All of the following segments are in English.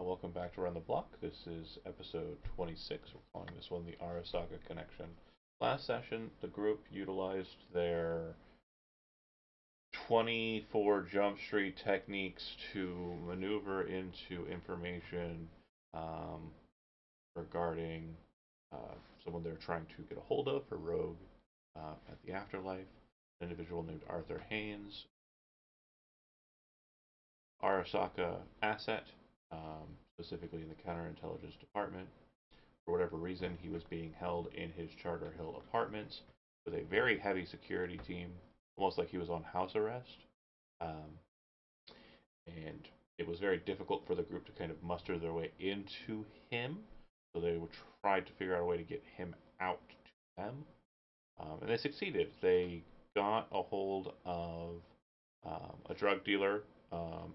Welcome back to Run the Block. This is episode 26. We're calling this one the Arasaka Connection. Last session, the group utilized their 24 Jump Street techniques to maneuver into information um, regarding someone they're trying to get a hold of, a rogue at the afterlife, an individual named Arthur Haynes, Arasaka asset, specifically in the counterintelligence department. For whatever reason, he was being held in his Charter Hill apartments with a very heavy security team, almost like he was on house arrest. Um, and it was very difficult for the group to kind of muster their way into him. So they tried to figure out a way to get him out to them. And they succeeded. They got a hold of a drug dealer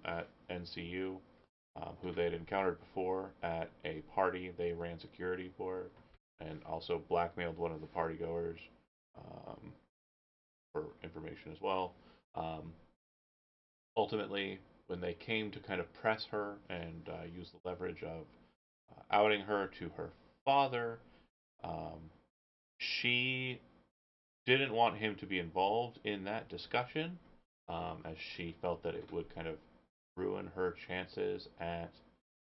at NCU who they had encountered before at a party they ran security for, and also blackmailed one of the partygoers um, for information as well. Um, Ultimately, when they came to kind of press her and use the leverage of outing her to her father, um, she didn't want him to be involved in that discussion, as she felt that it would kind of ruin her chances at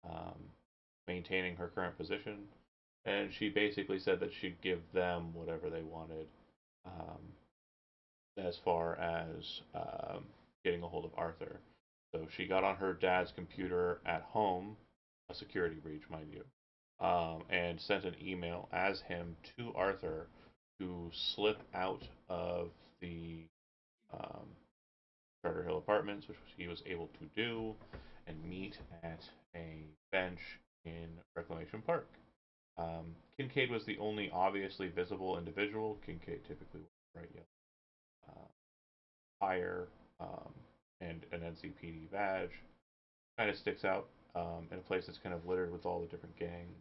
um, maintaining her current position. And she basically said that she'd give them whatever they wanted um, as far as getting a hold of Arthur. So she got on her dad's computer at home, a security breach, mind you, and sent an email as him to Arthur to slip out of the um, Charter Hill Apartments, which he was able to do, and meet at a bench in Reclamation Park. Kincaid was the only obviously visible individual. Kincaid typically wore bright yellow hire and an NCPD badge. Kind of sticks out in a place that's kind of littered with all the different gangs,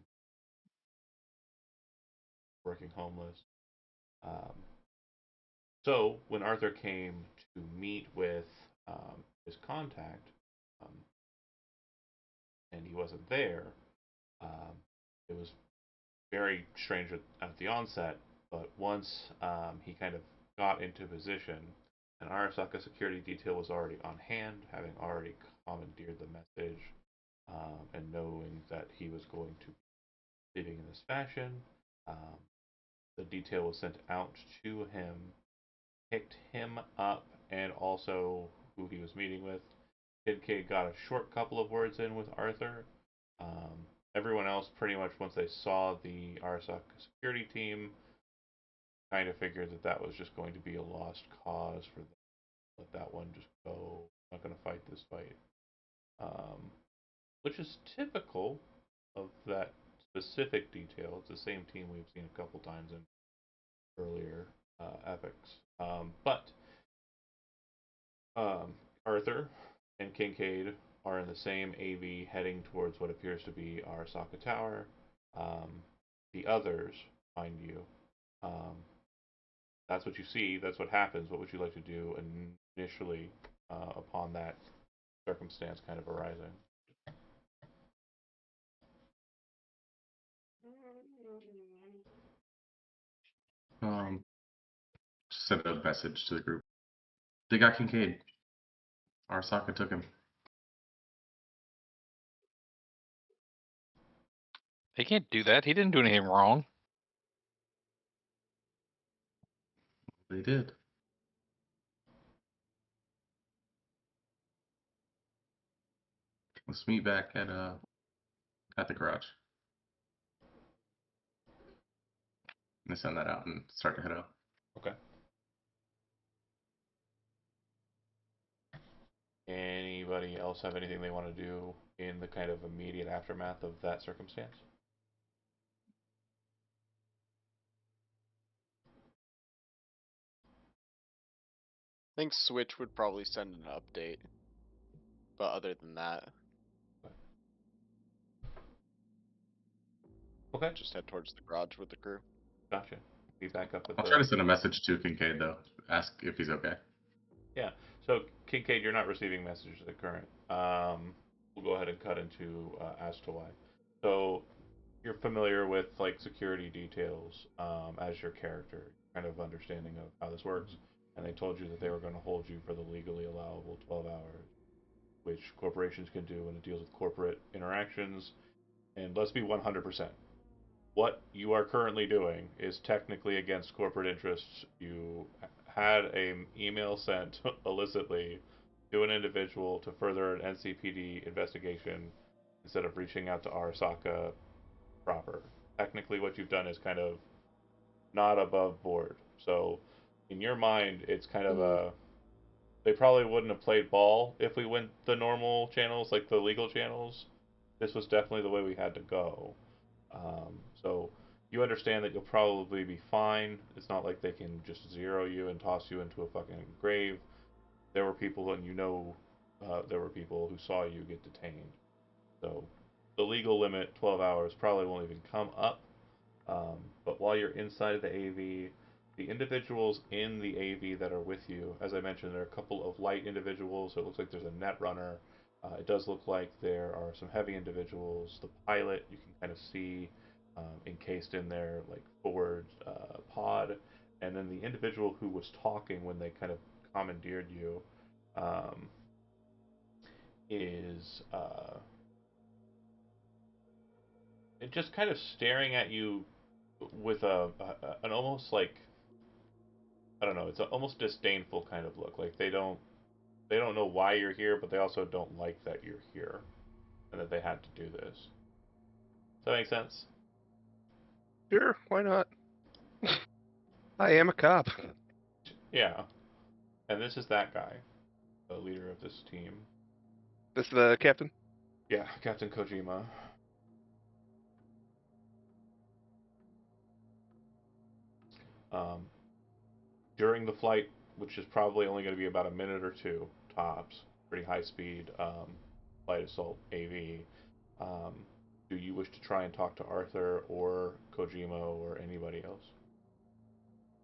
working homeless. Um, so when Arthur came to meet with his contact, um, and he wasn't there, um, it was very strange at the onset. But once he kind of got into position, an Arasaka security detail was already on hand, having already commandeered the message and knowing that he was going to be leaving in this fashion. Um, the detail was sent out to him, picked him up, and also who he was meeting with. Kincaid got a short couple of words in with Arthur. Um, Everyone else, pretty much once they saw the Arasaka security team, kind of figured that that was just going to be a lost cause for them. Let that one just go. I'm not going to fight this fight. Um, which is typical of that specific detail. It's the same team we've seen a couple times in earlier epics. But Arthur and Kincaid are in the same AV heading towards what appears to be Arasaka Tower. Um, the others, mind you, um, that's what you see, that's what happens. What would you like to do initially upon that circumstance kind of arising? Um, Sent a message to the group. They got Kincaid. Arasaka took him. They can't do that. He didn't do anything wrong. They did. Let's meet back at the garage. And send that out and start to head out. Okay. Anybody else have anything they want to do in the kind of immediate aftermath of that circumstance? I think Switch would probably send an update, but other than that, Okay, just head towards the garage with the crew. gotcha. Be back up at I'll try the. to send a message to Kincaid though. Ask if he's okay. Yeah. So Kincaid, you're not receiving messages at the current. We'll go ahead and cut into as to why. So you're familiar with like security details as your character, kind of understanding of how this works, and they told you that they were going to hold you for the legally allowable 12 hours, which corporations can do when it deals with corporate interactions. And let's be 100%. What you are currently doing is technically against corporate interests. You had an email sent illicitly to an individual to further an NCPD investigation instead of reaching out to Arasaka proper. Technically, what you've done is kind of not above board. So, in your mind, it's kind of a. They probably wouldn't have played ball if we went the normal channels, like the legal channels. This was definitely the way we had to go. So you understand that you'll probably be fine. It's not like they can just zero you and toss you into a fucking grave. There were people, and there were people who saw you get detained. So the legal limit, 12 hours, probably won't even come up. But while you're inside of the AV, the individuals in the AV that are with you, as I mentioned, there are a couple of light individuals. So it looks like there's a net runner. It does look like there are some heavy individuals. The pilot, you can kind of see encased in their like forward pod, and then the individual who was talking when they kind of commandeered you um, is just kind of staring at you with an almost like I don't know, it's an almost disdainful kind of look. Like they don't know why you're here, but they also don't like that you're here and that they had to do this. Does that make sense? Sure, why not? I am a cop. Yeah. And this is that guy, the leader of this team. This is the captain? Yeah, Captain Kojima. Um, during the flight, which is probably only going to be about a minute or two tops, pretty high speed flight assault AV. Um, do you wish to try and talk to Arthur or Kojima or anybody else?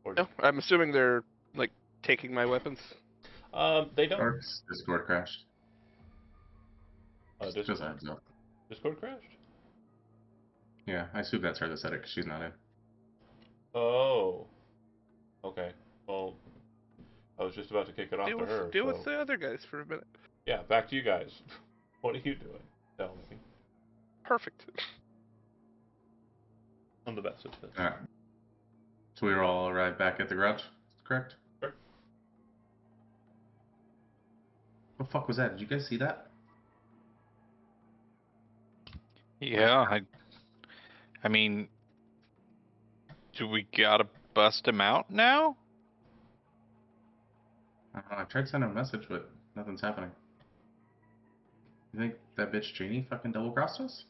Or No, I'm assuming they're like taking my weapons. they don't. Dark's Discord crashed. Just a heads up. Discord crashed. Yeah, I assume that's her that said it because she's not in. Oh, okay. Well, I was just about to kick it off to her. Deal So with the other guys for a minute. yeah, back to you guys. What are you doing? Tell me. Perfect. I'm the best at this. Alright. So we were all arrived back at the garage, correct? Sure. What the fuck was that? Did you guys see that? Yeah, I mean, do we gotta bust him out now? I don't know, I tried sending a message, but nothing's happening. You think that bitch Janie fucking double crossed us?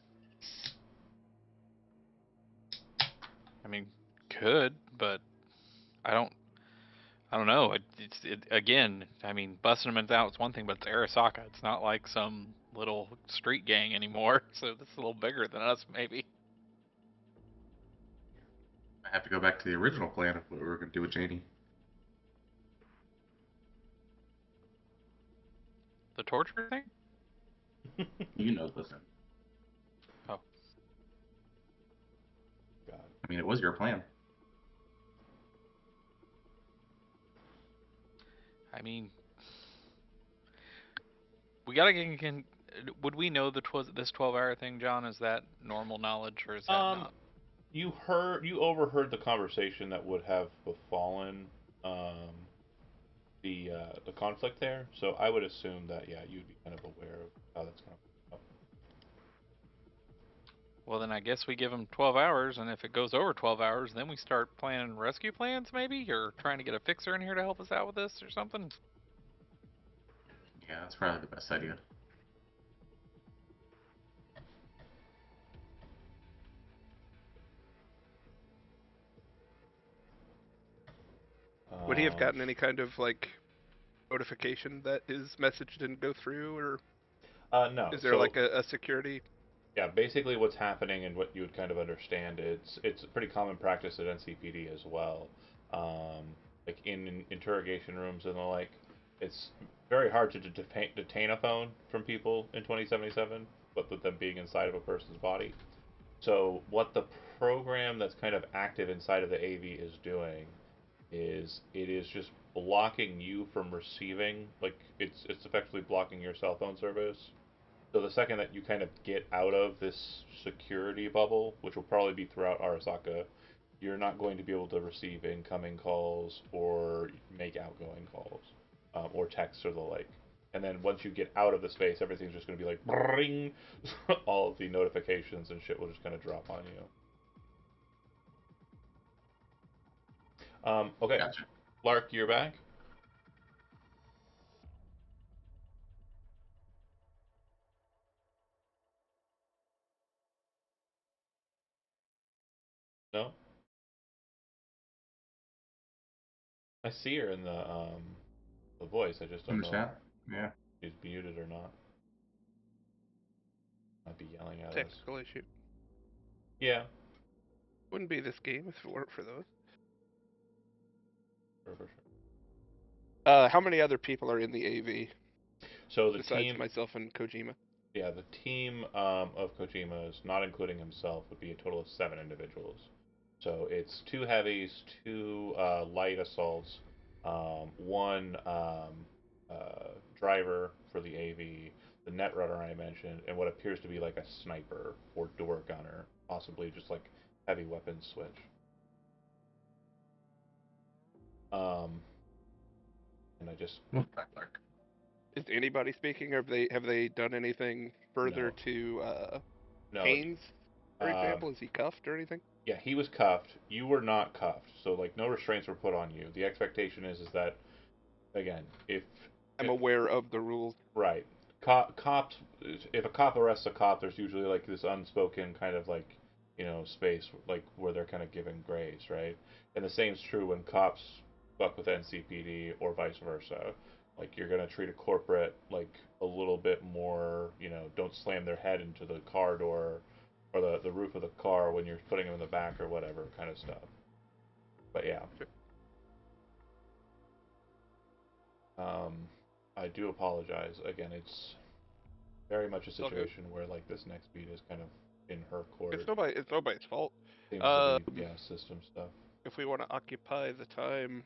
I mean, could, but I don't. I don't know. Again. I mean, busting him out is one thing, but it's Arasaka. It's not like some little street gang anymore. So this is a little bigger than us, maybe. I have to go back to the original plan of what we were going to do with Janie. The torture thing. You know this. Oh, God. I mean, it was your plan. I mean, we gotta get. Would we know this 12-hour thing, John? Is that normal knowledge, or is that not? You overheard the conversation that would have befallen um, the conflict there. So I would assume that yeah, you'd be kind of aware of how that's going to play out. Well, then I guess we give him 12 hours, and if it goes over 12 hours, then we start planning rescue plans, maybe, or trying to get a fixer in here to help us out with this, or something. Yeah, that's probably the best idea. Would he have gotten any kind of like notification that his message didn't go through, or No. is there So like a security? yeah, basically what's happening and what you would kind of understand, it's a pretty common practice at NCPD as well. Like in interrogation rooms and the like, it's very hard to detain a phone from people in 2077, but with them being inside of a person's body. So what the program that's kind of active inside of the AV is doing is it is just blocking you from receiving, like it's effectively blocking your cell phone service. So the second that you kind of get out of this security bubble, which will probably be throughout Arasaka, you're not going to be able to receive incoming calls or make outgoing calls, or texts or the like. And then once you get out of the space, everything's just going to be like, bring, all of the notifications and shit will just kind of drop on you. Okay, Gotcha. Lark, you're back. No, I see her in the voice. I just In don't the know if chat? Yeah. she's muted or not. Might be yelling at us. Technical issue. Yeah, Wouldn't be this game if it weren't for those. for sure. How many other people are in the AV So the besides team, myself and Kojima? yeah, the team of Kojima's, not including himself, would be a total of 7 individuals. So it's 2 heavies, 2 light assaults, one driver for the AV, the netrunner I mentioned, and what appears to be like a sniper or door gunner, possibly just like heavy weapons switch. Um, and I just What's that like? Is anybody speaking, or have they done anything further no, to no. Haynes, for Uh, example? Is he cuffed or anything? yeah, he was cuffed. You were not cuffed, so like no restraints were put on you. The expectation is that again, I'm if aware of the rules. right, cops, if a cop arrests a cop, there's usually like this unspoken kind of like space like where they're kind of giving grace, right? And the same's true when cops fuck with NCPD or vice versa. Like you're gonna treat a corporate like a little bit more, don't slam their head into the car door or the roof of the car when you're putting them in the back or whatever kind of stuff. But yeah, Sure. um, I do apologize. Again, it's very much a It's all good. situation where like this next beat is kind of in her It's court. nobody's fault. Seems to be, Um, yeah, system stuff. if we want to occupy the time,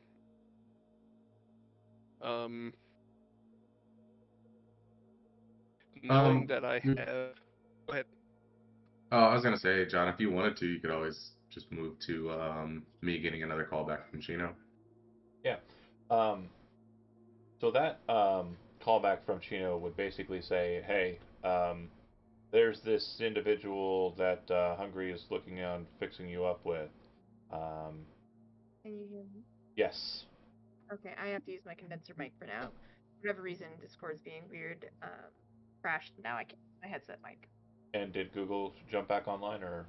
um, knowing Um, that I mm, have. Go ahead. I was gonna say, John, if you wanted to, you could always just move to me getting another call back from Chino. Yeah. So that callback from Chino would basically say, hey, there's this individual that Hungary is looking on fixing you up with. Um, Can you hear me? yes. Okay, I have to use my condenser mic for now. For whatever reason, Discord's being weird. Crashed. Now I can use my headset mic. And did Google jump back online or?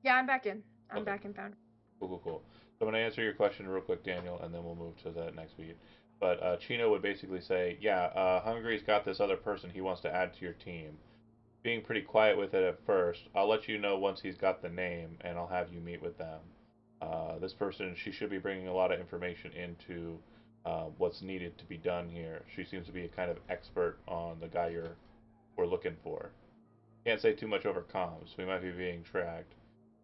Yeah, I'm back in. I'm Okay. back in found. Cool, cool, cool. So I'm going to answer your question real quick, Daniel, and then we'll move to the next beat. But Chino would basically say, yeah, Hungary's got this other person he wants to add to your team. Being pretty quiet with it at first, I'll let you know once he's got the name, and I'll have you meet with them. This person, she should be bringing a lot of information into what's needed to be done here. She seems to be a kind of expert on the guy we're looking for. Can't say too much over comms. We might be being tracked.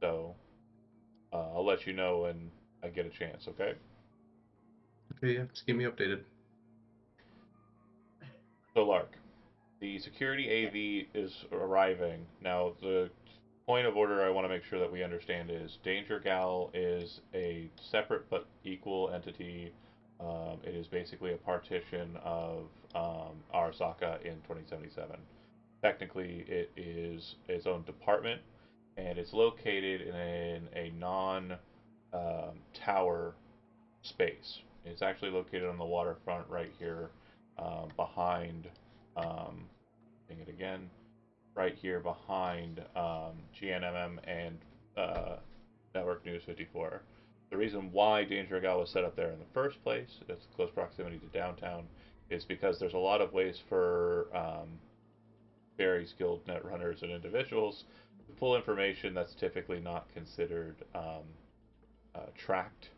So I'll let you know when I get a chance, okay? Okay, yeah, just keep me updated. So, Lark, the security Yeah. AV is arriving. Now, the point of order I want to make sure that we understand is Danger Gal is a separate but equal entity. It is basically a partition of Arasaka in 2077. Technically, it is its own department, and it's located in a non tower space. It's actually located on the waterfront right here, behind. Ding it again. Right here behind GNMM and uh, Network News 54. The reason why Danger Gal was set up there in the first place, it's close proximity to downtown, is because there's a lot of ways for very skilled net runners and individuals to pull information that's typically not considered tracked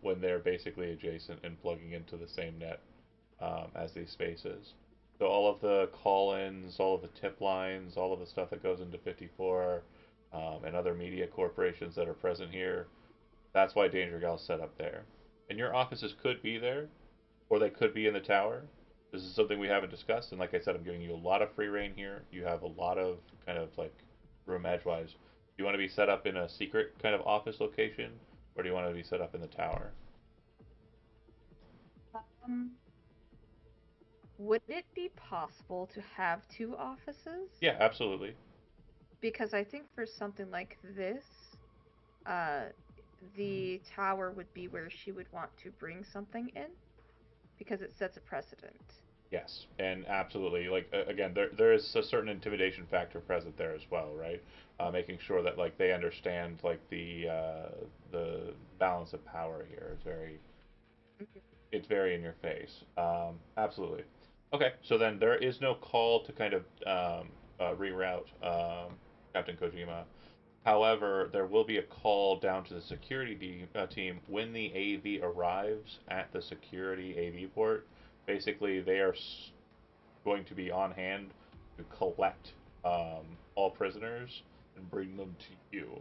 when they're basically adjacent and plugging into the same net as these spaces. So all of the call-ins, all of the tip lines, all of the stuff that goes into 54, and other media corporations that are present here, that's why Danger Gal's set up there. And your offices could be there, or they could be in the tower. This is something we haven't discussed, and like I said, I'm giving you a lot of free reign here. You have a lot of kind of like room edgewise. Do you want to be set up in a secret kind of office location, or do you want to be set up in the tower? Um, would it be possible to have two offices? Yeah, absolutely. Because I think for something like this, uh, the tower would be where she would want to bring something in, because it sets a precedent. Yes, and absolutely. Like again, there is a certain intimidation factor present there as well, right? Making sure that like they understand like the balance of power here is very it's very in your face. Absolutely. Okay, so then there is no call to kind of reroute Captain Kojima. However, there will be a call down to the security team when the AV arrives at the security AV port. Basically, they are going to be on hand to collect all prisoners and bring them to you.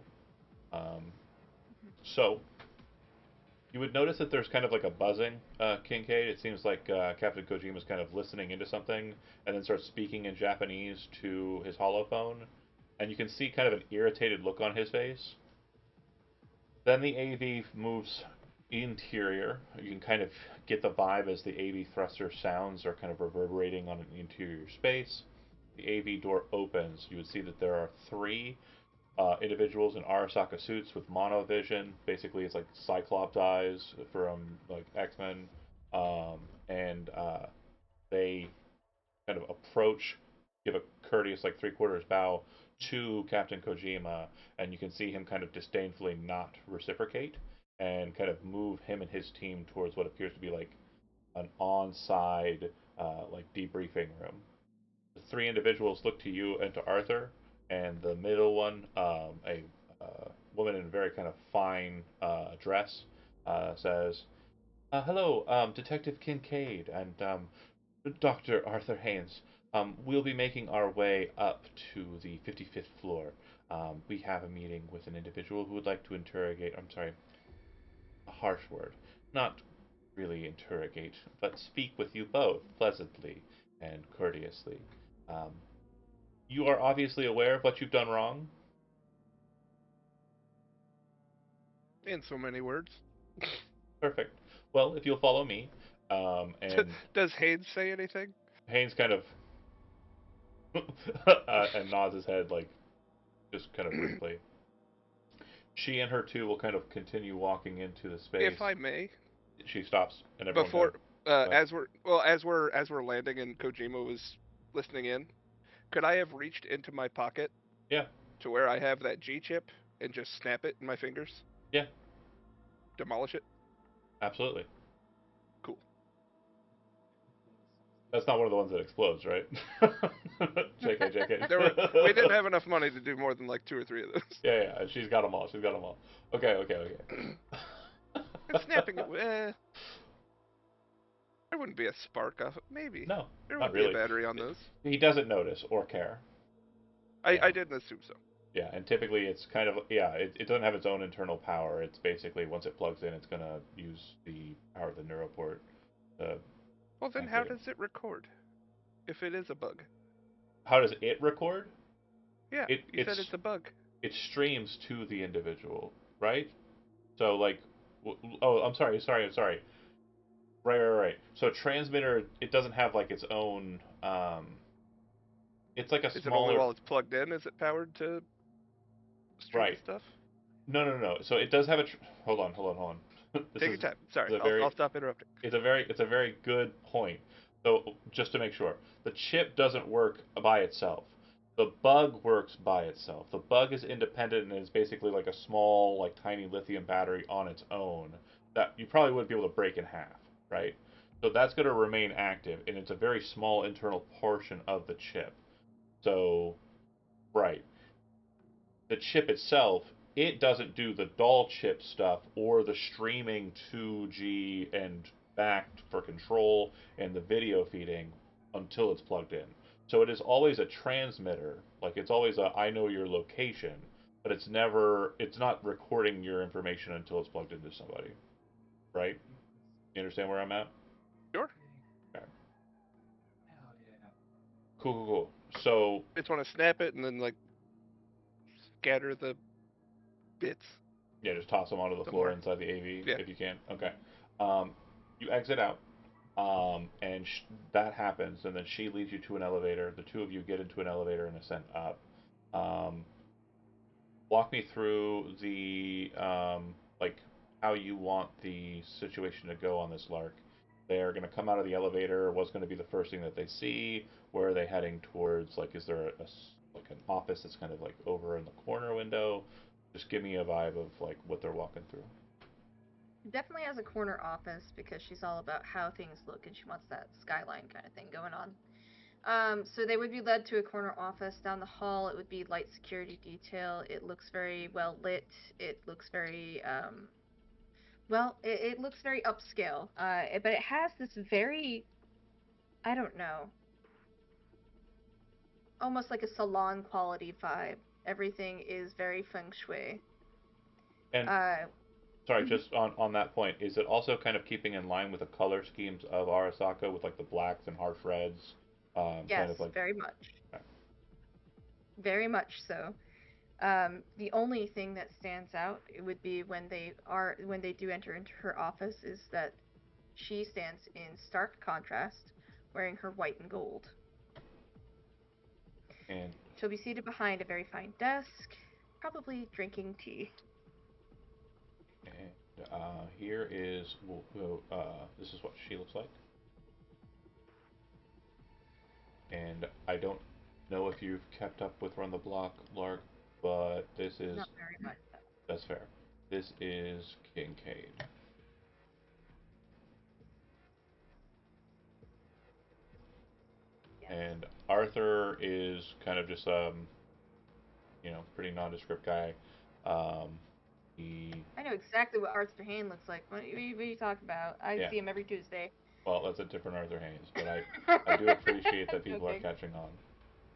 Um, so you would notice that there's kind of like a buzzing, Kincaid. It seems like Captain Kojima is kind of listening into something and then starts speaking in Japanese to his holophone. And you can see kind of an irritated look on his face. Then the AV moves interior. You can kind of get the vibe as the AV thruster sounds are kind of reverberating on an interior space. The AV door opens. You would see that there are three individuals in Arasaka suits with monovision. Basically, it's like Cyclops eyes from like X-Men, and they kind of approach, give a courteous like three-quarters bow to Captain Kojima, and you can see him kind of disdainfully not reciprocate and kind of move him and his team towards what appears to be like an on-side like debriefing room. The three individuals look to you and to Arthur, and the middle one, a woman in a very kind of fine dress, says, "Hello, Detective Kincaid and Dr. Arthur Haynes. We'll be making our way up to the 55th floor. We have a meeting with an individual who would like to interrogate. I'm sorry, a harsh word. Not really interrogate, but speak with you both pleasantly and courteously. Um, you are obviously aware of what you've done wrong. In so many words. Perfect. Well, if you'll follow me, and Does Haynes say anything? Haynes kind of and nods his head like just kind of briefly. She and her two will kind of continue walking into the space. If I may, She stops, and everyone before kind of, as we're landing and Kojima was listening in, could I have reached into my pocket yeah, to where I have that G chip and just snap it in my fingers? yeah, Demolish it? absolutely. Cool. That's not one of the ones that explodes, right? JK. We didn't have enough money to do more than like 2 or 3 of those. Yeah, yeah, she's got them all. She's got them all. Okay. And snapping it, there wouldn't be a spark off it. Maybe. No, There not would be a really. battery on those. He doesn't notice or care. I didn't assume so. Yeah, and typically it's kind of it doesn't have its own internal power. It's basically once it plugs in, it's gonna use the power of the neuroport. Well, then how Activate. does it record? If it is a bug. How does it record? Yeah, you said it's a bug. It streams to the individual, right? So like, oh, I'm sorry. Right. So transmitter, it doesn't have like its own. It's like a Is it only smaller. while it's plugged in is it powered to stream Right. stuff? No. So it does have a. Hold on. This Take your time. Sorry, a very I'll stop interrupting. it's a very good point. So just to make sure, the chip doesn't work by itself. The bug works by itself. The bug is independent and is basically like a small, like tiny lithium battery on its own that you probably wouldn't be able to break in half, right? So that's going to remain active, and it's a very small internal portion of the chip. So, right, the chip itself, it doesn't do the doll chip stuff or the streaming 2G and back for control and the video feeding until it's plugged in. So it is always a transmitter, like it's always a I know your location, but it's not recording your information until it's plugged into somebody, right? You understand where I'm at? Sure. Okay. Cool, cool, cool. So I just want to snap it and then like scatter the bits yeah, just toss them onto the floor somewhere. inside the AV Yeah. if you can. Okay. Um, you exit out, and that happens, and then she leads you to an elevator. The two of you get into an elevator and ascend up. Um, walk me through the like how you want the situation to go on this lark. They're going to come out of the elevator. What's going to be the first thing that they see? Where are they heading towards? Like, is there like an office that's kind of like over in the corner window? Just give me a vibe of like what they're walking through. Definitely has a corner office because she's all about how things look and she wants that skyline kind of thing going on. So they would be led to a corner office. Down the hall, it would be light security detail. It looks very well lit. It looks very, it looks very upscale. But it has this very, I don't know, almost like a salon quality vibe. Everything is very feng shui. And Uh, sorry, just on that point, is it also kind of keeping in line with the color schemes of Arasaka with like the blacks and harsh reds? yes, Kind of like. very much. Okay. Very much so. The only thing that stands out would be when they do enter into her office is that she stands in stark contrast, wearing her white and gold. And She'll be seated behind a very fine desk, probably drinking tea. here is this is what she looks like. And I don't know if you've kept up with Run the Block, Lark, but this is Not very much. that's fair. This is Kincaid. Yes. And Arthur is kind of just pretty nondescript guy. Um, he I know exactly what Arthur Hayne looks like. What are you talking about? I Yeah. see him every Tuesday. Well, that's a different Arthur Haynes, but I do appreciate that people are Okay. catching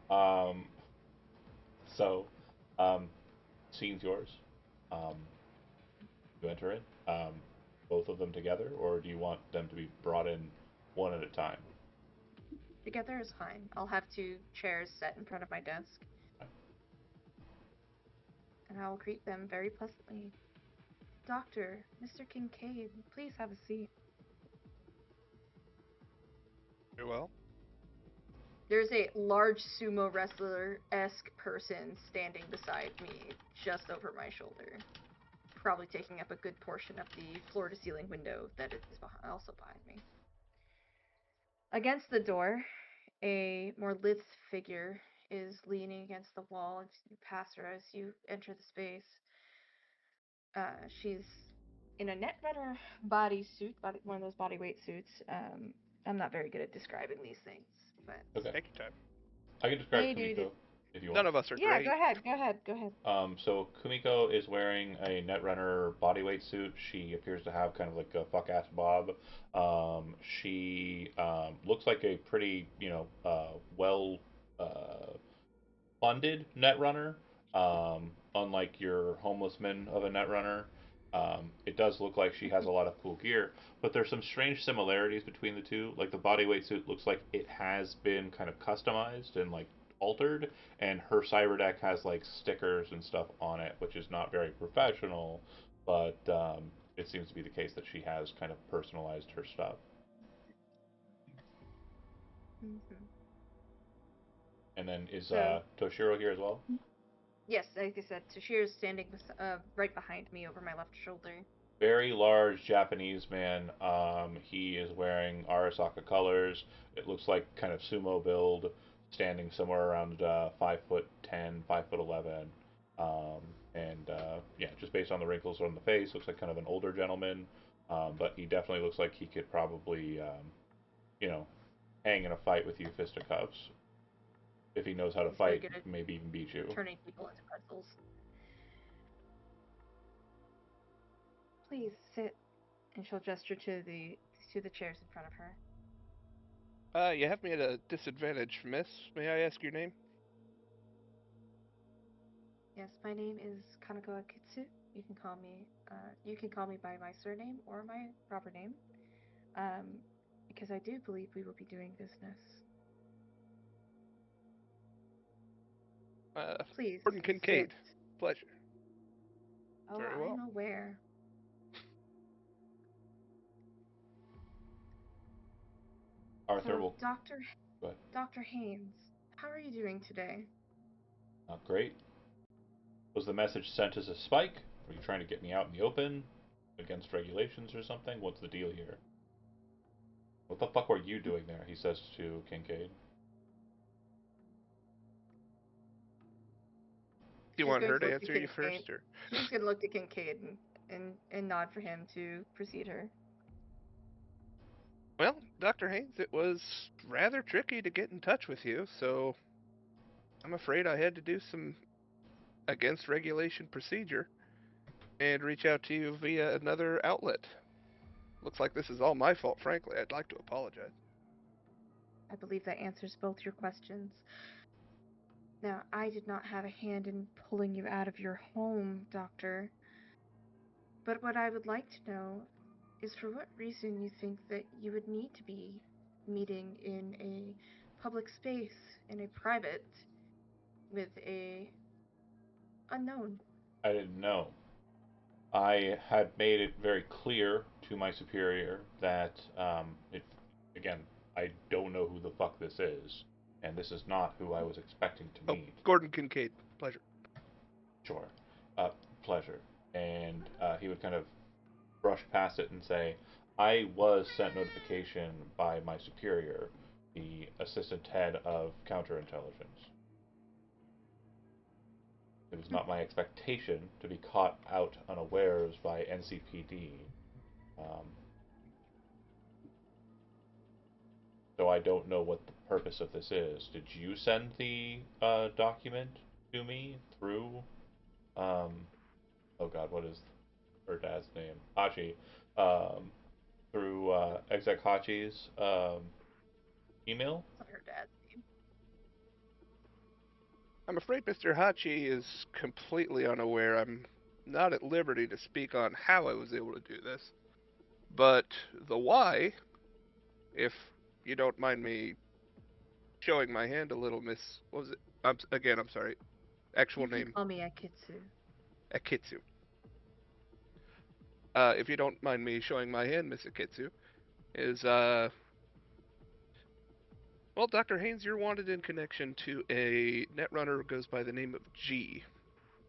on. So, um, scene's yours. Um, you enter in, both of them together, or do you want them to be brought in one at a time? Together is fine. I'll have two chairs set in front of my desk, and I will greet them very pleasantly. Doctor, Mr. Kincaid, please have a seat. Very well. There's a large sumo wrestler-esque person standing beside me, just over my shoulder. Probably taking up a good portion of the floor-to-ceiling window that is also behind me. Against the door, a more lithe figure is leaning against the wall as you pass her as you enter the space. She's in a Netrunner bodysuit, one of those bodyweight suits. I'm not very good at describing these things, but Okay. Take your time. I can describe hey, dude. Kumiko if you None want. of us are Yeah, great. go ahead. So Kumiko is wearing a Netrunner bodyweight suit. She appears to have kind of like a fuck ass bob. She looks like a pretty, well funded Netrunner. Unlike your homeless men of a Netrunner. It does look like she has a lot of cool gear, but there's some strange similarities between the two. Like the bodyweight suit looks like it has been kind of customized and like altered, and her cyber deck has like stickers and stuff on it, which is not very professional, but it seems to be the case that she has kind of personalized her stuff. Mm-hmm. And then is So, Toshiro here as well? yes, like I said, Toshiro is standing right behind me over my left shoulder. Very large Japanese man. He is wearing Arasaka colors. It looks like kind of sumo build, standing somewhere around 5'10", 5'11". And yeah, just based on the wrinkles on the face, looks like kind of an older gentleman. But he definitely looks like he could probably, you know, hang in a fight with you fisticuffs. If he knows how to He's very fight, good at maybe even beat you. turning people into pretzels. Please sit. And she'll gesture to to the chairs in front of her. You have me at a disadvantage, miss. May I ask your name? Yes, my name is Kanako Akitsu. You can call me by my surname or my proper name. Because I do believe we will be doing business. Please. Gordon Kincaid. Sit. Pleasure. Oh, Very I'm well. aware. Arthur So, will. Doctor Go ahead. Dr. Haynes, how are you doing today? Not great. Was the message sent as a spike? Were you trying to get me out in the open against regulations or something? What's the deal here? What the fuck were you doing there? He says to Kincaid. Do you She's want going her to to look at answer you Kincaid. first, or? She's going to look at Kincaid and nod for him to precede her. Well, Dr. Haynes, it was rather tricky to get in touch with you, so I'm afraid I had to do some against regulation procedure and reach out to you via another outlet. Looks like this is all my fault, frankly. I'd like to apologize. I believe that answers both your questions. Now, I did not have a hand in pulling you out of your home, Doctor. But what I would like to know is for what reason you think that you would need to be meeting in a public space, in a private, with a unknown. I didn't know. I had made it very clear to my superior that, again, I don't know who the fuck this is, and this is not who I was expecting to Oh, meet. Gordon Kincaid. Pleasure. Sure. Pleasure. And he would kind of brush past it and say, I was sent notification by my superior, the assistant head of counterintelligence. It was not my expectation to be caught out unawares by NCPD. So I don't know what the purpose of this is. Did you send the document to me through, oh god, what is her dad's name? Hachi. Through Exec Hachi's email? It's not her dad's name. I'm afraid Mr. Hachi is completely unaware. I'm not at liberty to speak on how I was able to do this. But the why, if you don't mind me showing my hand a little, Miss. What was it? I'm sorry. Actual You can name, call me Akitsu. Akitsu. If you don't mind me showing my hand, Miss Akitsu, is, well, Dr. Haynes, you're wanted in connection to a netrunner who goes by the name of G.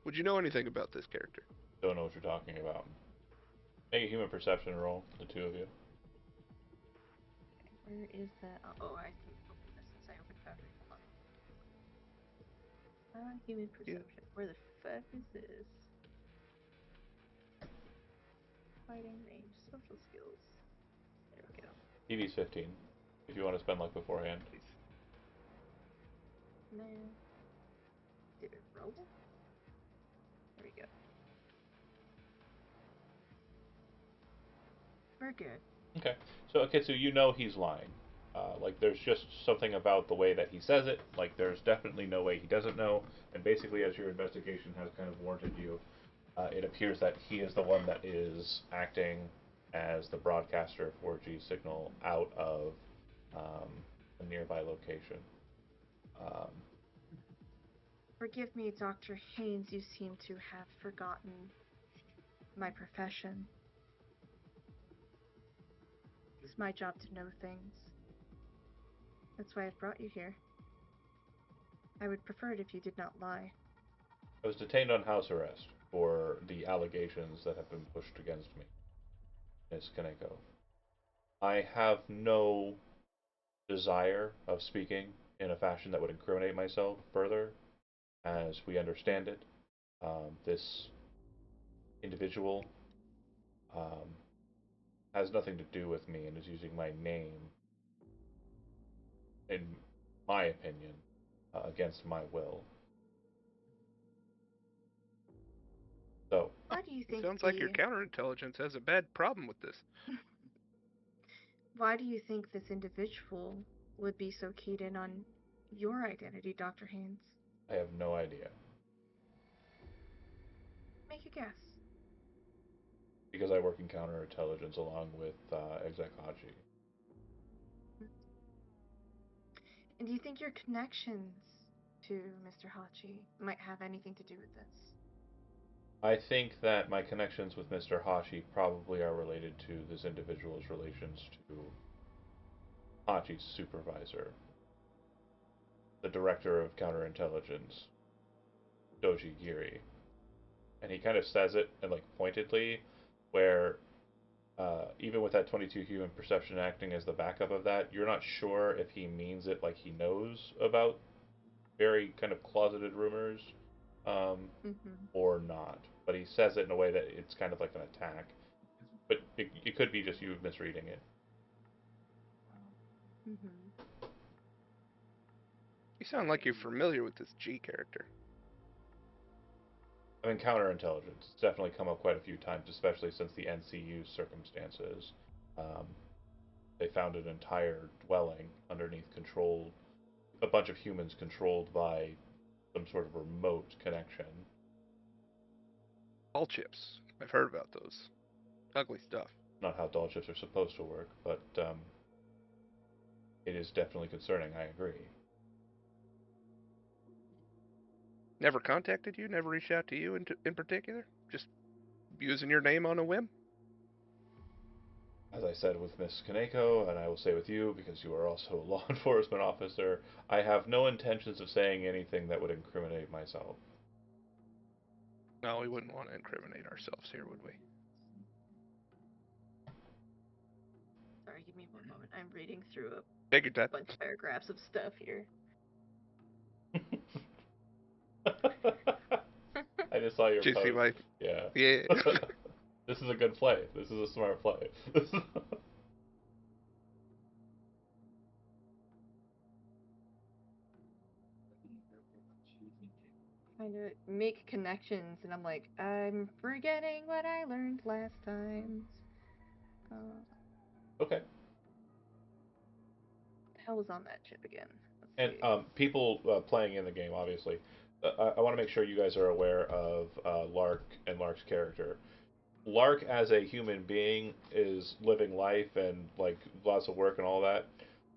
Would you know anything about this character? Don't know what you're talking about. Make a human perception roll, the two of you. Where is that? Oh, I can open this since I opened Foundry. Hold on. Human perception. Where the fuck is this? Fighting range, social skills. There we go. EV's 15, if you want to spend luck beforehand. Please. No. Did it roll? There we go. We're good. Okay, so Akitsu, you know he's lying. Like, there's just something about the way that he says it. Like, there's definitely no way he doesn't know. And basically, as your investigation has kind of warranted you, it appears that he is the one that is acting as the broadcaster for G signal out of a nearby location. Forgive me, Dr. Haynes, you seem to have forgotten my profession. It's my job to know things. That's why I've brought you here. I would prefer it if you did not lie. I was detained on house arrest for the allegations that have been pushed against me, Miss Kaneko. I have no desire of speaking in a fashion that would incriminate myself further. As we understand it, this individual um, has nothing to do with me and is using my name, in my opinion, against my will. So, Why do you think Sounds like your counterintelligence has a bad problem with this. Why do you think this individual would be so keyed in on your identity, Dr. Haynes? I have no idea. Make a guess. Because I work in counterintelligence along with Exec Hachi. And do you think your connections to Mr. Hachi might have anything to do with this? I think that my connections with Mr. Hachi probably are related to this individual's relations to Hachi's supervisor, the director of counterintelligence, Doji Giri. And he kind of says it, and like pointedly, where even with that 22 human perception acting as the backup of that, you're not sure if he means it like he knows about very kind of closeted rumors or not. But he says it in a way that it's kind of like an attack. But it could be just you misreading it. You sound like you're familiar with this G character. I mean, counterintelligence. It's definitely come up quite a few times, especially since the NCU circumstances. They found an entire dwelling underneath a bunch of humans controlled by some sort of remote connection. All chips. I've heard about those. Ugly stuff. Not how doll chips are supposed to work, but it is definitely concerning. I agree. Never contacted you? Never reached out to you in particular? Just using your name on a whim? As I said with Miss Kaneko, and I will say with you, because you are also a law enforcement officer, I have no intentions of saying anything that would incriminate myself. No, we wouldn't want to incriminate ourselves here, would we? Sorry, give me one moment. I'm reading through Take your time. bunch of paragraphs of stuff here. I just saw your Did you post. see my... Yeah. Yeah. This is a good play. This is a smart play. Trying to make connections, and I'm like, I'm forgetting what I learned last time. Okay. The hell was on that chip again? And Let's see. people playing in the game, obviously, I want to make sure you guys are aware of Lark and Lark's character. Lark, as a human being, is living life and like lots of work and all that.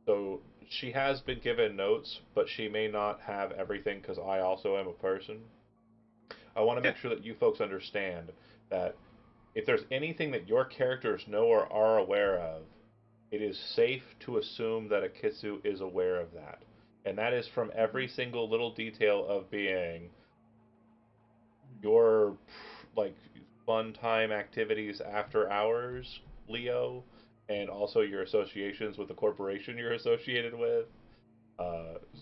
So she has been given notes, but she may not have everything because I also am a person. I want to make sure that you folks understand that if there's anything that your characters know or are aware of, it is safe to assume that Akitsu is aware of that. And that is from every single little detail of being your like fun time activities after hours, Leo, and also your associations with the corporation you're associated with.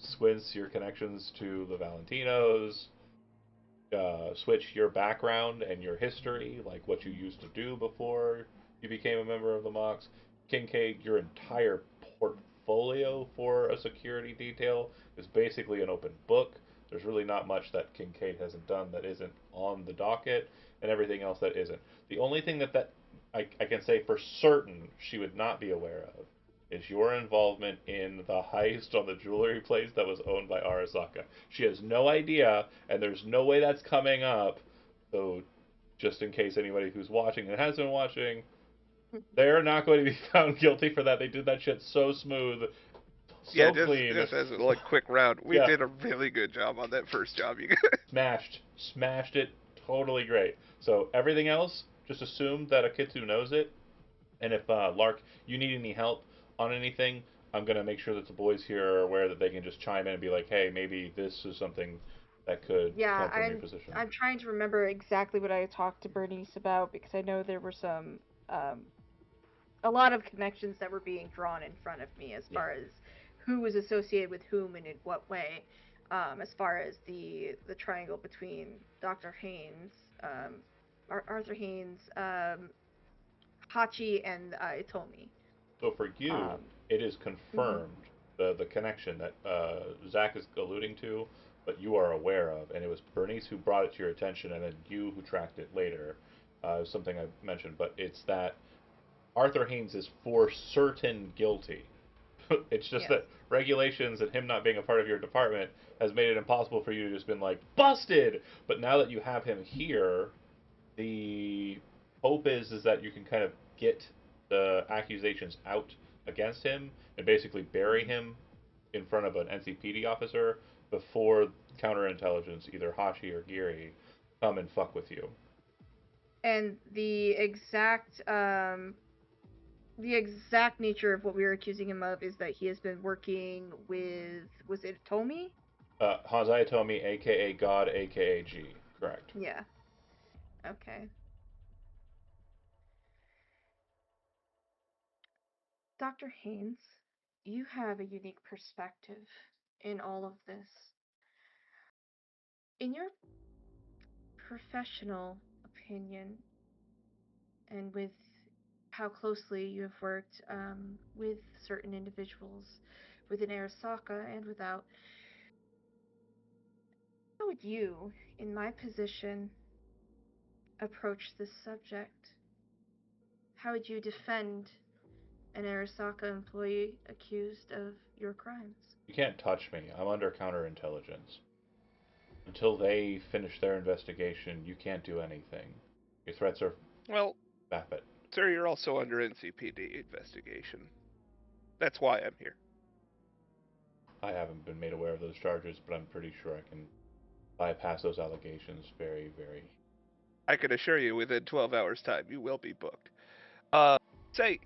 Squints, your connections to the Valentinos. Switch, your background and your history, like what you used to do before you became a member of the Mox. Kincaid, your entire portfolio for a security detail is basically an open book. There's really not much that Kincaid hasn't done that isn't on the docket, and everything else that isn't. The only thing that I can say for certain she would not be aware of is your involvement in the heist on the jewelry place that was owned by Arasaka. She has no idea, and there's no way that's coming up. So, just in case anybody who's watching and has been watching, they're not going to be found guilty for that. They did that shit so smooth, so Yeah, clean. just as a like quick round, we Yeah. did a really good job on that first job, you guys. Smashed it, totally great. So everything else, just assume that Akitsu knows it, and if Lark, you need any help on anything, I'm gonna make sure that the boys here are aware that they can just chime in and be like, hey, maybe this is something that could Yeah, come from your position. I'm trying to remember exactly what I talked to Bernice about because I know there were some a lot of connections that were being drawn in front of me as far as who was associated with whom and in what way. As far as the triangle between Dr. Haynes, Arthur Haynes, Hachi, and Itomi. So for you, it is confirmed the connection that Zach is alluding to, but you are aware of, and it was Bernice who brought it to your attention, and then you who tracked it later. Something I mentioned, but it's that Arthur Haynes is for certain guilty. It's just Yes. that regulations and him not being a part of your department has made it impossible for you to just been like busted. But now that you have him here, the hope is that you can kind of get the accusations out against him and basically bury him in front of an NCPD officer before counterintelligence, either Hachi or Giri, come and fuck with you. And the exact nature of what we were accusing him of is that he has been working with, was it Tomi? Hanzai Tomi, aka God, aka G. Correct. Yeah. Okay. Dr. Haynes, you have a unique perspective in all of this. In your professional opinion, and with how closely you have worked with certain individuals within Arasaka and without, how would you, in my position, approach this subject? How would you defend an Arasaka employee accused of your crimes? You can't touch me. I'm under counterintelligence. Until they finish their investigation, you can't do anything. Your threats are Well, vapid. sir, you're also under NCPD investigation. That's why I'm here. I haven't been made aware of those charges, but I'm pretty sure I can bypass those allegations very, very. I can assure you, within 12 hours' time, you will be booked. Say,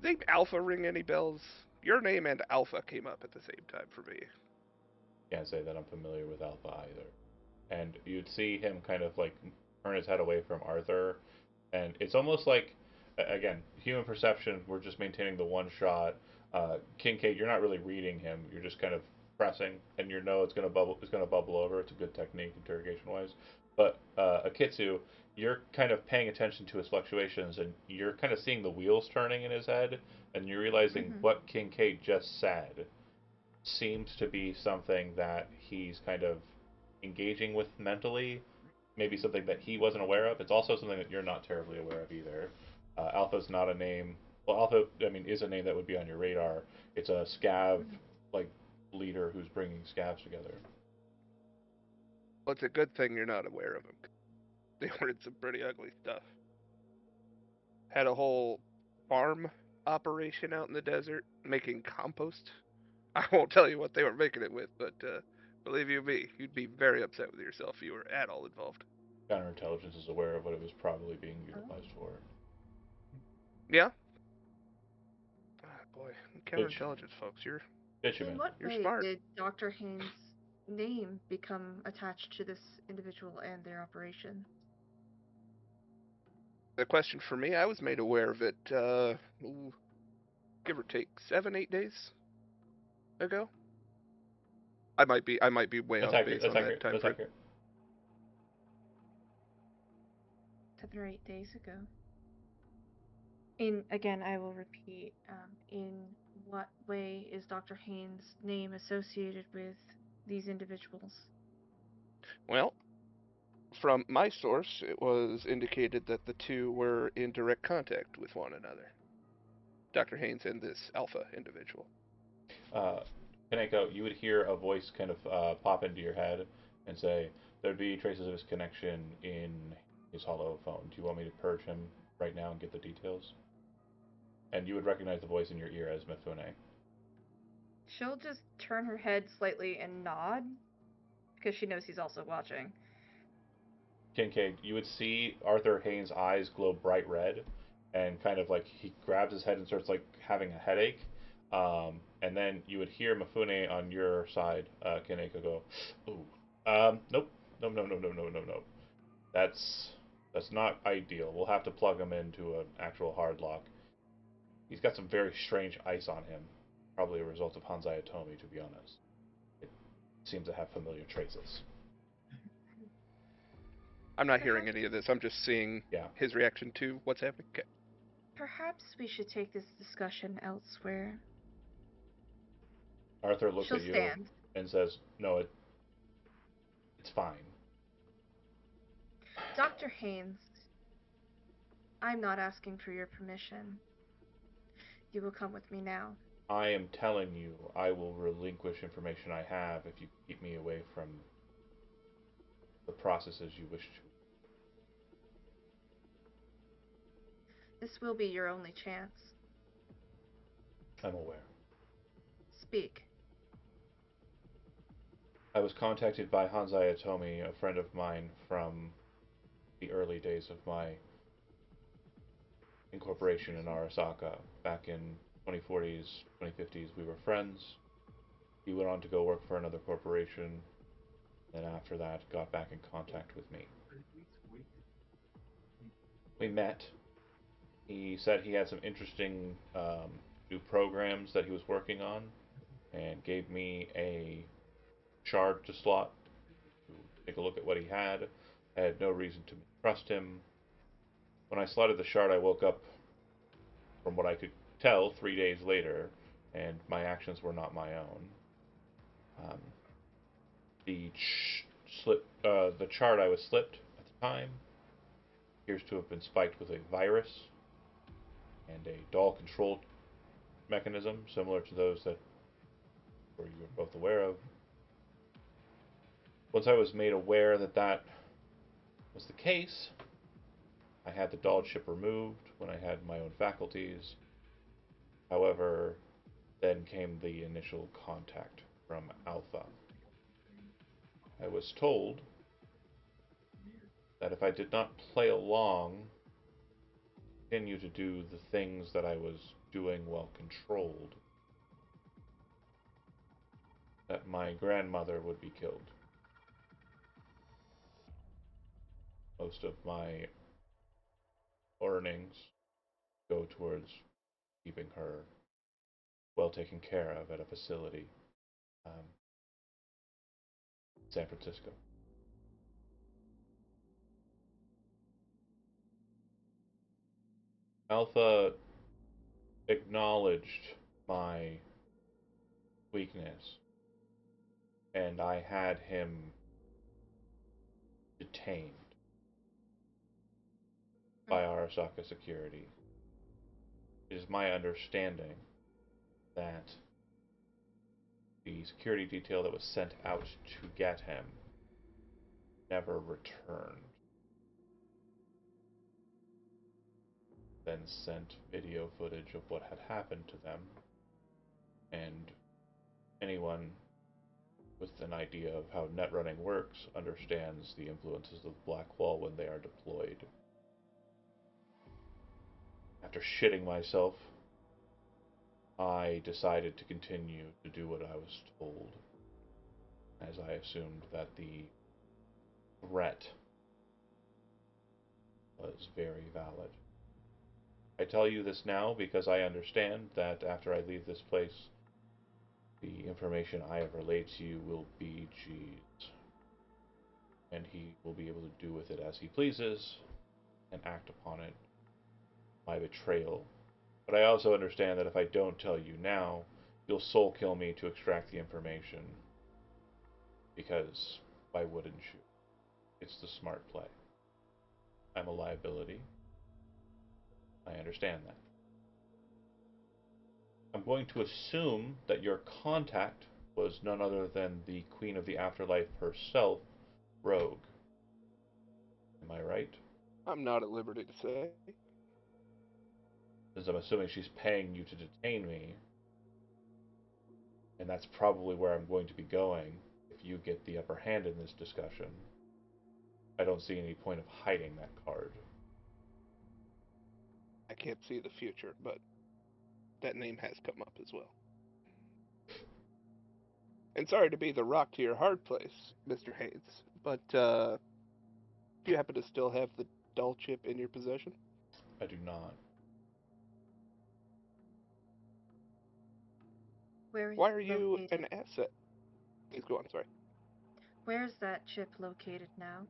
name Alpha ring any bells? Your name and Alpha came up at the same time for me. Can't say that I'm familiar with Alpha either. And you'd see him kind of like turn his head away from Arthur, and it's almost like, again, human perception. We're just maintaining the one shot. Kincaid, you're not really reading him. You're just kind of pressing, and you know it's gonna bubble. It's gonna bubble over. It's a good technique, interrogation wise. But Akitsu, you're kind of paying attention to his fluctuations, and you're kind of seeing the wheels turning in his head, and you're realizing what Kincaid just said seems to be something that he's kind of engaging with mentally, maybe something that he wasn't aware of. It's also something that you're not terribly aware of either. Alpha's not a name. Well, Alpha, I mean, is a name that would be on your radar. It's a scav like leader who's bringing scavs together. Well, it's a good thing you're not aware of them. They were in some pretty ugly stuff. Had a whole farm operation out in the desert making compost. I won't tell you what they were making it with, but believe you me, you'd be very upset with yourself if you were at all involved. Counterintelligence is aware of what it was probably being utilized for. Yeah? Ah, boy, Bitch. counterintelligence folks, you're In what You're way smart. did Dr. Haynes' name become attached to this individual and their operation? the question for me. I was made aware of it, give or take 7-8 days ago. I might be way That's off accurate. base That's on that accurate. time That's frame. accurate. 7 or 8 days ago. In again, I will repeat. In what way is Dr. Haynes' name associated with these individuals? Well, from my source, it was indicated that the two were in direct contact with one another. Dr. Haynes and this alpha individual. uh, Kaneko, you would hear a voice kind of pop into your head and say, there'd be traces of his connection in his hollow phone. Do you want me to purge him right now and get the details? And you would recognize the voice in your ear as Mifune. She'll just turn her head slightly and nod because she knows he's also watching. Kincaid, you would see Arthur Haynes' eyes glow bright red, and kind of like he grabs his head and starts like having a headache. And then you would hear Mifune on your side, Kaneko, go, "Ooh, nope, no. That's not ideal. We'll have to plug him into an actual hard lock. He's got some very strange ice on him, probably a result of Hanzai Atomi, to be honest. It seems to have familiar traces." I'm not hearing any of this. I'm just seeing Yeah. his reaction to what's happening. Okay. Perhaps we should take this discussion elsewhere. Arthur looks She'll at you stand. and says, "No, it's fine." Dr. Haynes, I'm not asking for your permission. You will come with me now. I am telling you, I will relinquish information I have if you keep me away from the processes you wish to. This will be your only chance. I'm aware. Speak. I was contacted by Hanzai Atomi, a friend of mine from the early days of my incorporation in Arasaka. Back in 2040s, 2050s, we were friends. He went on to go work for another corporation, and after that, got back in contact with me. We met. He said he had some interesting new programs that he was working on, and gave me a shard to slot to take a look at what he had. I had no reason to trust him. When I slotted the shard, I woke up, from what I could tell, 3 days later, and my actions were not my own. Um, the chart I was slipped at the time appears to have been spiked with a virus and a doll control mechanism similar to those that you were both aware of. Once I was made aware that that was the case, I had the doll chip removed when I had my own faculties. However, then came the initial contact from Alpha. I was told that if I did not play along, continue to do the things that I was doing while controlled, that my grandmother would be killed. Most of my earnings go towards keeping her well taken care of at a facility in San Francisco. Alpha acknowledged my weakness, and I had him detained by Arasaka security. It is my understanding that the security detail that was sent out to get him never returned. Then sent video footage of what had happened to them, and anyone with an idea of how net running works understands the influences of the black wall when they are deployed. After shitting myself, I decided to continue to do what I was told, as I assumed that the threat was very valid. I tell you this now because I understand that after I leave this place, the information I have relayed to you will be G's, and he will be able to do with it as he pleases and act upon it. My betrayal. But I also understand that if I don't tell you now, you'll soul kill me to extract the information. Because why wouldn't you? It's the smart play. I'm a liability. I understand that. I'm going to assume that your contact was none other than the Queen of the Afterlife herself, Rogue. Am I right? I'm not at liberty to say. Since I'm assuming she's paying you to detain me, and that's probably where I'm going to be going if you get the upper hand in this discussion. I don't see any point of hiding that card. I can't see the future, but that name has come up as well. And sorry to be the rock to your hard place, Mr. Hayes, but do you happen to still have the doll chip in your possession? I do not. Where is Why it are you located? an asset? Please go on, sorry. Where's that chip located now?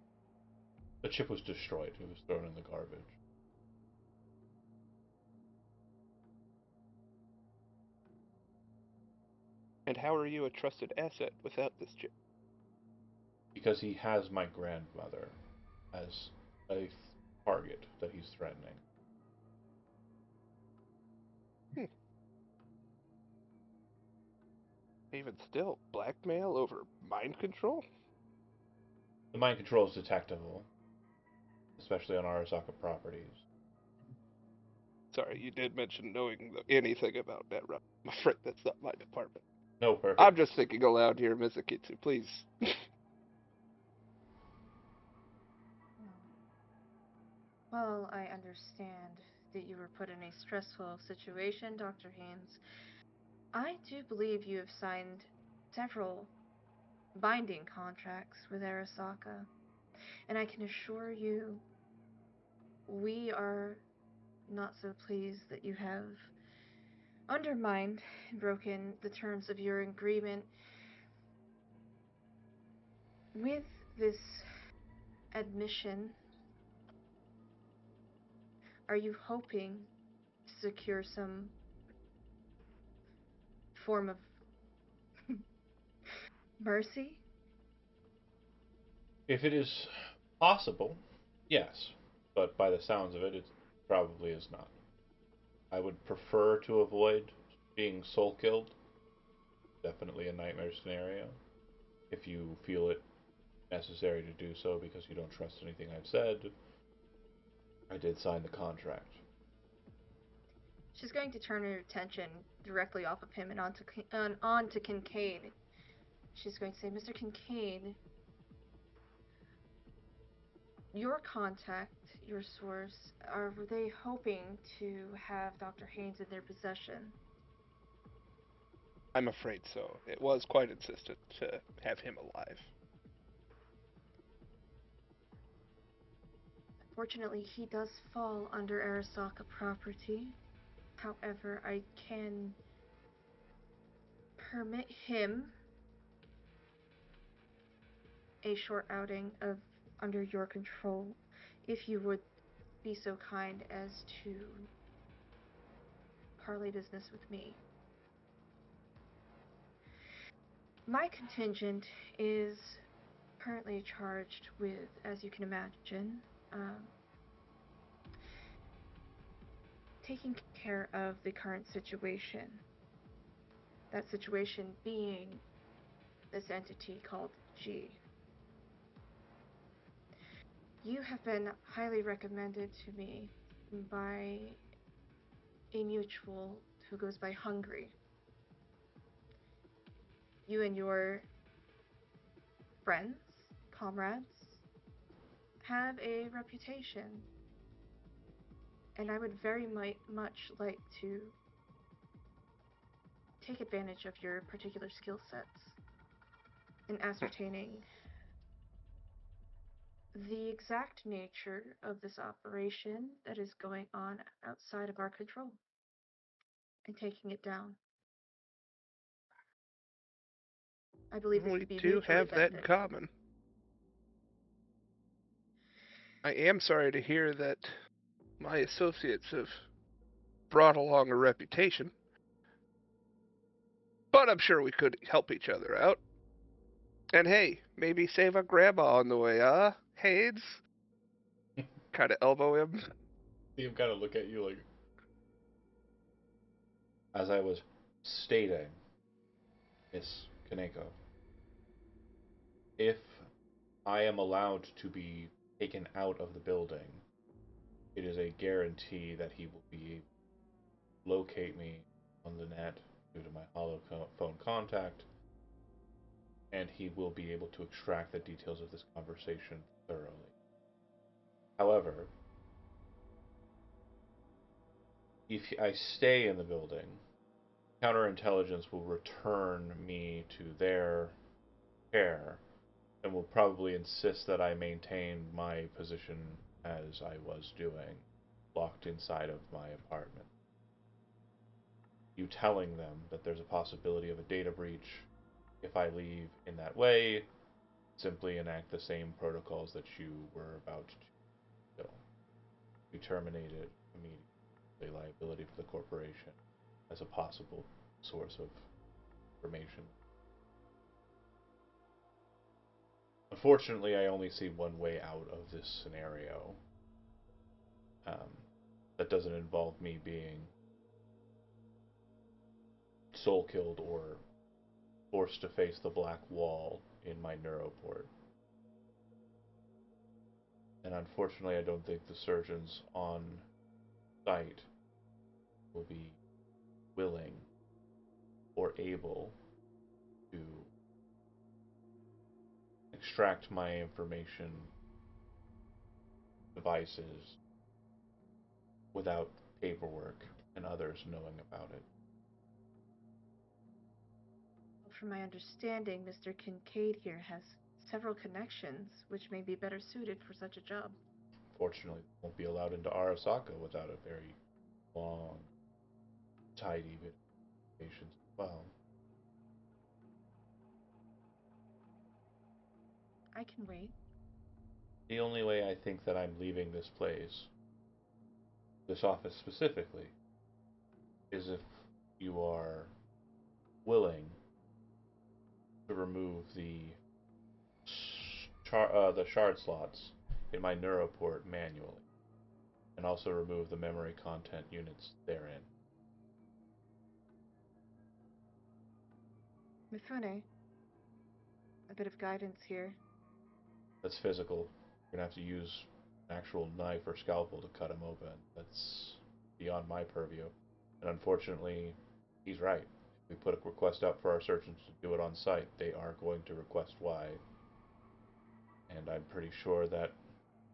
The chip was destroyed. It was thrown in the garbage. And how are you a trusted asset without this chip? Because he has my grandmother as a target that he's threatening. Even still, blackmail over mind control? The mind control is detectable, especially on Arasaka properties. Sorry, you did mention knowing anything about Netra. I'm afraid that's not my department. No, perfect. I'm just thinking aloud here, Mizukitsu, please. Well, I understand that you were put in a stressful situation, Dr. Haynes. I do believe you have signed several binding contracts with Arasaka, and I can assure you we are not so pleased that you have undermined and broken the terms of your agreement. With this admission, are you hoping to secure some form of mercy? If it is possible, yes. But by the sounds of it, it probably is not. I would prefer to avoid being soul killed. Definitely a nightmare scenario. If you feel it necessary to do so because you don't trust anything I've said, I did sign the contract. She's going to turn her attention directly off of him and onto Kincaid. She's going to say, Mr. Kincaid, your contact, your source, are they hoping to have Dr. Haynes in their possession? I'm afraid so. It was quite insistent to have him alive. Fortunately, he does fall under Arasaka property. However, I can permit him a short outing of under your control if you would be so kind as to parley business with me. My contingent is currently charged with, as you can imagine, taking care of the current situation. That situation being this entity called G. You have been highly recommended to me by a mutual who goes by Hungry. You and your friends, comrades, have a reputation, and I would very much like to take advantage of your particular skill sets in ascertaining the exact nature of this operation that is going on outside of our control and taking it down. I believe this We would be do mutually have that in beneficial. common. I am sorry to hear that my associates have brought along a reputation, but I'm sure we could help each other out. And hey, maybe save a grandma on the way, huh? Haynes? Kind of elbow him. See him kind of look at you like. As I was stating, Miss Kaneko, if I am allowed to be taken out of the building, it is a guarantee that he will be able to locate me on the net due to my phone contact, and he will be able to extract the details of this conversation thoroughly. However, if I stay in the building, counterintelligence will return me to their care and will probably insist that I maintain my position as I was doing, locked inside of my apartment. You telling them that there's a possibility of a data breach if I leave in that way, simply enact the same protocols that you were about to do. You terminate it immediately, liability for the corporation as a possible source of information. Unfortunately, I only see one way out of this scenario. That doesn't involve me being soul killed or forced to face the black wall in my neuroport. And unfortunately, I don't think the surgeons on site will be willing or able to extract my information devices without paperwork and others knowing about it. From my understanding, Mr. Kincaid here has several connections which may be better suited for such a job. Fortunately, they won't be allowed into Arasaka without a very long, tidy bit of patience as well. I can wait. The only way I think that I'm leaving this place, this office specifically, is if you are willing to remove the shard slots in my neuroport manually, and also remove the memory content units therein. Mifune, a bit of guidance here. That's physical. You're gonna have to use an actual knife or scalpel to cut him open. That's beyond my purview. And unfortunately, he's right. If we put a request out for our surgeons to do it on site, they are going to request why. And I'm pretty sure that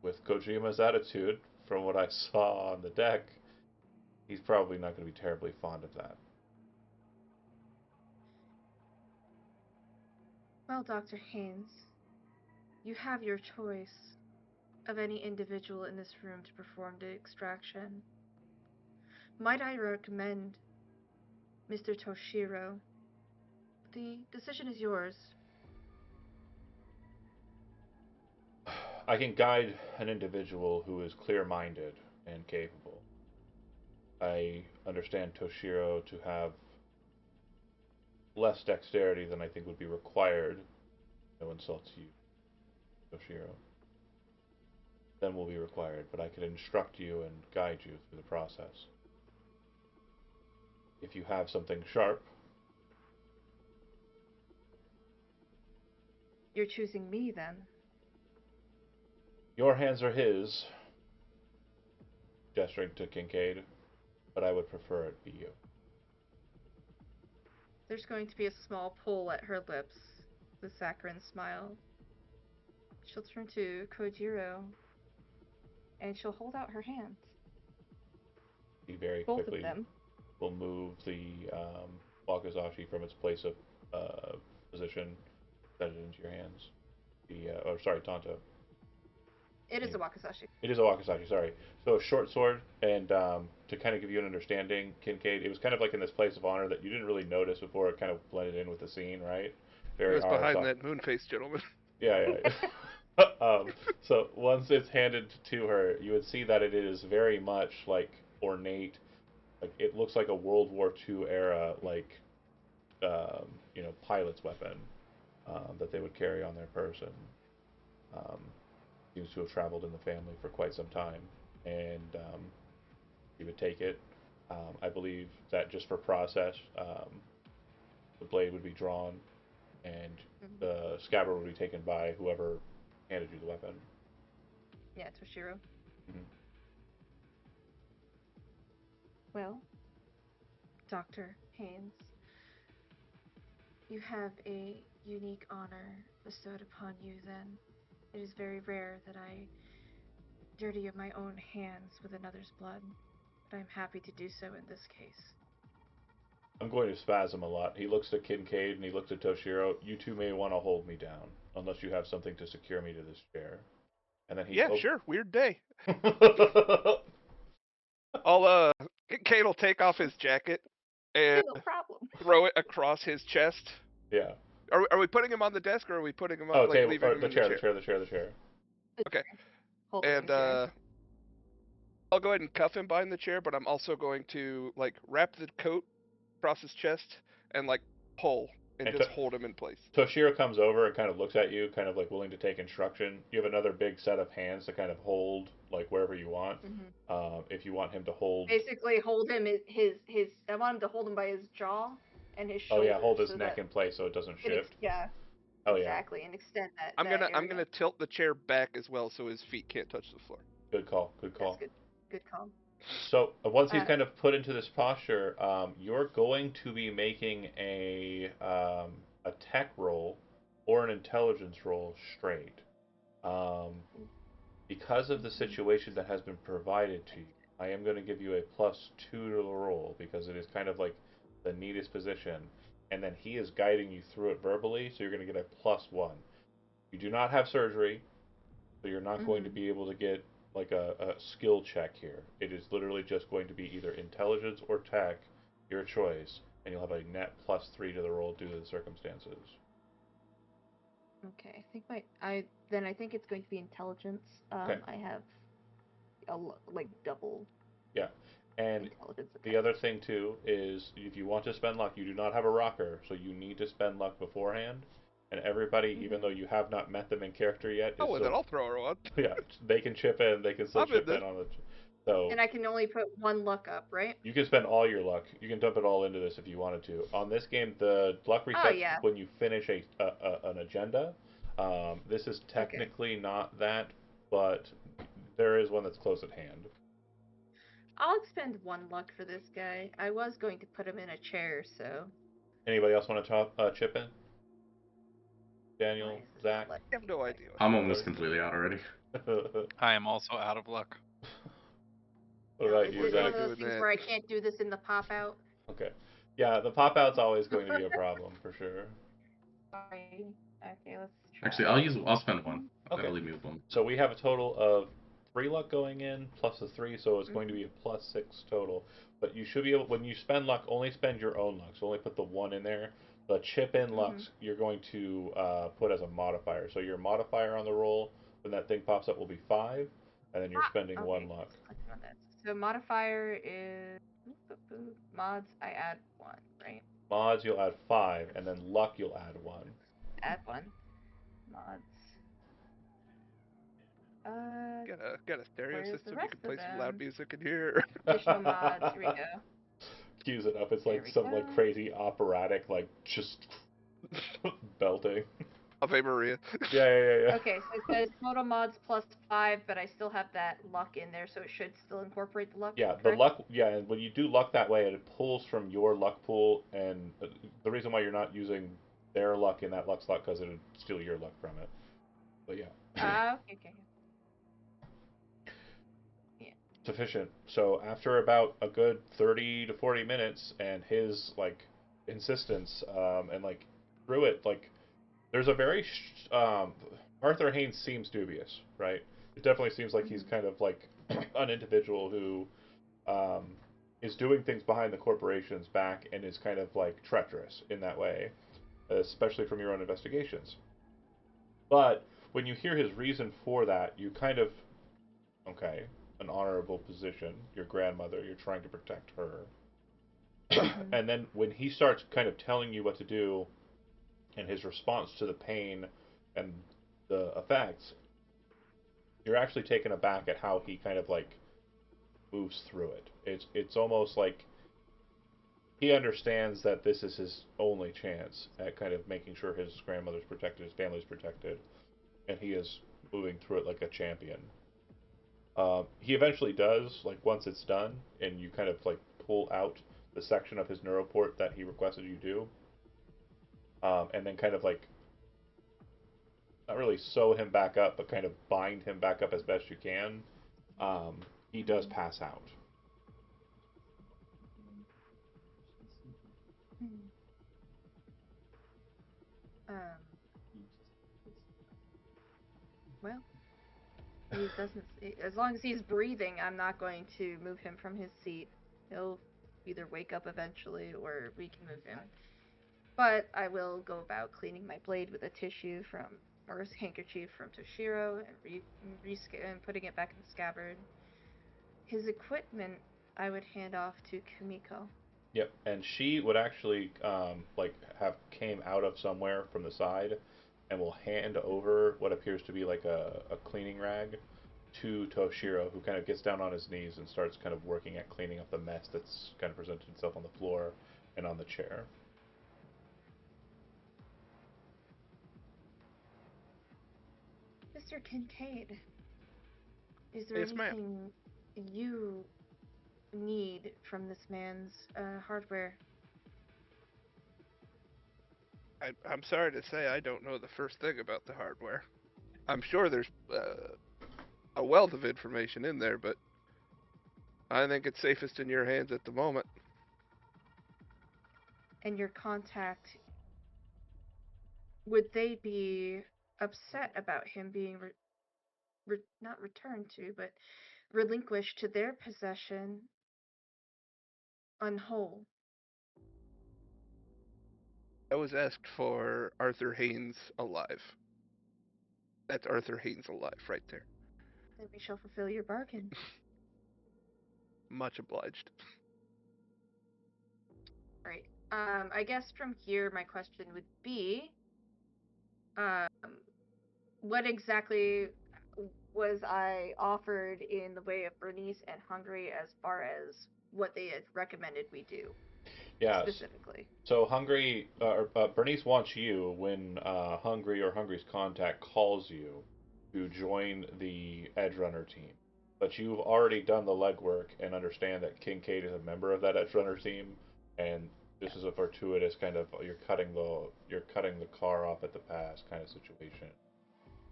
with Kojima's attitude, from what I saw on the deck, he's probably not going to be terribly fond of that. Well, Dr. Haynes, you have your choice of any individual in this room to perform the extraction. Might I recommend Mr. Toshiro? The decision is yours. I can guide an individual who is clear-minded and capable. I understand Toshiro to have less dexterity than I think would be required. No insult to you, Toshiro. Then will be required, but I could instruct you and guide you through the process. If you have something sharp, You're choosing me then. your hands are his, gesturing to Kincaid, but I would prefer it be you. There's going to be a small pull at her lips, the saccharine smile. She'll turn to Kojiro, and she'll hold out her hands. He very Both quickly of them. will move the wakizashi from its place of position, set it into your hands. Tonto. It is a wakizashi. It is a wakizashi, sorry. So a short sword, and to kind of give you an understanding, Kincaid, it was kind of like in this place of honor that you didn't really notice before it kind of blended in with the scene, right? It was behind that moon-faced gentleman. Yeah. So once it's handed to her, you would see that it is very much like ornate. Like it looks like a World War II era, like pilot's weapon that they would carry on their person. Seems to have traveled in the family for quite some time, and he would take it. I believe that just for process, the blade would be drawn, and the scabbard would be taken by whoever handed you the weapon. Yeah, Toshiro. Mm-hmm. Well, Dr. Haynes, you have a unique honor bestowed upon you then. It is very rare that I dirty my own hands with another's blood, but I'm happy to do so in this case. I'm going to spasm a lot. He looks at Kincaid and he looks at Toshiro. You two may want to hold me down, unless you have something to secure me to this chair. And then he Sure. Weird day. Kate will take off his jacket and No problem. throw it across his chest. Yeah. Are we putting him on the desk, or are we putting him Oh, table, leaving him the in chair, the chair? the chair. Okay. Hold And I'll go ahead and cuff him behind the chair, but I'm also going to wrap the coat across his chest and pull and just hold him in place. Toshiro comes over and kind of looks at you, kind of like willing to take instruction. You have another big set of hands to kind of hold wherever you want. Mm-hmm. If you want him to hold, basically hold him his I want him to hold him by his jaw and his Oh shoulders. yeah, hold his so neck that in place so it doesn't it shift. yeah, Oh yeah, exactly, and extend that I'm that gonna area. tilt the chair back as well so his feet can't touch the floor. good call, good That's call. good. Good call. So once he's Uh, kind of put into this posture, you're going to be making a tech roll or an intelligence roll straight. Um, because of the situation that has been provided to you, I am going to give you a +2 to the roll because it is kind of like the neatest position. And then he is guiding you through it verbally, so you're going to get a +1. You do not have surgery, so you're not going to be able to get like a skill check here. It is literally just going to be either intelligence or tech, your choice, and you'll have a net +3 to the roll due to the circumstances. Okay, I think it's going to be intelligence. Okay. I have like double Yeah. And intelligence. the other thing too is if you want to spend luck, you do not have a rocker, so you need to spend luck beforehand. And everybody, even though you have not met them in character yet, is Oh, and then still, I'll throw her on. yeah, they can chip in. They can still I'm in chip this. in on the. So And I can only put one luck up, right? you can spend all your luck. You can dump it all into this if you wanted to. On this game, the luck resets yeah. when you finish an agenda. This is technically not that, but there is one that's close at hand. I'll expend one luck for this guy. I was going to put him in a chair, so. Anybody else want to chip in? Why Daniel, is this Zach? not I have no idea. I'm almost completely out already. I am also out of luck. What No, about is you, it one Zach? of those Doing things that. where I can't do this in the pop out? Okay. Yeah, the pop out's always going to be a problem for sure. Sorry. Okay, let's try. Actually, I'll spend one. Okay. That'll leave me with one. So we have a total of 3 luck going in plus a 3, so it's going to be a +6 total. But you should be able, when you spend luck, only spend your own luck. So only put the 1 in there. The chip in lucks you're going to put as a modifier. So your modifier on the roll when that thing pops up will be 5, and then you're spending 1 luck. Clicking on that. So modifier is mods. I add 1, right? Mods you'll add 5, and then luck you'll add 1. Add 1. Mods. Got a stereo Where's the system. You rest can of play some loud them? music in here. Additional mods. Here we go. Cues it up. It's There like we some like go. crazy operatic, like just belting. Ave Maria. Yeah. Okay, so it says total mods +5, but I still have that luck in there, so it should still incorporate the luck. Yeah, the correct? luck. Yeah, and when you do luck that way, it pulls from your luck pool, and the reason why you're not using their luck in that luck slot because it would steal your luck from it. But yeah. Okay. Yeah. Sufficient. So after about a good 30 to 40 minutes, and his like insistence, and like through it, like there's a very Arthur Haynes seems dubious, right? It definitely seems like he's kind of like an individual who um, is doing things behind the corporation's back and is kind of like treacherous in that way, especially from your own investigations. But when you hear his reason for that, you kind of, okay, an honorable position, your grandmother, you're trying to protect her. And then when he starts kind of telling you what to do and his response to the pain and the effects, you're actually taken aback at how he kind of like moves through it. It's almost like he understands that this is his only chance at kind of making sure his grandmother's protected, his family's protected, and he is moving through it like a champion. He eventually does, like once it's done, and you kind of like pull out the section of his neuroport that he requested you do, and then kind of like not really sew him back up, but kind of bind him back up as best you can. He does pass out. Well, he doesn't. As long as he's breathing, I'm not going to move him from his seat. He'll either wake up eventually, or we can move him. But I will go about cleaning my blade with a tissue or a handkerchief from Toshiro and putting it back in the scabbard. His equipment, I would hand off to Kumiko. Yep, and she would actually like have came out of somewhere from the side, and will hand over what appears to be like a cleaning rag to Toshiro, who kind of gets down on his knees and starts kind of working at cleaning up the mess that's kind of presented itself on the floor and on the chair. Mr. Kincaid, is there Yes, ma'am. anything you need from this man's hardware? I'm sorry to say I don't know the first thing about the hardware. I'm sure there's a wealth of information in there, but I think it's safest in your hands at the moment. And your contact, would they be upset about him being not returned to, but relinquished to their possession unwhole? I was asked for Arthur Haynes alive. That's Arthur Haynes alive right there. Then we shall fulfill your bargain. Much obliged. Right. I guess from here, my question would be, um, what exactly was I offered in the way of Bernice and Hungary as far as what they had recommended we do Yes. specifically? So Bernice wants you when Hungry or Hungry's contact calls you to join the Edge Runner team. But you've already done the legwork and understand that Kincaid is a member of that Edge Runner team, and this is a fortuitous kind of you're cutting the car off at the pass kind of situation.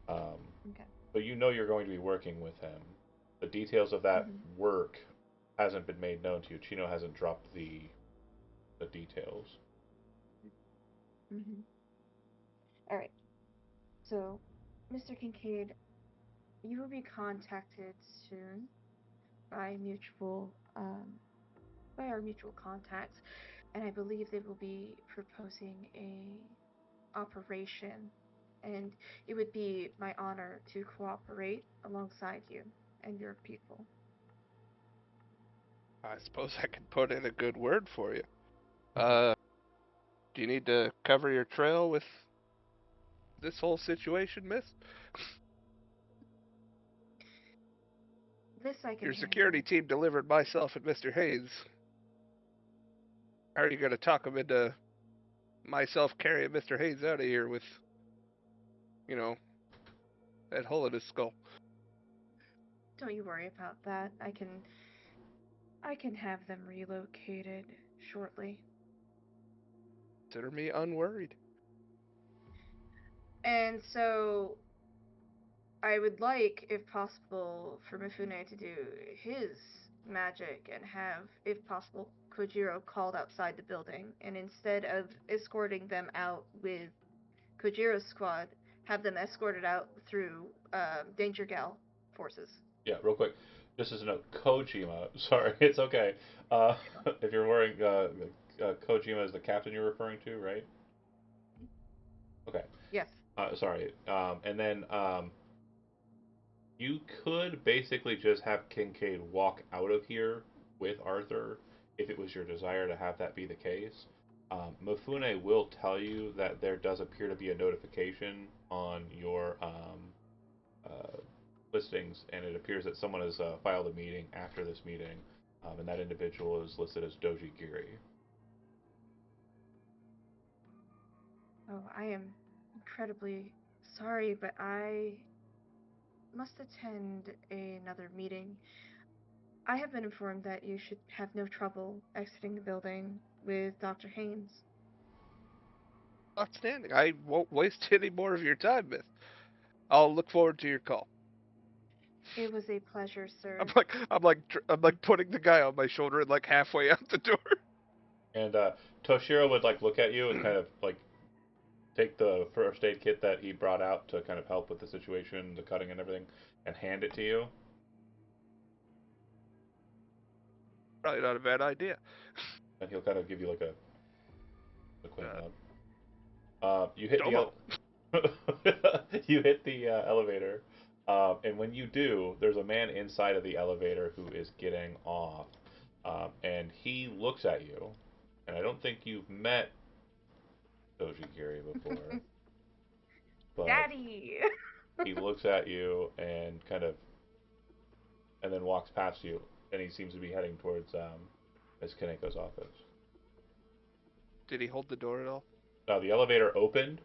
Okay. But you know you're going to be working with him. The details of that work hasn't been made known to you. Chino hasn't dropped the details. All right. So, Mr. Kincaid, you will be contacted soon by by our mutual contacts, and I believe they will be proposing a operation, and it would be my honor to cooperate alongside you and your people. I suppose I could put in a good word for you. Do you need to cover your trail with this whole situation, miss? This I can Your handle. security team delivered myself and Mr. Haynes. How are you going to talk him into myself carrying Mr. Haynes out of here with, you know, that hole in his skull? Don't you worry about that. I can have them relocated shortly. Consider me unworried. And so I would like, if possible, for Mifune to do his magic and have, if possible, Kojiro called outside the building, and instead of escorting them out with Kojiro's squad, have them escorted out through Danger Gal forces. Yeah, real quick. Just as a note, Kojima. Sorry, it's okay. Uh, if you're wearing Kojima is the captain you're referring to, right? Okay. Yes. Sorry. And then you could basically just have Kincaid walk out of here with Arthur if it was your desire to have that be the case. Mifune will tell you that there does appear to be a notification on your uh, listings, and it appears that someone has filed a meeting after this meeting, and that individual is listed as Doji Giri. Oh, I am incredibly sorry, but I must attend another meeting. I have been informed that you should have no trouble exiting the building with Dr. Haynes. Outstanding. I won't waste any more of your time, miss. I'll look forward to your call. It was a pleasure, sir. I'm like putting the guy on my shoulder and like halfway out the door. And Toshiro would like look at you and kind of like take the first aid kit that he brought out to kind of help with the situation, the cutting and everything, and hand it to you. Probably not a bad idea. And he'll kind of give you like a quick nod. You hit Domo. you hit the elevator, and when you do, there's a man inside of the elevator who is getting off, and he looks at you, and I don't think you've met Doji Giri before, but Daddy! he looks at you and kind of, and then walks past you, and he seems to be heading towards Miss Kaneko's office. Did he hold the door at all? The elevator opened,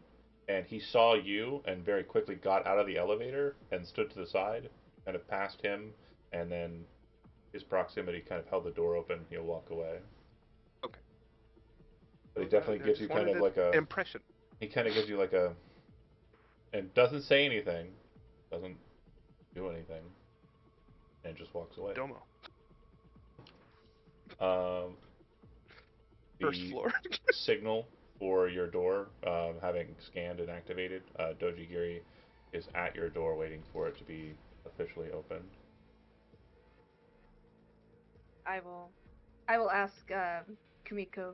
and he saw you and very quickly got out of the elevator and stood to the side, kind of past him, and then his proximity kind of held the door open. He'll walk away. Okay. But he Well, definitely I gives just you kind wanted of like a. impression. He kind of gives you like a. And doesn't say anything, doesn't do anything, and just walks away. Domo. Um, First the floor. signal for your door, having scanned and activated, Doji Giri is at your door waiting for it to be officially opened. I will ask Kumiko.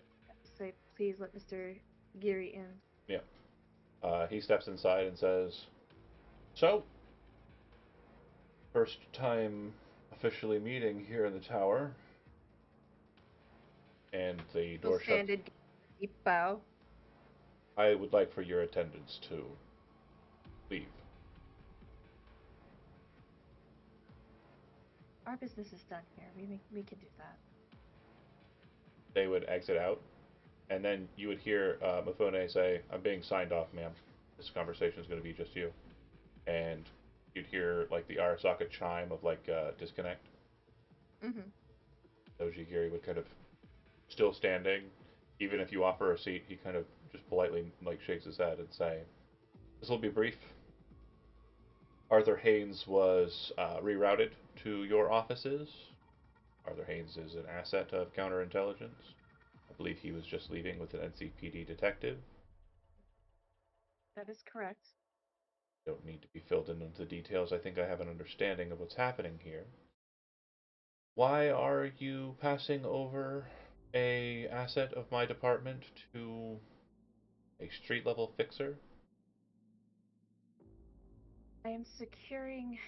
Say, please let Mr. Giri in. Yeah. He steps inside and says, "So, first time officially meeting here in the tower." And the door shuts. Standard deep bow. I would like for your attendants to leave. Our business is done here. We can do that. They would exit out, and then you would hear Mifune say, "I'm being signed off, ma'am. This conversation is going to be just you." And you'd hear like the Arasaka chime of like disconnect. Mm-hmm. Doji Giri would kind of still standing, even if you offer a seat, he kind of just politely like shakes his head and say, "This will be brief. Arthur Haynes was rerouted to your offices. Arthur Haynes is an asset of counterintelligence. I believe he was just leaving with an NCPD detective. That is correct. Don't need to be filled in into the details. I think I have an understanding of what's happening here. Why are you passing over a asset of my department to a street level fixer?" I am securing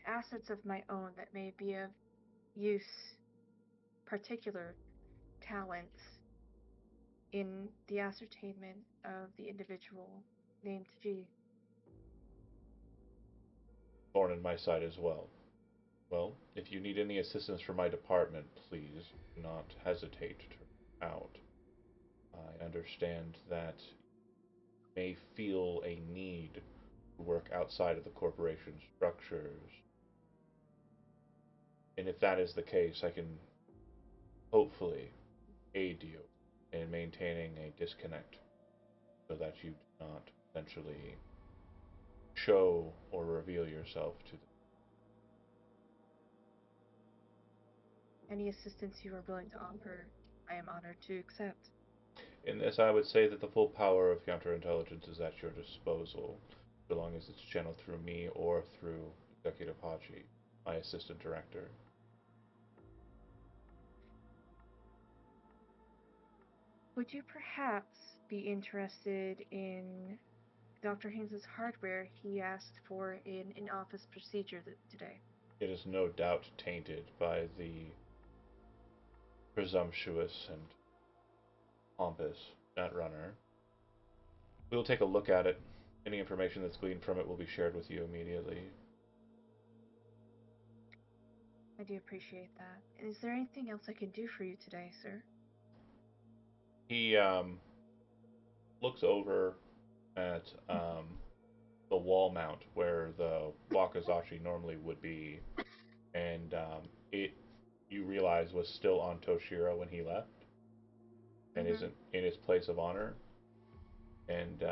assets of my own that may be of use, particular talents in the ascertainment of the individual named G. Thorn in my side as well. Well, if you need any assistance from my department, please do not hesitate to reach out. I understand that you may feel a need to work outside of the corporation's structures. And if that is the case, I can hopefully aid you in maintaining a disconnect so that you do not essentially show or reveal yourself to them. Any assistance you are willing to offer, I am honored to accept. In this, I would say that the full power of counterintelligence is at your disposal, so long as it's channeled through me or through Executive Hachi, my assistant director. Would you perhaps be interested in Dr. Haynes's hardware he asked for in an office procedure today? It is no doubt tainted by the presumptuous and pompous Netrunner. We will take a look at it. Any information that's gleaned from it will be shared with you immediately. I do appreciate that. Is there anything else I can do for you today, sir? He looks over at the wall mount where the wakizashi normally would be, and it you realize was still on Toshiro when he left, and isn't in his place of honor. And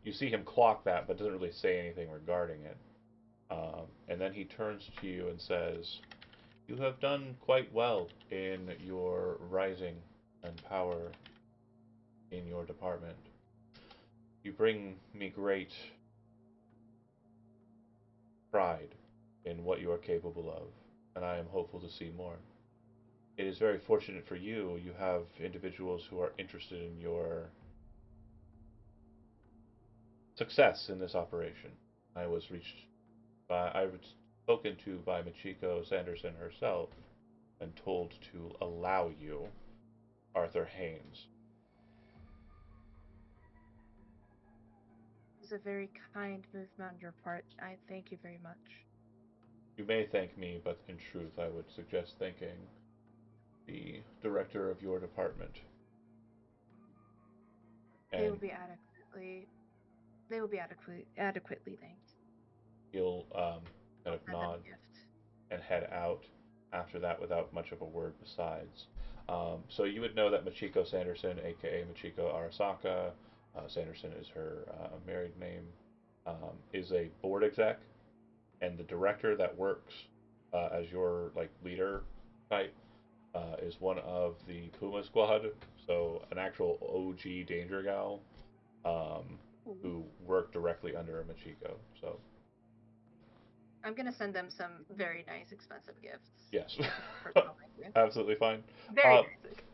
you see him clock that, but doesn't really say anything regarding it. And then he turns to you and says, "You have done quite well in your rising and power in your department. You bring me great pride in what you are capable of, and I am hopeful to see more. It is very fortunate for you. You have individuals who are interested in your success in this operation. I was spoken to by Michiko Sanderson herself and told to allow you Arthur Haynes." It's a very kind move on your part. I thank you very much. You may thank me, but in truth, I would suggest thanking the director of your department. They will And be adequately They will be adequately thanked. He'll kind I'll of send them nod a gift. and head out after that without much of a word besides. So you would know that Machiko Sanderson, aka Machiko Arasaka, Sanderson is her married name, is a board exec, and the director that works as your like leader type is one of the Puma Squad, so an actual OG Danger Gal who worked directly under Machiko. So I'm gonna send them some very nice, expensive gifts. yes, Personal thank you. absolutely fine. Very Uh, basic.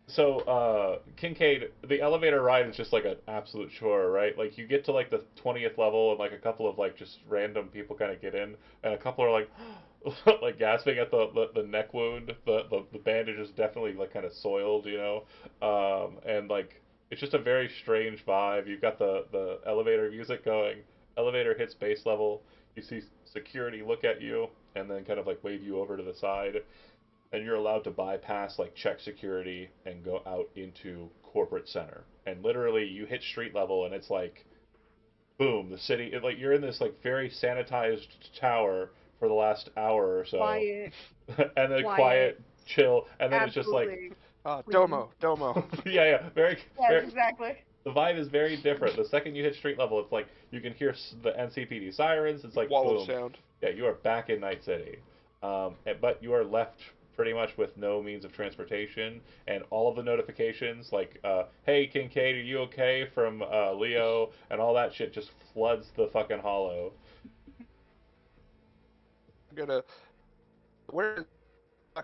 So, Kincaid, the elevator ride is just like an absolute chore, right? Like you get to like the 20th level and like a couple of like just random people kind of get in, and a couple are like, like gasping at the neck wound. The bandage is definitely like kind of soiled, you know, and like it's just a very strange vibe. You've got the elevator music going. Elevator hits base level. You see security look at you and then kind of like wave you over to the side, and you're allowed to bypass like check security and go out into corporate center. And literally, you hit street level, and it's like, boom, the city. Like you're in this like very sanitized tower for the last hour or so, Quiet. and then Quiet. quiet, chill, and then it's just like, Absolutely. Domo, Domo. yeah, very, Yes, very. exactly. The vibe is very different. The second you hit street level, it's like you can hear the NCPD sirens. It's like Wall boom, of sound. yeah, you are back in Night City. But you are left pretty much with no means of transportation, and all of the notifications, like, hey, Kincaid, are you okay, from Leo, and all that shit just floods the fucking hollow. I'm gonna. Where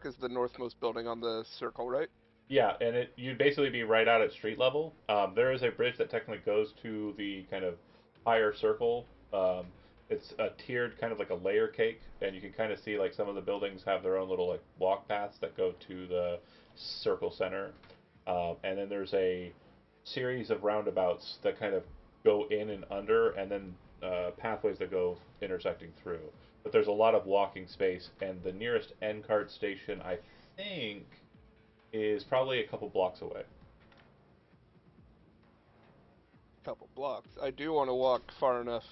is the northmost building on the circle, right? Yeah, and you'd basically be right out at street level. There is a bridge that technically goes to the kind of higher circle. It's a tiered kind of like a layer cake, and you can kind of see like some of the buildings have their own little like walk paths that go to the circle center. And then there's a series of roundabouts that kind of go in and under, and then pathways that go intersecting through. But there's a lot of walking space, and the nearest end card station, I think, is probably a couple blocks away. Couple blocks. I do want to walk far enough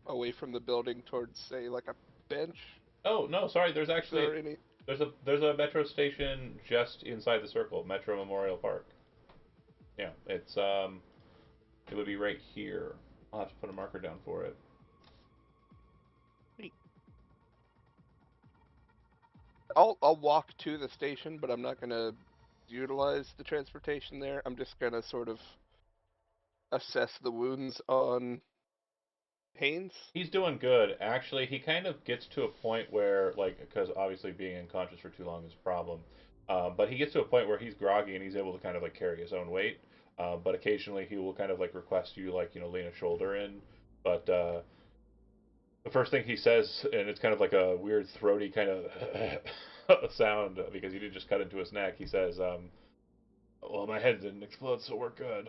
away from the building towards, say, like a bench. Oh no, sorry. There's Is actually there any? there's a metro station just inside the circle, Metro Memorial Park. Yeah, it would be right here. I'll have to put a marker down for it. I'll walk to the station, but I'm not gonna utilize the transportation there. I'm just gonna sort of assess the wounds on Haynes. He's doing good. Actually, he kind of gets to a point where, like, because obviously being unconscious for too long is a problem. But he gets to a point where he's groggy and he's able to kind of like carry his own weight. But occasionally he will kind of like request you like lean a shoulder in. But the first thing he says, and it's kind of like a weird throaty kind of sound because you did just cut into his neck. He says, "Well, my head didn't explode, so we're good.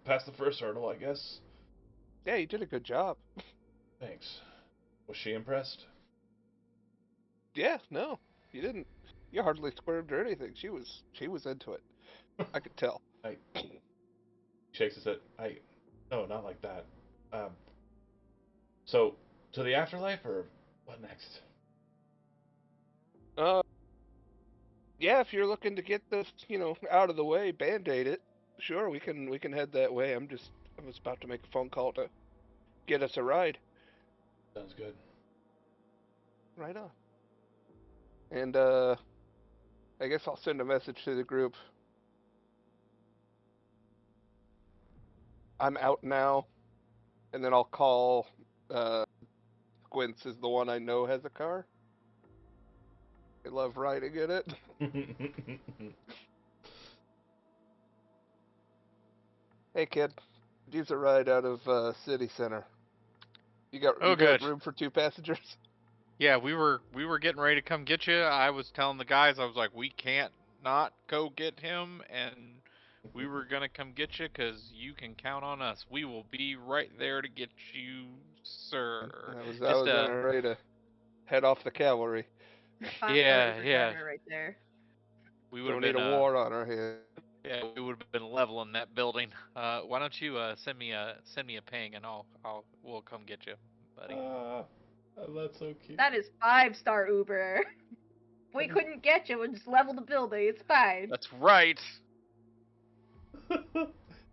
Past the first hurdle, I guess." Yeah, you did a good job. Thanks. Was she impressed? Yeah, no, you didn't. You hardly squirmed or anything. She was into it. I could tell. I shakes his head. No, not like that. Um, so to the afterlife or what next? Uh, yeah, if you're looking to get this, out of the way, band-aid it. Sure, we can head that way. I was about to make a phone call to get us a ride. Sounds good. Right on. And I guess I'll send a message to the group. I'm out now, and then I'll call Squints is the one I know has a car. I love riding in it. Hey kid, use a ride out of city center. Oh, You good. got room for 2 passengers? Yeah, we were getting ready to come get you. I was telling the guys, I was like, we can't not go get him, and we were gonna come get you because you can count on us. We will be right there to get you, sir. I was Just on our way to head off the cavalry. Five Yeah, letters yeah. right there. We would have Don't need been a war on our hands. Yeah, we would have been leveling that building. Why don't you send me a ping and we'll come get you, buddy. That's so cute. That is 5-star Uber. We couldn't get you. We'll just level the building. It's fine. That's right.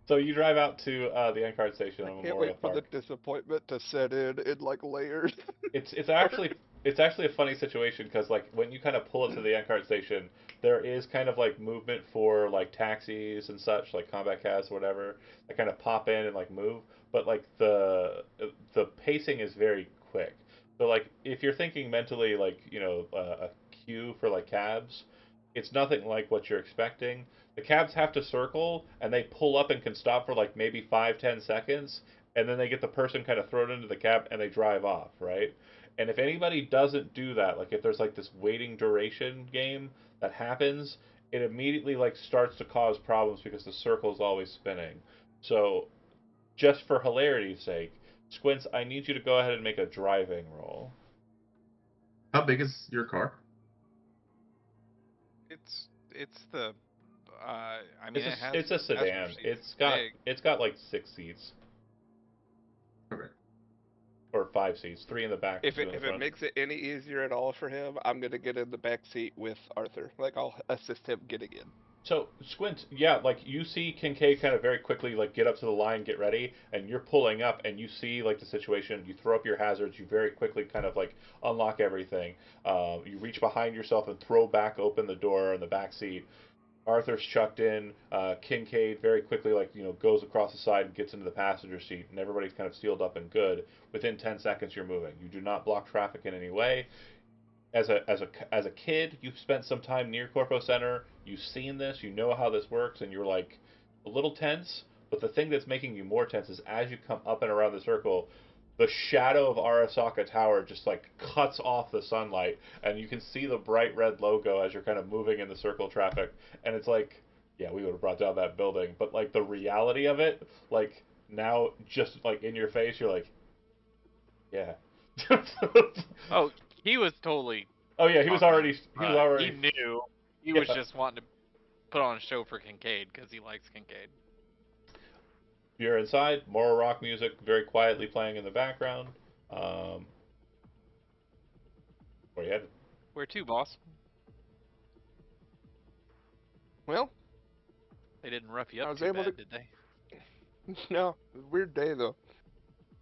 So you drive out to the end card station I on can't Memorial wait for the Park. disappointment to set in like layers. It's actually a funny situation because like when you kind of pull up to the end card station, there is kind of like movement for like taxis and such, like combat cabs or whatever, that kind of pop in and like move. But like the pacing is very quick. So like if you're thinking mentally like a queue for like cabs, it's nothing like what you're expecting. The cabs have to circle and they pull up and can stop for like maybe 5-10 seconds, and then they get the person kind of thrown into the cab and they drive off, right? And if anybody doesn't do that, like if there's like this waiting duration game that happens, it immediately like starts to cause problems because the circle's always spinning. So just for hilarity's sake, Squints, I need you to go ahead and make a driving roll. How big is your car? It's the I mean it has It's a passenger sedan. seats. Big. It's got like 6 seats Okay. or 5 seats, 3 in the back, If 2 it in the if it front. makes it any easier at all for him, I'm gonna get in the back seat with Arthur. Like I'll assist him getting in. So Squint, yeah, like you see Kincaid kind of very quickly like get up to the line, get ready, and you're pulling up, and you see like the situation. You throw up your hazards. You very quickly kind of like unlock everything. You reach behind yourself and throw back open the door in the back seat. Arthur's chucked in. Kincaid very quickly like goes across the side and gets into the passenger seat, and everybody's kind of sealed up and good. Within 10 seconds, you're moving. You do not block traffic in any way. As a kid, you've spent some time near Corpo Center. You've seen this. You know how this works, and you're like a little tense. But the thing that's making you more tense is as you come up and around the circle, the shadow of Arasaka Tower just like cuts off the sunlight, and you can see the bright red logo as you're kind of moving in the circle traffic. And it's like, yeah, we would have brought down that building, but like the reality of it, like now just like in your face, you're like, yeah. Oh, he was totally Oh yeah, he was talking. already He knew. He was yeah. just wanting to put on a show for Kincaid because he likes Kincaid. You're inside, more rock music very quietly playing in the background. Um, where you headed? Where to, boss? Well, They didn't rough you I up was too able bad, to. did they? No, it was a weird day though.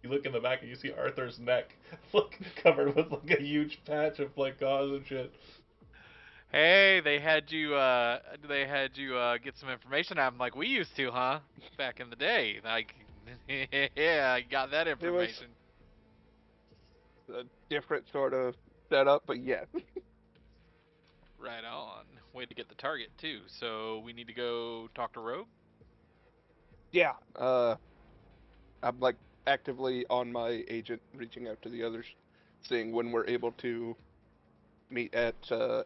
You look in the back and you see Arthur's neck, like covered with like a huge patch of like gauze and shit. Hey, they had you get some information out of 'em like we used to, huh? Back in the day. Like yeah, I got that It was information. a different sort of setup, but yeah. Right on. Way to get the target too. So we need to go talk to Rogue. Yeah. I'm like actively on my agent, reaching out to the others, seeing when we're able to meet at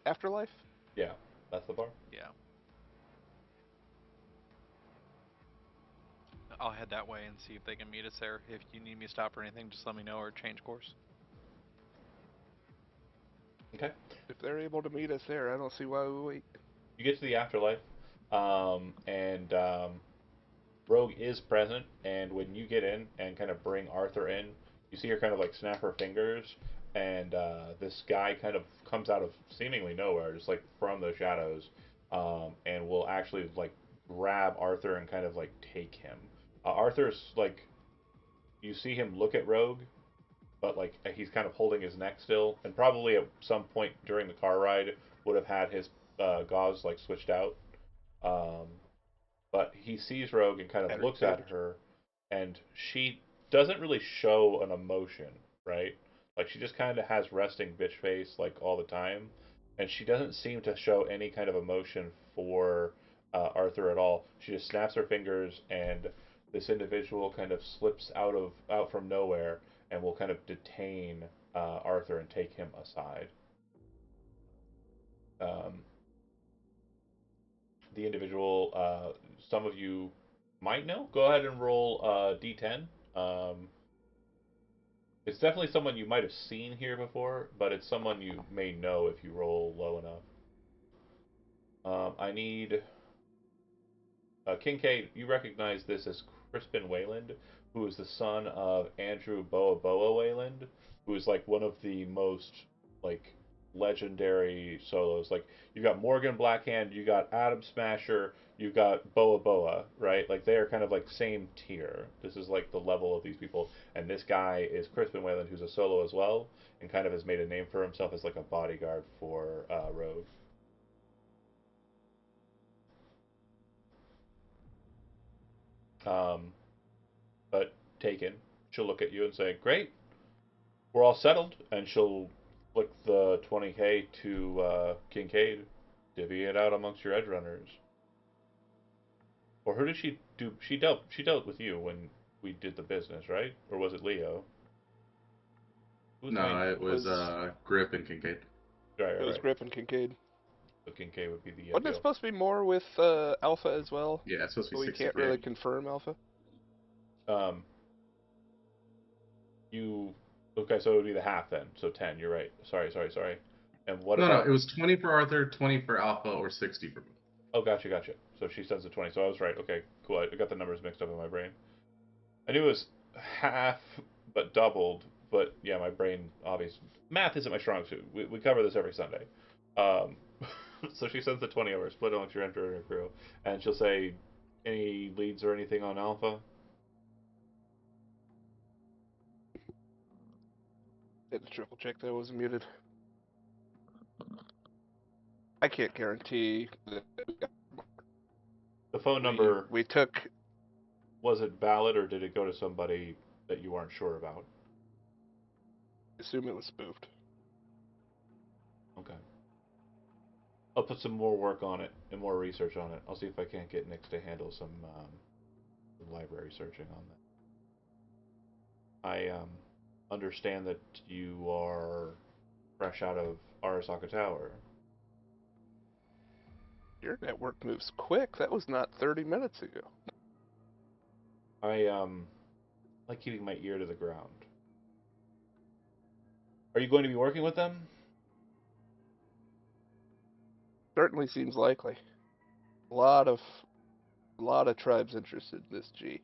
Afterlife. Yeah, that's the bar. Yeah. I'll head that way and see if they can meet us there. If you need me to stop or anything, just let me know or change course. Okay. If they're able to meet us there, I don't see why we wait. You get to the afterlife, and Rogue is present. And when you get in and kind of bring Arthur in, you see her kind of like snap her fingers, and this guy kind of comes out of seemingly nowhere, just like from the shadows, and will actually like grab Arthur and kind of like take him. Arthur's like, you see him look at Rogue, but like he's kind of holding his neck still, and probably at some point during the car ride would have had his gauze like switched out. Um, but he sees Rogue and kind of looks at Advantage. her, and she doesn't really show an emotion, right? Like she just kind of has resting bitch face like all the time, and she doesn't seem to show any kind of emotion for Arthur at all. She just snaps her fingers, and this individual kind of slips out from nowhere and will kind of detain Arthur and take him aside. Um, the individual, some of you might know. Go ahead and roll d10. Um, it's definitely someone you might have seen here before, but it's someone you may know if you roll low enough. I need Kincaid, you recognize this as Crispin Wayland, who is the son of Andrew Boa Boa Wayland, who is like one of the most like legendary solos. Like you got Morgan Blackhand, you got Adam Smasher, you got Boa Boa, right? Like they are kind of like same tier. This is like the level of these people, and this guy is Crispin Wayland, who's a solo as well, and kind of has made a name for himself as like a bodyguard for Rogue. Um, but taken, she'll look at you and say, "Great, we're all settled," and she'll flick the 20K to Kincaid, divvy it out amongst your edge runners. Or who did she do? She dealt with you when we did the business, right? Or was it Leo? Who's the main? No, it was Grip and Kincaid. Right, It right, was right. Grip and Kincaid. So Kincaid would be the Wasn't it deal. supposed to be more with Alpha as well? Yeah, it's supposed to But be we 60K. can't really confirm Alpha. Um, you okay? So it would be the half then. So 10. You're right. Sorry. And what No, about? it was 20 for Arthur, 20 for Alpha, or 60 for me. Oh, gotcha. So she sends the 20. So I was right. Okay, cool. I got the numbers mixed up in my brain. I knew it was half, but doubled. But yeah, my brain obviously math isn't my strong suit. We cover this every Sunday. Um, so she sends the 20 over, split amongst your enter and your crew, and she'll say, "Any leads or anything on Alpha?" Had to triple check that I wasn't muted. I can't guarantee that The phone number, we took. was it valid or did it go to somebody that you aren't sure about? Assume it was spoofed. Okay. I'll put some more work on it and more research on it. I'll see if I can't get Nix to handle some library searching on that. I understand that you are fresh out of Arasaka Tower. Your network moves quick. That was not 30 minutes ago. I like keeping my ear to the ground. Are you going to be working with them? Certainly seems likely. A lot of tribes interested in this G.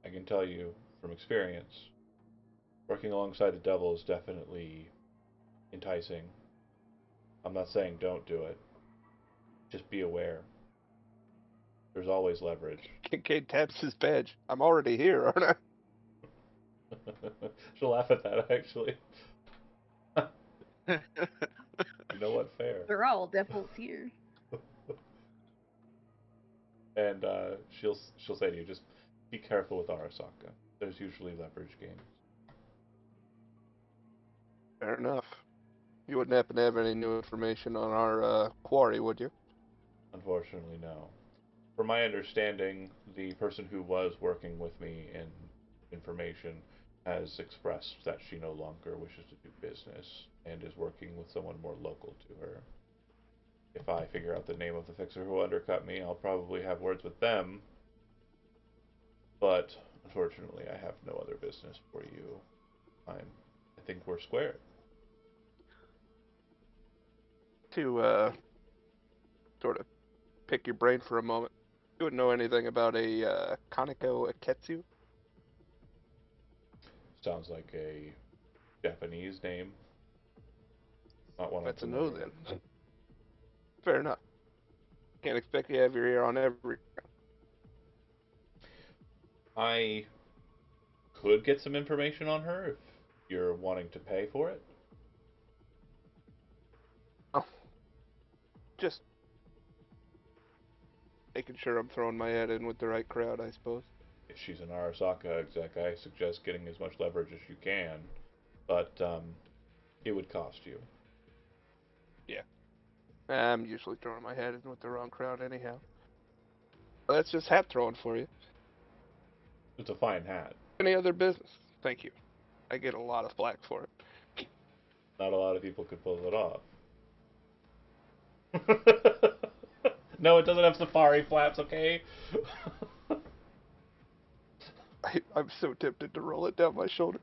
I can tell you from experience, working alongside the devil is definitely enticing. I'm not saying don't do it. Just be aware. There's always leverage. Kincaid taps his badge. I'm already here, aren't I? She'll laugh at that actually. You know what? Fair. We're all devils here. And she'll say to you, just be careful with Arasaka. There's usually leverage games. Fair enough. You wouldn't happen to have any new information on our quarry, would you? Unfortunately, no. From my understanding, the person who was working with me in information has expressed that she no longer wishes to do business and is working with someone more local to her. If I figure out the name of the fixer who undercut me, I'll probably have words with them. But unfortunately, I have no other business for you. I think we're square. To sort of pick your brain for a moment, you wouldn't know anything about a Kaneko Aketsu? Sounds like a Japanese name. Not one I'm That's a no familiar then. with. Fair enough. Can't expect you to have your ear on every. I could get some information on her if you're wanting to pay for it. Oh, just making sure I'm throwing my head in with the right crowd, I suppose. If she's an Arasaka exec, I suggest getting as much leverage as you can, but it would cost you. Yeah. I'm usually throwing my head in with the wrong crowd anyhow. That's just hat throwing for you. It's a fine hat. Any other business? Thank you. I get a lot of flack for it. Not a lot of people could pull it off. No, it doesn't have safari flaps, okay? I'm so tempted to roll it down my shoulder.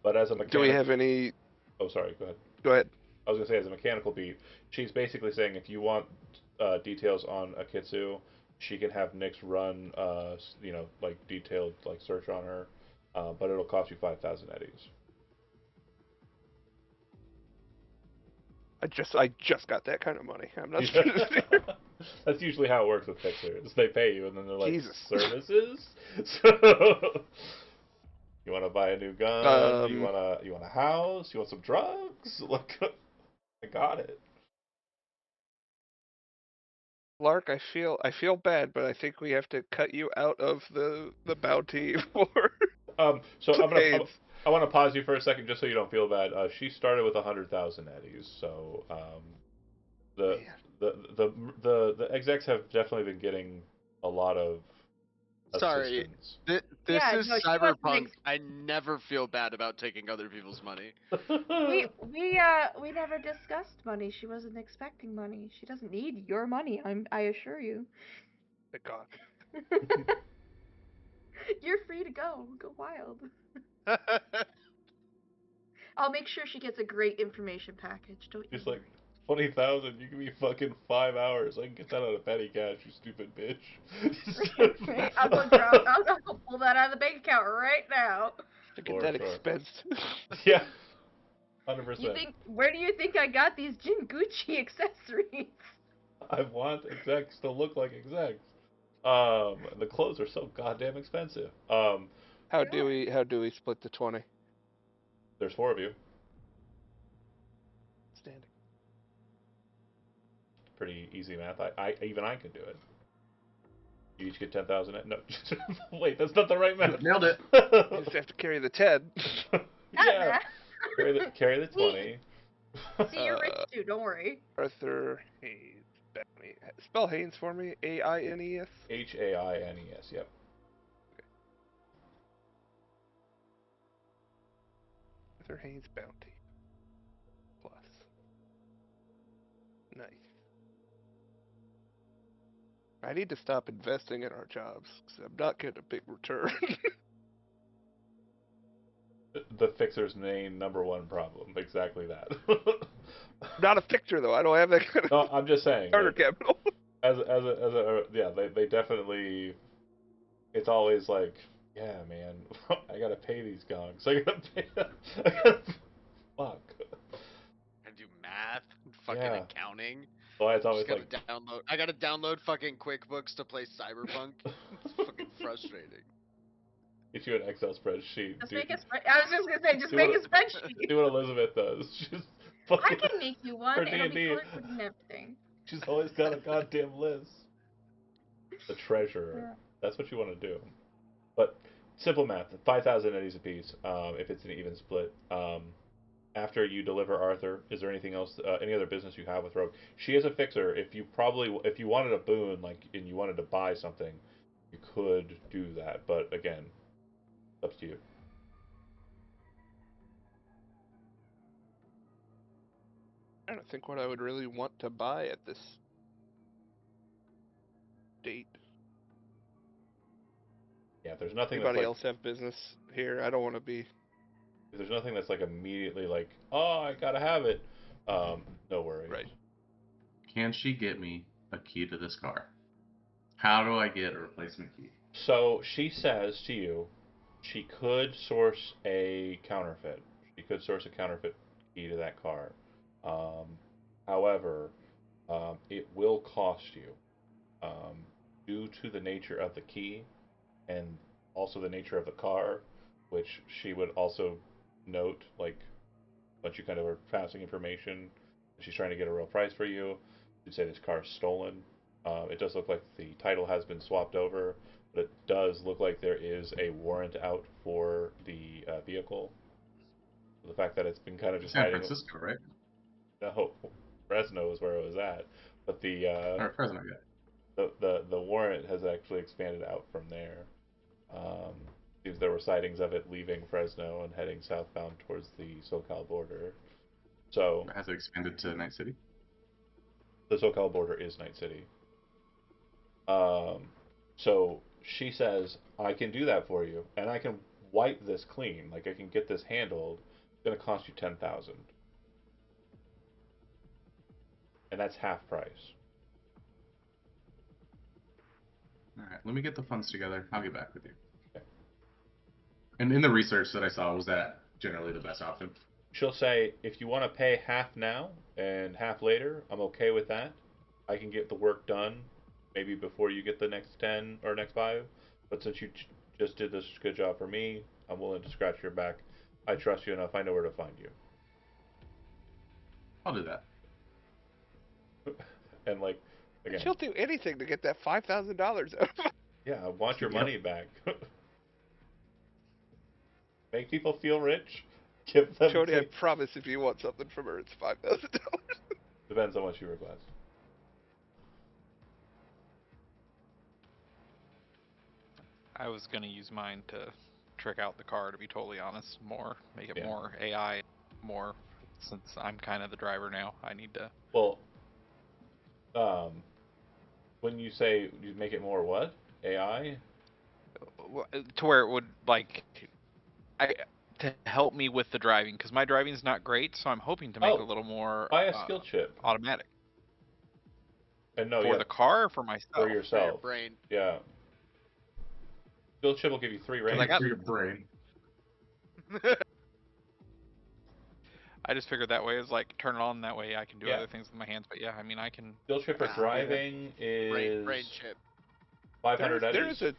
But as a mechanic... Do we have any... Oh, sorry, go ahead. Go ahead. I was gonna say as a mechanical beat, she's basically saying if you want details on a Kitsu, she can have Nyx run, like detailed like search on her, but it'll cost you 5,000 eddies. I just got that kind of money. I'm not sure. That's usually how it works with fixers. They pay you, and then they're like, Jesus. services. So, you want to buy a new gun? You want a house? You want some drugs? Look, I got it. Lark, I feel bad, but I think we have to cut you out of the bounty for. So Haynes. I want to pause you for a second just so you don't feel bad. She started with 100,000 eddies, so the, Man. the execs have definitely been getting a lot of Sorry, assistance. this Yeah, is no, she wasn't Cyberpunk. I never feel bad about taking other people's money. We never discussed money. She wasn't expecting money. She doesn't need your money. I assure you. Thank God. You're free to go. Go wild. I'll make sure she gets a great information package. Don't you Just worry. like 20,000, you give me fucking 5 hours. I can get that out of petty cash, you stupid bitch. I'll go pull that out of the bank account right now. To get that Sure. expensed. Yeah, 100%. Where do you think I got these Jin Gucci accessories? I want execs to look like execs. The clothes are so goddamn expensive. How do we split the 20? There's 4 of you. Standing. Pretty easy math. Even I could do it. You each get 10,000. No, wait, that's not the right math. Nailed it. You just have to carry the 10. Yeah, carry the 20. See, you're rich too. Don't worry. Arthur Haynes. Bounty. Spell Haynes for me. Aines. Haines. Yep. Arthur Haynes bounty. Plus. Nice. I need to stop investing in our jobs because I'm not getting a big return. The fixer's main #1 problem. Exactly that. Not a fixer though. I don't have that kind of No, I'm just saying. starter Like, capital. yeah, they definitely. It's always like, yeah, man, I gotta pay these gongs. I gotta fuck. I do math, fucking Yeah. accounting. So it's I always just like, gotta download. I gotta download fucking QuickBooks to play Cyberpunk. It's fucking frustrating. get you an Excel spreadsheet. Just make a spread. I was just gonna say, just make a spreadsheet. Do what Elizabeth does. She's I fucking. can make you one. For It'll be D&D. color coded and everything. She's always got a goddamn list. The treasurer. Yeah. That's what you want to do. But simple math: 5,000 eddies apiece. If it's an even split. After you deliver Arthur, is there anything else? Any other business you have with Rogue? She is a fixer. If you wanted a boon, like, and you wanted to buy something, you could do that. But again, it's up to you. I don't think what I would really want to buy at this date. Yeah, if there's nothing. Anybody that's else have business here? I don't want to be. If there's nothing that's like immediately like, oh, I gotta have it. No worries. Right. Can she get me a key to this car? How do I get a replacement key? So she says to you, she could source a counterfeit. She could source a counterfeit key to that car. However, it will cost you due to the nature of the key and also the nature of the car, which she would also note, like, once you kind of are passing information, she's trying to get a real price for you. She'd say this car's stolen. It does look like the title has been swapped over, but it does look like there is a warrant out for the vehicle. The fact that it's been kind of just San hiding. Francisco, right? No, Fresno is where it was at, but the Or Fresno, yeah. the warrant has actually expanded out from there. Seems there were sightings of it leaving Fresno and heading southbound towards the SoCal border. So Has it expanded to Night City? the SoCal border is Night City. So she says, I can do that for you, and I can wipe this clean. Like, I can get this handled. It's gonna cost you 10,000. and that's half price. All right, let me get the funds together. I'll get back with you. Okay. And in the research that I saw, was that generally the best option? She'll say, if you want to pay half now and half later, I'm okay with that. I can get the work done maybe before you get the next 10 or next 5. But since you just did this good job for me, I'm willing to scratch your back. I trust you enough. I know where to find you. I'll do that. And like, again, She'll do anything to get that $5,000 out. yeah, I want your Yep. money back. Make people feel rich. Give them Jody, I things. promise if you want something from her, it's $5,000. Depends on what you request. I was gonna use mine to trick out the car. To be totally honest, make it Yeah. more AI, more since I'm kind of the driver now. I need to. Well, when you say you make it more what? AI? To where it would like I to help me with the driving because my driving's not great, so I'm hoping to make it a little more Buy a skill chip. automatic And no, for yeah, the car or for myself. for For your yourself. brain. Yeah. Skill chip will give you 3 'Cause range. I got- For your brain. I just figured that way is like turn it on that way I can do Yeah. other things with my hands. But yeah, I mean I can. Skill chip for Ah, driving is brain chip. 500 there eddies. is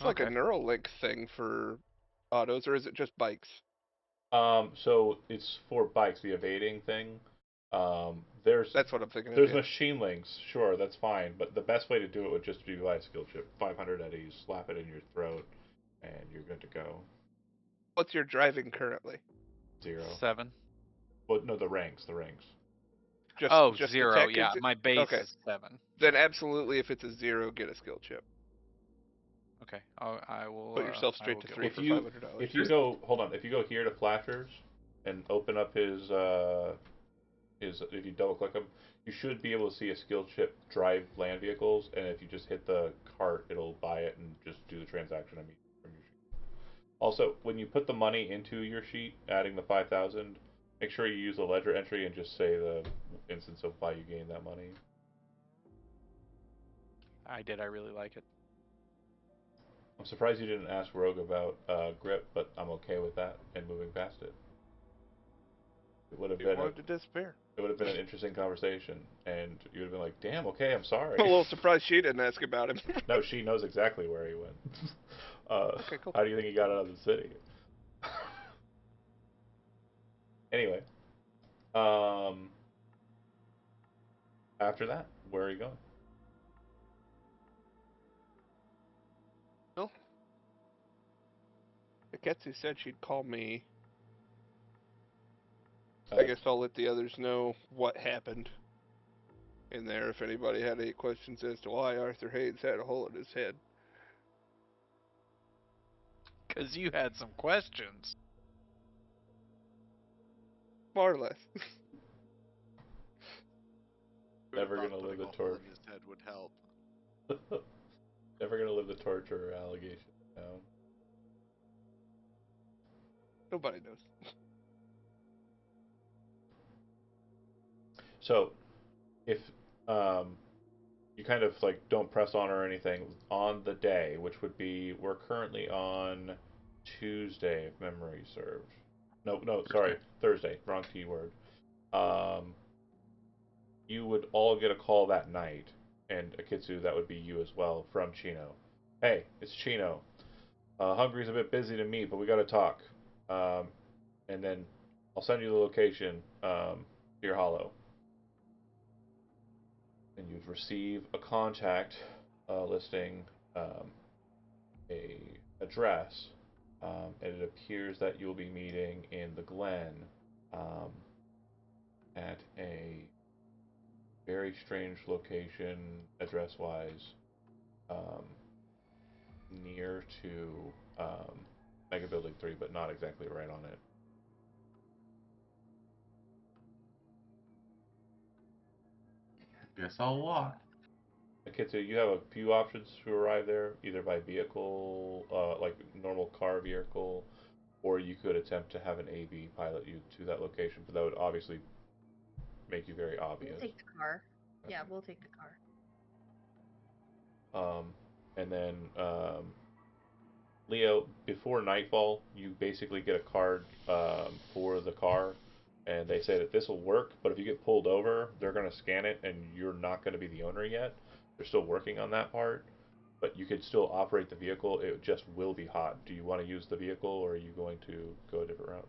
like a Okay. Neuralink thing for autos, or is it just bikes? So it's for bikes, the evading thing. There's That's what I'm thinking of. there's Yeah. machine links, sure, that's fine, but the best way to do it would just be by a skill chip. 500 eddies, slap it in your throat, and you're good to go. What's your driving currently? 0. 7. Well, no, the ranks. Just the 0. tech Yeah, is my base okay. is 7. Then absolutely, if it's a 0, get a skill chip. Okay, I will. Put yourself I straight will to get 3 one. for $500. If you go, hold on, if you go here to Flashers and open up his if you double click him, you should be able to see a skill chip drive land vehicles, and if you just hit the cart, it'll buy it and just do the transaction immediately from your sheet. Also, when you put the money into your sheet, adding the 5,000, make sure you use the ledger entry and just say the instance of why you gained that money. I did. I really like it. I'm surprised you didn't ask Rogue about grip, but I'm okay with that and moving past it. It would have You been wanted to disappear. it would have been an interesting conversation, and you would have been like, "Damn, okay, I'm sorry." I'm a little surprised she didn't ask about him. No, she knows exactly where he went. Okay, cool. How do you think he got out of the city? Anyway, after that, where are you going? Well, Aketsu said she'd call me. I guess I'll let the others know what happened in there if anybody had any questions as to why Arthur Haynes had a hole in his head. Because you had some questions. More or less. Who'd have Never thought gonna live putting the a hole torch. in his head would help. Never gonna live the torture allegation down. Nobody knows. So, if you kind of like don't press on or anything on the day, which would be we're currently on Tuesday, if memory serves. No, sorry, Thursday. Wrong keyword. You would all get a call that night, and Akitsu, that would be you as well, from Chino. Hey, it's Chino. Hungry's a bit busy to meet, but we got to talk. And then I'll send you the location to your hollow. And you'd receive a contact listing a address, and it appears that you'll be meeting in the Glen at a very strange location, address-wise, near to Mega Building 3, but not exactly right on it. Guess I'll walk. Akitsu, you have a few options to arrive there, either by vehicle, like normal car vehicle, or you could attempt to have an AV pilot you to that location, but that would obviously make you very We'll obvious. take the car. Yeah, we'll take the car. And then Leo, before nightfall, you basically get a card for the car, and they say that this will work. But if you get pulled over, they're going to scan it, and you're not going to be the owner yet. They're still working on that part, but you could still operate the vehicle. It just will be hot. Do you want to use the vehicle, or are you going to go a different route?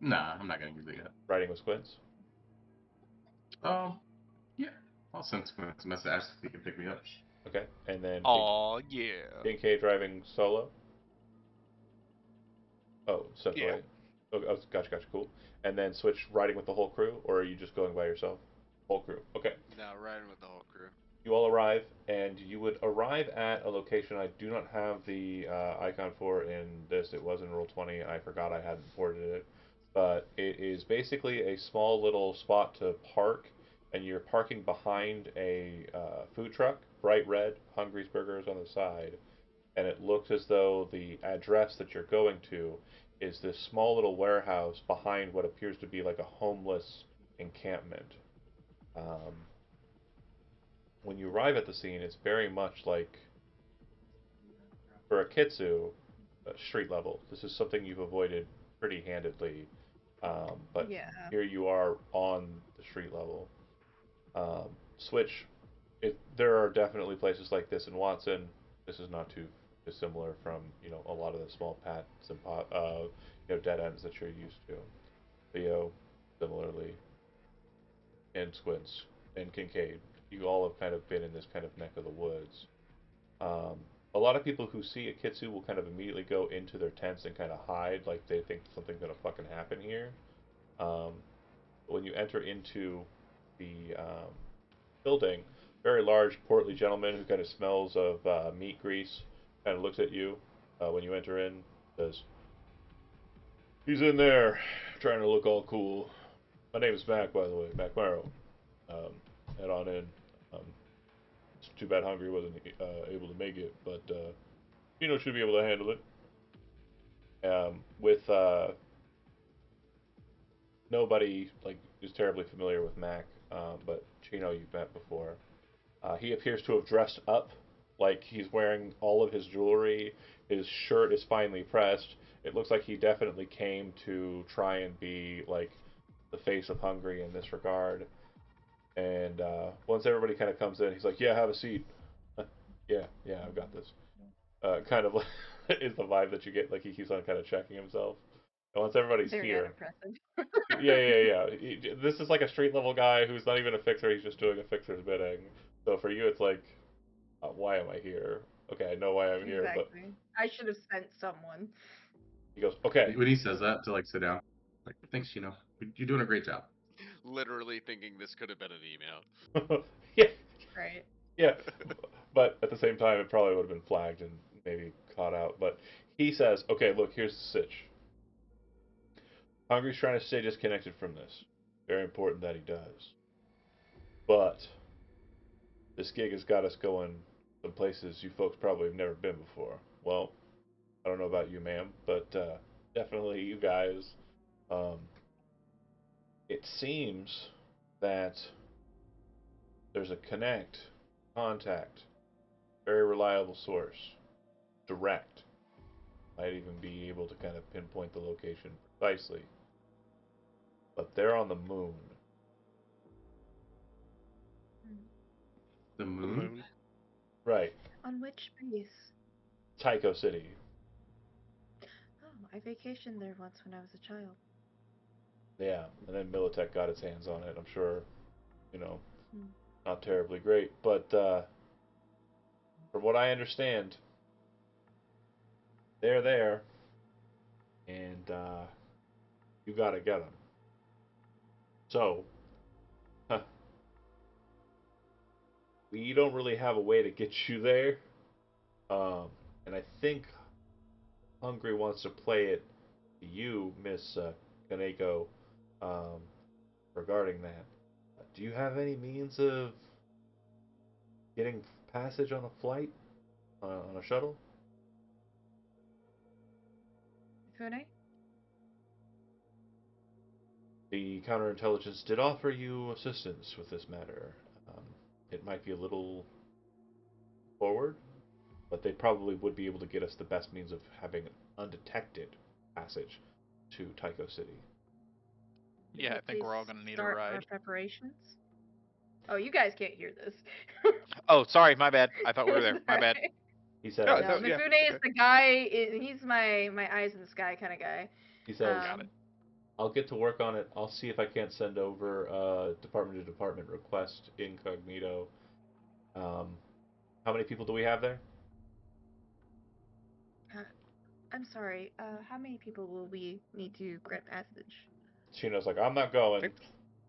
Nah, I'm not gonna use it yet. Riding with Squints. Yeah. I'll send Squints a message ask if he can pick me up. Okay, and then Aw, yeah. Kincaid driving solo. Oh, stepped Yeah. away. Oh, gotcha, cool. And then switch riding with the whole crew, or are you just going by yourself? Whole crew. Okay. No, riding with the whole crew. You all arrive, and you would arrive at a location I do not have the icon for in this. It was in Roll20. I forgot I hadn't ported it. But it is basically a small little spot to park, and you're parking behind a food truck, bright red, Hungry's Burgers on the side. And it looks as though the address that you're going to is this small little warehouse behind what appears to be like a homeless encampment. Um, when you arrive at the scene, it's very much like for a Kitsu, street level. This is something you've avoided pretty handedly, but Yeah. here you are on the street level. Switch. There are definitely places like this in Watson. This is not too dissimilar from a lot of the small paths and dead ends that you're used to. Leo, similarly, and Squints and Kincaid. You all have kind of been in this kind of neck of the woods. Um, a lot of people who see a Kitsu will kind of immediately go into their tents and kind of hide, like they think something's gonna fucking happen here. Um, when you enter into the building, very large, portly gentleman who kind of smells of meat grease kind of looks at you when you enter in. Says, "He's in there, trying to look all cool. My name is Mac, by the way, Mac Morrow. Head on in. Um, it's too bad Hungry wasn't able to make it, but Chino should be able to handle it. With nobody like is terribly familiar with Mac, but Chino you've met before. He appears to have dressed up, like he's wearing all of his jewelry. His shirt is finely pressed. It looks like he definitely came to try and be like the face of Hungry in this regard. And once everybody kind of comes in, he's like, "Yeah, have a seat." Yeah, I've got this. Kind of is the vibe that you get. Like he keeps on kind of checking himself. And once everybody's Very here, unimpressive. yeah. This is like a street level guy who's not even a fixer. He's just doing a fixer's bidding. So for you, it's like, why am I here? Okay, I know why I'm here, but Exactly. I should have sent someone. he goes, okay. When he says that to like sit down, like thanks, you're doing a great job. Literally thinking this could have been an email. Yeah, Right. yeah. But at the same time, it probably would have been flagged and maybe caught out. But he says, okay, look, here's the sitch. Hungry's trying to stay disconnected from this. Very important that he does. But this gig has got us going some places you folks probably have never been before. Well, I don't know about you, ma'am, but definitely you guys. Um, it seems that there's a contact, very reliable source, direct. Might even be able to kind of pinpoint the location precisely. But they're on the moon. The The moon? moon. Right. On which base? Tycho City. Oh, I vacationed there once when I was a child. Yeah. And then Militech got its hands on it. I'm sure, you know, Hmm. not terribly great. But from what I understand, they're there. And you gotta get them. So, huh, we don't really have a way to get you there. And I think Hungry wants to play it to you, Miss Kaneko, um, regarding that. Do you have any means of getting passage on a flight, on a shuttle? Fune? The counterintelligence did offer you assistance with this matter. Um, it might be a little forward, but they probably would be able to get us the best means of having an undetected passage to Tycho City. Could Yeah, we I think we're all please gonna need a start our ride. preparations? Oh, you guys can't hear this. Oh, sorry, my bad. I thought we were there. My bad. Sorry. He said, Oh, I, No, yeah, Mifune is okay. the guy. He's my eyes in the sky kind of guy. he says, Got it. I'll get to work on it. I'll see if I can't send over a department to department request incognito. Um, how many people do we have there? I'm sorry. How many people will we need to grant passage? Shino's like, I'm not going.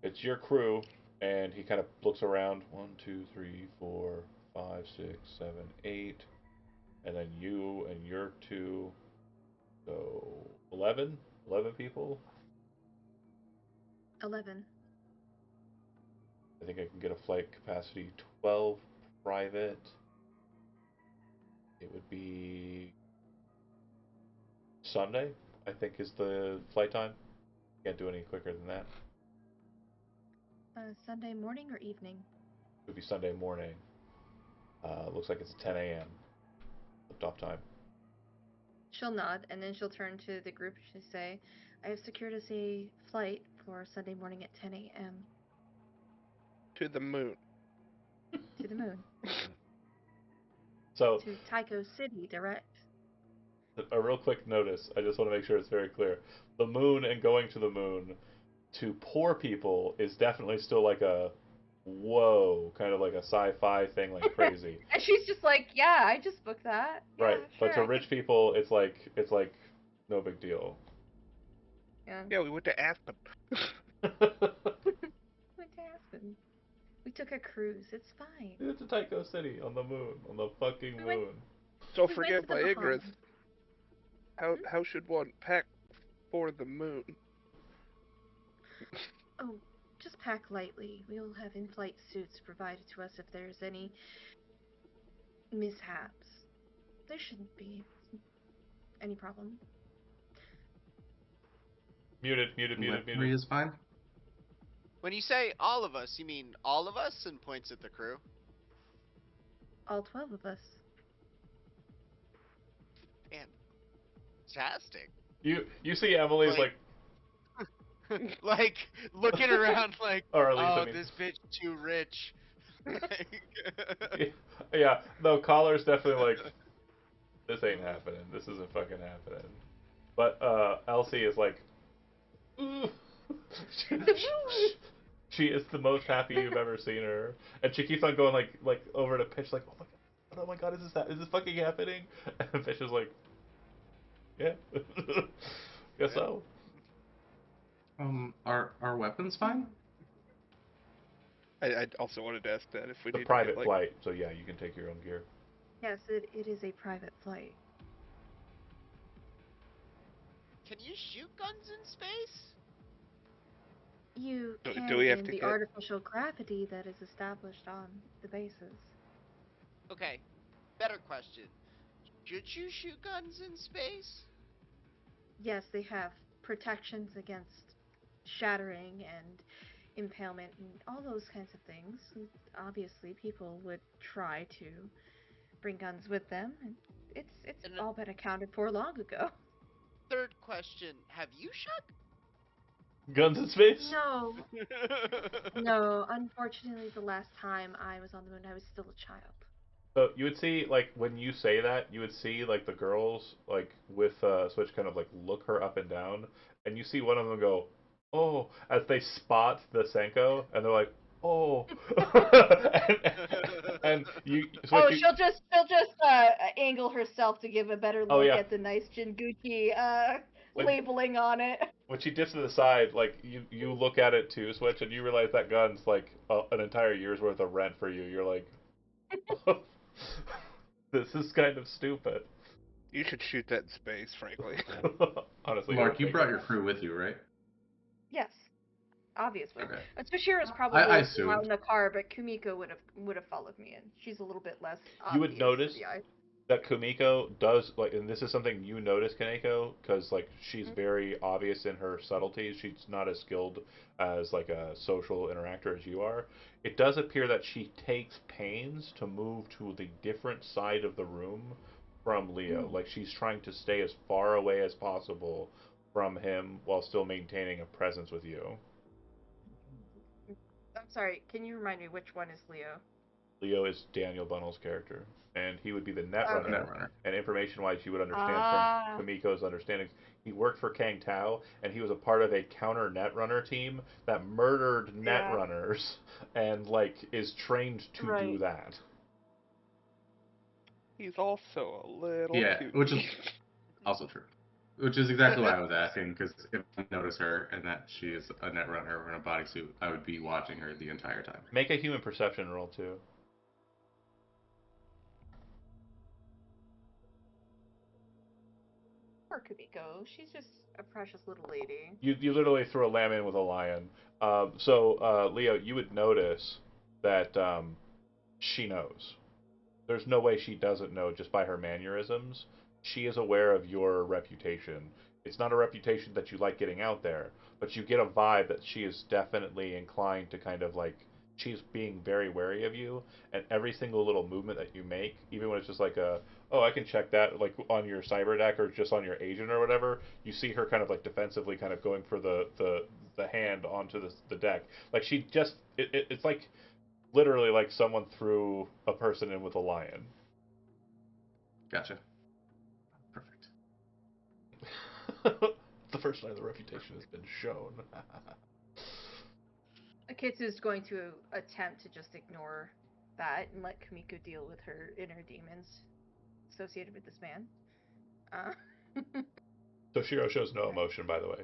It's your crew. And he kind of looks around. 1, 2, 3, 4, 5, 6, 7, 8. And then you and your two. So 11? 11 people? 11. I think I can get a flight capacity 12 private. It would be Sunday, I think, is the flight time. Can't do any quicker than that. Sunday morning or evening? It would be Sunday morning. Looks like it's 10 a.m. Lift-off time. She'll nod, and then she'll turn to the group. She'll say, I have secured us a flight for Sunday morning at 10 a.m. To the moon. to the moon. So, To Tycho City, direct. a real quick notice. I just want to make sure it's very clear. The moon and going to the moon to poor people is definitely still like a whoa, kind of like a sci-fi thing, like crazy. And she's just like, yeah, I just booked that. Yeah, Right, sure, but to I rich could-" people, it's like no big deal. Yeah. Yeah, we went to Aspen. Went to Aspen. We took a cruise. It's fine. It's a Tycho City on the moon, on the fucking We went- moon. So we went forgive to the my ignorance. Bahamas. How should one pack for the moon? Oh, just pack lightly. We'll have in-flight suits provided to us if there's any mishaps. There shouldn't be any problem. Muted. Weaponry is fine. When you say all of us, you mean all of us and points at the crew? All 12 of us. Fantastic. You see Emily's like Like, looking around like, or at least, oh, I mean, this bitch too rich. yeah, no, Collar's definitely like, this ain't happening. This isn't fucking happening. But Elsie is like, ooh. She is the most happy you've ever seen her, and she keeps on going like over to Pitch like, oh my god, is this fucking happening? And Pitch is like, yeah, guess so. Are weapons fine? I also wanted to ask that if we The need private to get, like, flight, so yeah, you can take your own gear. Yes, it is a private flight. Can you shoot guns in space? You Do can we have in to the get- artificial gravity that is established on the bases. Okay, better question. Should you shoot guns in space? Yes, they have protections against shattering and impalement and all those kinds of things. Obviously, people would try to bring guns with them, and it's And all been accounted for long ago. third question, have you shot? Guns in space? No, no. Unfortunately, the last time I was on the moon, I was still a child. So you would see, like, when you say that, you would see, like, the girls, like, with Switch kind of, like, look her up and down, and you see one of them go, oh, as they spot the Senko, and they're like, oh. and you, Switch, Oh, you, she'll just angle herself to give a better Oh, look yeah. at the nice Jinguchi When- labeling on it. when she dips to the side, like, you look at it too, Switch, and you realize that gun's, like, an entire year's worth of rent for you. You're like, this is kind of stupid. You should shoot that in space, frankly. Honestly, Mark, you brought your crew with you, right? Yes, obviously. Okay. Toshira's probably I out assumed. in the car, but Kumiko would have followed me in. She's a little bit less You would obvious notice to the eye. that Kumiko does like, and this is something you notice, Kaneko, because like she's very obvious in her subtleties. She's not as skilled as like a social interactor as you are. It does appear that she takes pains to move to the different side of the room from Leo. Like she's trying to stay as far away as possible from him while still maintaining a presence with you. I'm sorry, can you remind me which one is Leo? Leo is Daniel Bunnell's character, and he would be the Okay. Netrunner. And information-wise, you would understand Ah. from Kamiko's understandings. He worked for Kang Tao, and he was a part of a counter Netrunner team that murdered Yeah. Netrunners, and like is trained to do Right. that. He's also a little Yeah, cute. which is also true. Which is exactly why I was asking, because if I notice her and that she is a net runner or in a bodysuit, I would be watching her the entire time. Make a human perception roll too. Poor Kumiko. She's just a precious little lady. You literally threw a lamb in with a lion. Leo, you would notice that she knows. There's no way she doesn't know just by her mannerisms. She is aware of your reputation. It's not a reputation that you like getting out there, but you get a vibe that she is definitely inclined to kind of like she's being very wary of you, and every single little movement that you make, even when it's just like a oh I can check that like on your cyber deck or just on your agent or whatever, you see her kind of like defensively kind of going for the hand onto the deck. Like she just it's like literally like someone threw a person in with a lion. Gotcha. Perfect. The first time the reputation has been shown. Akitsu's going to attempt to just ignore that and let Kumiko deal with her inner demons associated with this man. Toshiro shows no emotion, by the way.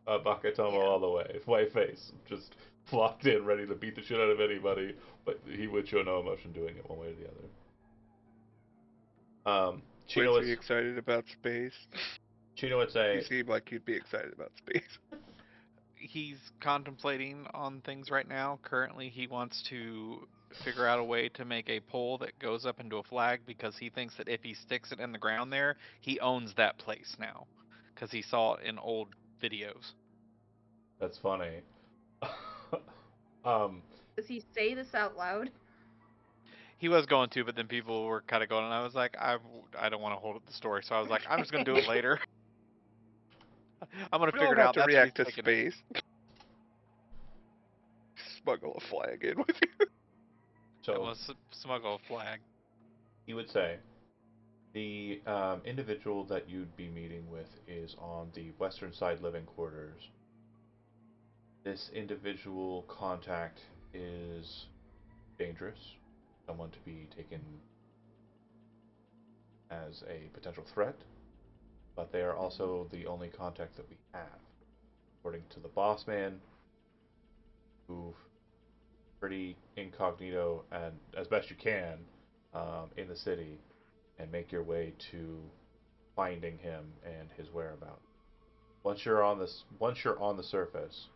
Bakatomo Yeah. all the way. White face. Just locked in, ready to beat the shit out of anybody. But he would show no emotion doing it one way or the other. Wait, are you excited about space? Chino would You say, seem like you'd be excited about space. He's contemplating on things right now. Currently, he wants to figure out a way to make a pole that goes up into a flag because he thinks that if he sticks it in the ground there, he owns that place now because he saw it in old videos. that's funny. um, Does he say this out loud? He was going to, but then people were kind of going, and I was like, I don't want to hold up the story, so I was like, I'm just going to do it later. I'm going to We don't figure it have out. to That's what react he's to thinking. space. Smuggle a flag in with you. I'm so going to smuggle a flag. he would say, the individual that you'd be meeting with is on the western side living quarters. This individual contact is dangerous, someone to be taken as a potential threat, but they are also the only contact that we have. According to the boss man, move pretty incognito and as best you can in the city and make your way to finding him and his whereabouts. Once you're on the surface,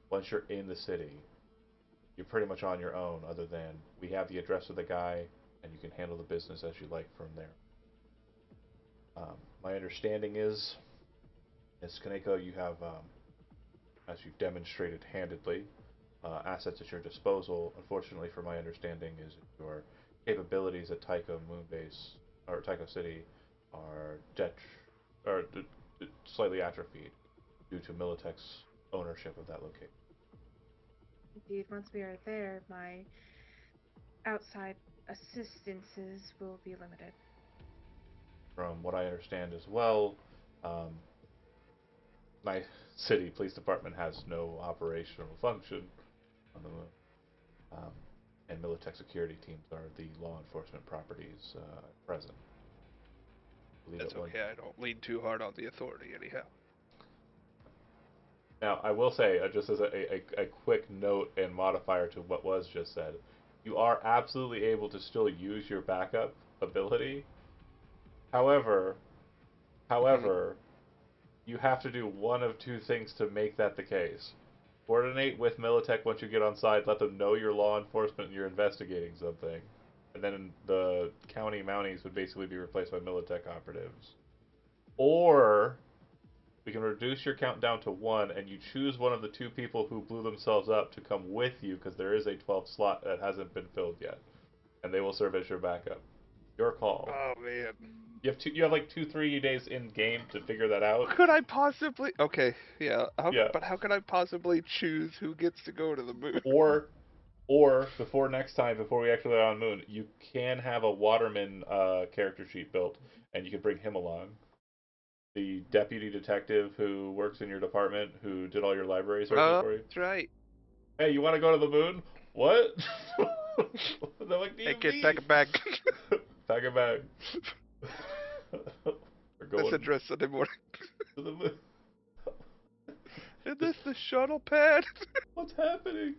once you're in the city, you're pretty much on your own. Other than we have the address of the guy, and you can handle the business as you like from there. My understanding is, Ms. Kaneko, you have, as you've demonstrated handedly, assets at your disposal. Unfortunately, for my understanding, is your capabilities at Tycho Moonbase or Tycho City are slightly atrophied due to Militech's ownership of that location. Indeed, once we are there, my outside assistances will be limited. From what I understand as well, um, my city police department has no operational function on the moon. Um, and Militech security teams are the law enforcement properties present. That's okay, I don't lean too hard on the authority anyhow. Now, I will say, just as a quick note and modifier to what was just said, you are absolutely able to still use your backup ability. However, however, you have to do one of two things to make that the case. Coordinate with Militech once you get on site, let them know you're law enforcement and you're investigating something. and then the county Mounties would basically be replaced by Militech operatives. Or we can reduce your count down to 1, and you choose one of the 2 people who blew themselves up to come with you, because there is a 12th slot that hasn't been filled yet, and they will serve as your backup. Your call. Oh man. You have like 2-3 days in game to figure that out. Could I possibly? Okay, yeah. Yeah. But how could I possibly choose who gets to go to the moon? Or before next time, before we actually are on Moon, you can have a Waterman character sheet built, and you can bring him along. The deputy detective who works in your department, who did all your library searches for you. That's right. Hey, you want to go to the moon? What? They're like, Hey kid, pack a bag. Pack a bag. We're going This address Sunday morning. to the moon. Is this the shuttle pad? What's happening?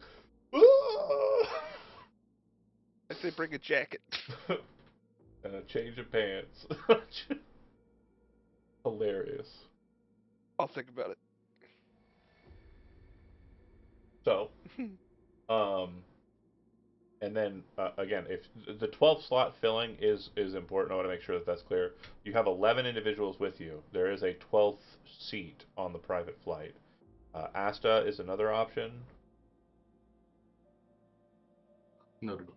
I say bring a jacket. And a change of pants. Hilarious. I'll think about it. So, and then again, if the 12th slot filling is important, I want to make sure that that's clear. You have 11 individuals with you. There is a 12th seat on the private flight. Asta is another option. Notable.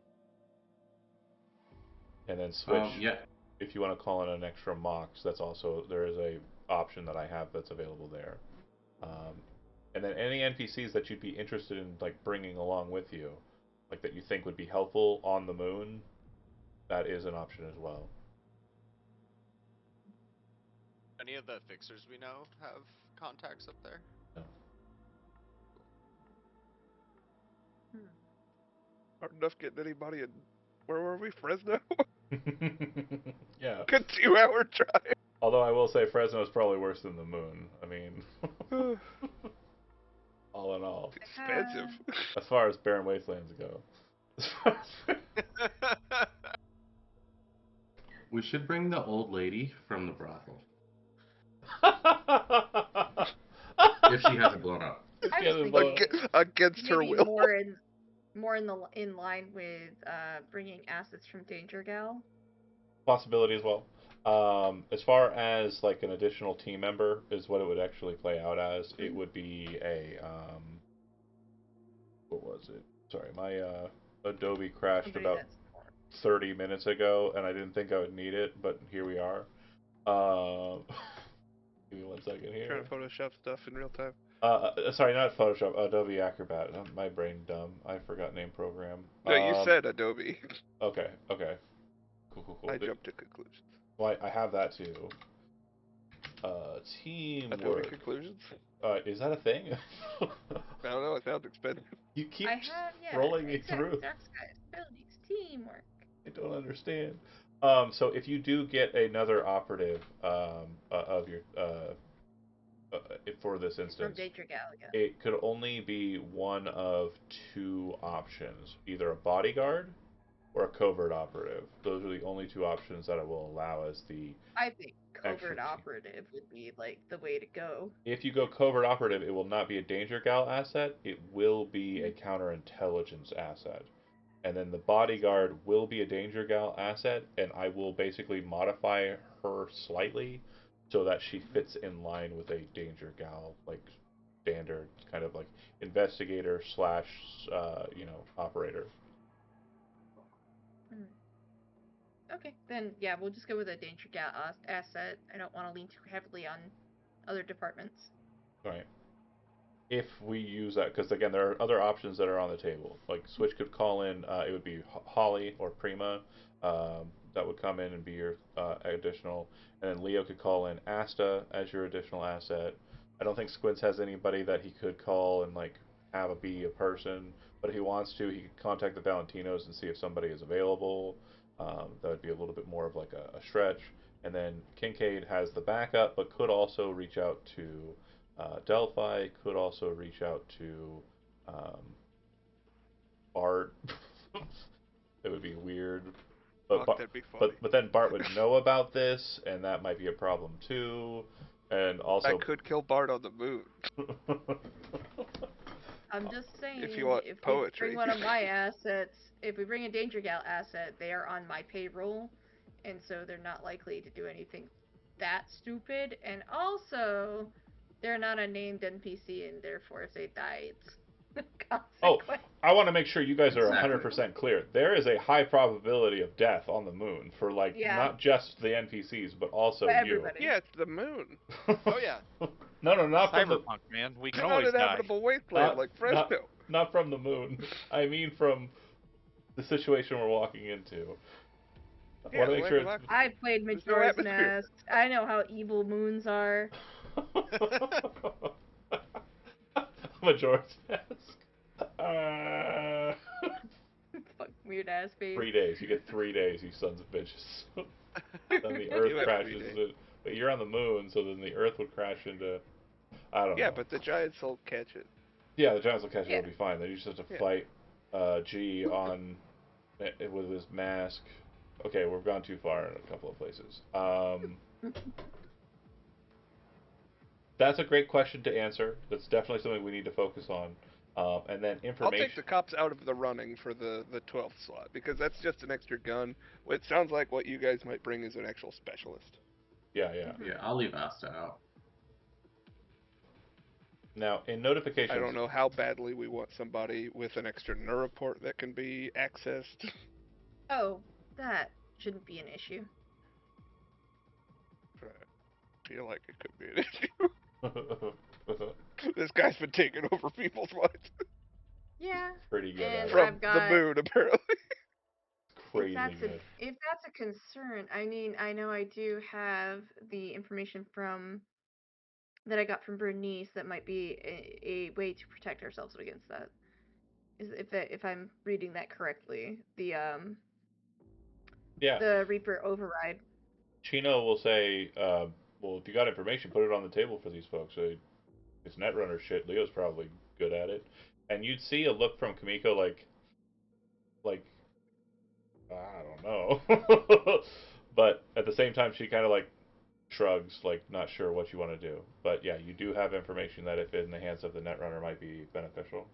And then switch. Yeah. If you want to call in an extra Mox, that's also, there is a option that I have that's available there. And then any NPCs that you'd be interested in like bringing along with you, like that you think would be helpful on the moon, that is an option as well. Any of the fixers we know have contacts up there? No. Hard enough getting anybody in. Where were we? Fresno? Yeah. Good 2-hour drive. Although I will say Fresno is probably worse than the moon. I mean, all in all, Expensive. as far as barren wastelands go. We should bring the old lady from the brothel. If she hasn't blown up. I was thinking Against her maybe will. more in line with bringing assets from Danger Gal. Possibility as well. As far as like an additional team member is what it would actually play out as. It would be a what was it? Sorry, my Adobe crashed about 30 minutes ago, and I didn't think I would need it, but here we are. Give me 1 second here. Trying to Photoshop stuff in real time. Sorry, not Photoshop. Adobe Acrobat. My brain dumb. I forgot name program. No, you said Adobe. Okay. Cool. I jumped to conclusions. Well, I have that too. Teamwork. Adobe conclusions? Is that a thing? I don't know. It sounds expensive. You keep Yeah, rolling me through. Dark skies, abilities, teamwork. I don't understand. So if you do get another operative of your for this instance, From Danger Gal, yeah. it could only be one of 2 options: either a bodyguard or a covert operative. Those are the only 2 options that it will allow as the. I think extra covert operative would be like the way to go. If you go covert operative, it will not be a Danger Gal asset. It will be a counterintelligence asset. And then the bodyguard will be a Danger Gal asset, and I will basically modify her slightly so that she fits in line with a Danger Gal, like standard kind of like investigator slash, operator. Okay, then yeah, we'll just go with a Danger Gal asset. I don't want to lean too heavily on other departments. Right. If we use that, because again, there are other options that are on the table. Like Switch could call in, it would be Holly or Prima that would come in and be your additional, and then Leo could call in Asta as your additional asset. I don't think Squints has anybody that he could call and like have be a person, but if he wants to, he could contact the Valentinos and see if somebody is available. That would be a little bit more of like a stretch. And then Kincaid has the backup, but could also reach out to Delphi, could also reach out to Bart. It would be weird. But, That'd be funny. but then Bart would know about this, and that might be a problem too. And also, I could kill Bart on the moon. I'm just saying, if you want if we poetry. bring one of my assets, if we bring a Danger Gal asset, they are on my payroll, and so they're not likely to do anything that stupid. And also, they're not a named NPC, and therefore, if they die, it's a Oh, consequence. I want to make sure you guys are Exactly. 100% clear. There is a high probability of death on the moon for, like, Yeah. not just the NPCs, but also For you. everybody. Yeah, it's the moon. Oh yeah. No, not from the Cyberpunk, man. We It's can not always an die. habitable wasteland like Fresno. not from the moon. I mean from the situation we're walking into. I Yeah, want to the make land sure of it's. I played There's no Majora's atmosphere. Mask. I know how evil moons are. Majora's Mask. Uh, Fuck weird ass face. 3 days. You get 3 days, you sons of bitches. Then the You Earth have 3 crashes. days. But you're on the moon, so then the Earth would crash into. I don't know. Yeah, but the giants will catch it. Yeah, the Giants will catch it. Yeah. It'll be fine. Then you just have to Yeah. fight G on with his mask. Okay, we've gone too far in a couple of places. That's a great question to answer. That's definitely something we need to focus on. And then I'll information. take the cops out of the running for the 12th slot because that's just an extra gun. It sounds like what you guys might bring is an actual specialist. Yeah. Yeah, I'll leave Asta out. Now, in notifications. I don't know how badly we want somebody with an extra Neuroport that can be accessed. Oh, that shouldn't be an issue. I feel like it could be an issue. This guy's been taking over people's minds. Yeah. Pretty good at And it. From I've got, the moon, apparently. Crazy if good. that's a concern, I mean, I know I do have the information from that I got from Bernice that might be a way to protect ourselves against that. Is if I'm reading that correctly, Yeah. the Reaper override. Chino will say, well, if you got information, put it on the table for these folks. It's Netrunner shit. Leo's probably good at it. And you'd see a look from Kamiko like, I don't know. But at the same time, she kind of like shrugs, like not sure what you want to do. But yeah, you do have information that if in the hands of the Netrunner might be beneficial.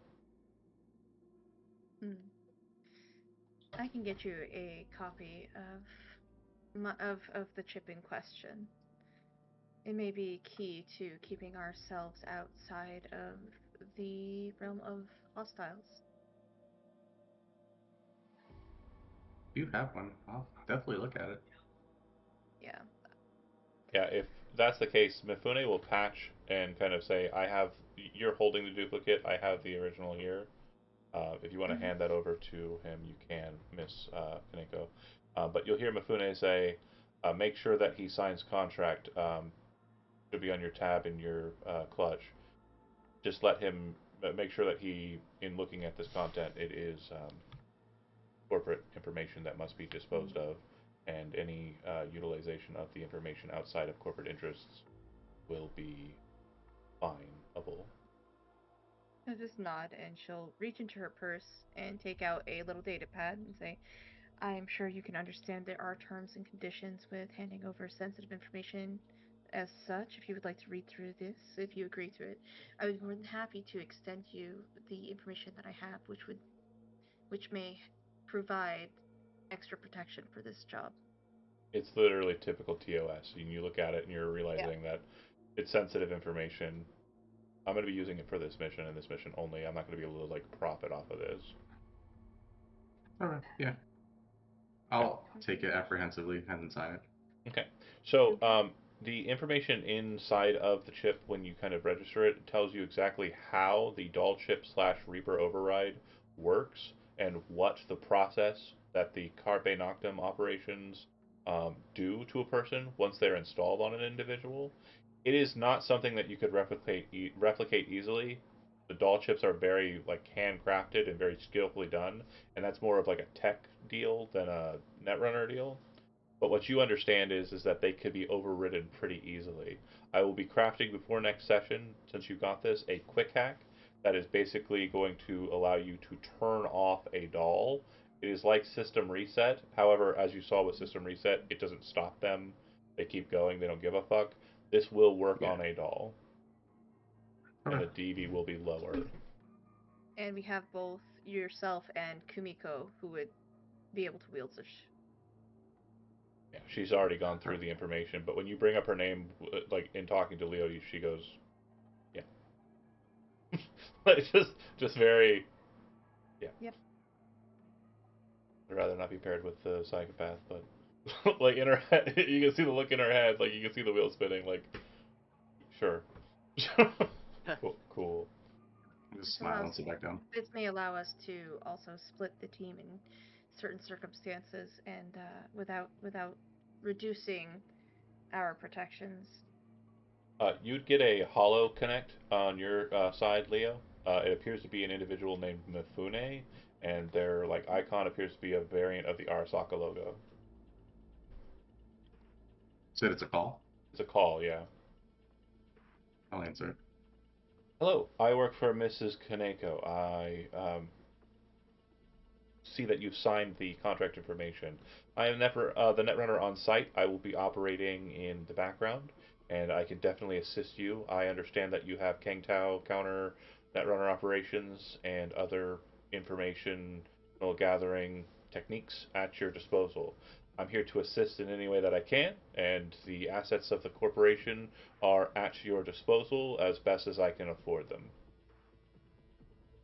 I can get you a copy of the chip in question. It may be key to keeping ourselves outside of the realm of hostiles. If you have one, I'll definitely look at it. Yeah. Yeah, if that's the case, Mifune will patch and kind of say, you're holding the duplicate, I have the original here. If you want to hand that over to him, you can, Miss Kaneko. But you'll hear Mifune say, make sure that he signs contract. Should be on your tab in your clutch. Just let him make sure that he, in looking at this content, it is corporate information that must be disposed of, and any utilization of the information outside of corporate interests will be fineable. She'll just nod and she'll reach into her purse and take out a little data pad and say, I am sure you can understand there are terms and conditions with handing over sensitive information. As such, if you would like to read through this, if you agree to it, I would be more than happy to extend you the information that I have, which may provide extra protection for this job. It's literally typical TOS. And you look at it and you're realizing that it's sensitive information. I'm going to be using it for this mission and this mission only. I'm not going to be able to like profit off of this. Alright, yeah. I'll take it apprehensively and then sign it. Okay. So the information inside of the chip, when you kind of register it, tells you exactly how the doll chip / Reaper override works and what the process that the Carpe Noctem operations do to a person once they're installed on an individual. It is not something that you could replicate easily. The doll chips are very like handcrafted and very skillfully done, and that's more of like a tech deal than a Netrunner deal. But what you understand is that they could be overridden pretty easily. I will be crafting before next session, since you got this, a quick hack that is basically going to allow you to turn off a doll. It is like System Reset. However, as you saw with System Reset, it doesn't stop them. They keep going. They don't give a fuck. This will work on a doll. And Okay. the DB will be lower. And we have both yourself and Kumiko who would be able to wield such. Yeah, she's already gone through the information, but when you bring up her name, like in talking to Leo, she goes, "Yeah." Like just very, yeah. Yep. I'd rather not be paired with the psychopath, but like in her head, you can see the look in her head, like you can see the wheel spinning. Like, sure, cool. Just This smile allows and sit back down. this may allow us to also split the team in certain circumstances and without reducing our protections. You'd get a hollow connect on your side, Leo. It appears to be an individual named Mifune, and their like icon appears to be a variant of the Arasaka logo. Said it's a call. It's a call, yeah. I'll answer it. Hello, I work for Mrs. Kaneko. I see that you've signed the contract information. I am never the netrunner on site. I will be operating in the background, and I can definitely assist you. I understand that you have Kang Tao counter netrunner operations and other information gathering techniques at your disposal. I'm here to assist in any way that I can, and the assets of the corporation are at your disposal as best as I can afford them.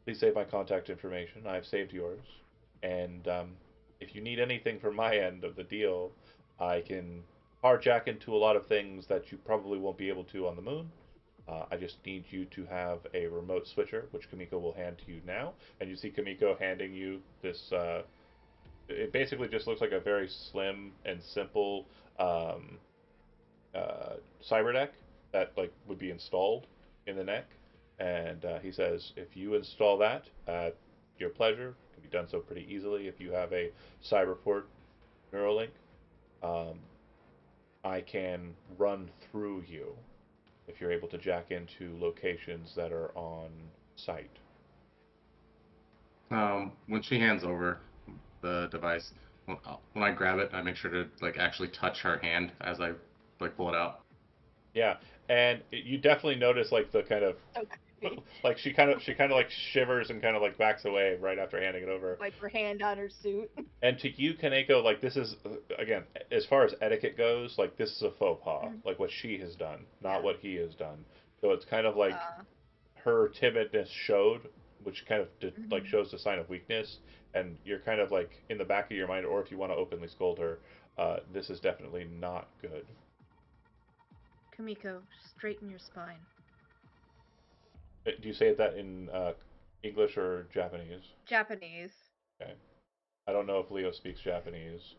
Please save my contact information. I've saved yours. And if you need anything from my end of the deal, I can hardjack into a lot of things that you probably won't be able to on the moon. I just need you to have a remote switcher, which Kamiko will hand to you now. And you see Kamiko handing you this. It basically just looks like a very slim and simple um, cyber deck that like would be installed in the neck. And he says, if you install that at your pleasure, it can be done so pretty easily. If you have a Cyberport Neuralink, um, I can run through you if you're able to jack into locations that are on site. When she hands over the device, when I grab it, I make sure to like actually touch her hand as I like pull it out. Yeah, and you definitely notice like the kind of So creepy. like she kind of like shivers and kind of like backs away right after handing it over. Wipe her hand on her suit. And to you, Kaneko, like this is again, as far as etiquette goes, like this is a faux pas, like what she has done, not Yeah. what he has done. So it's kind of like Uh, her timidness showed, which kind of like mhm. shows the sign of weakness, and you're kind of like in the back of your mind, or if you want to openly scold her, this is definitely not good. Kumiko, straighten your spine. Do you say that in English or Japanese? Japanese. Okay, I don't know if Leo speaks Japanese,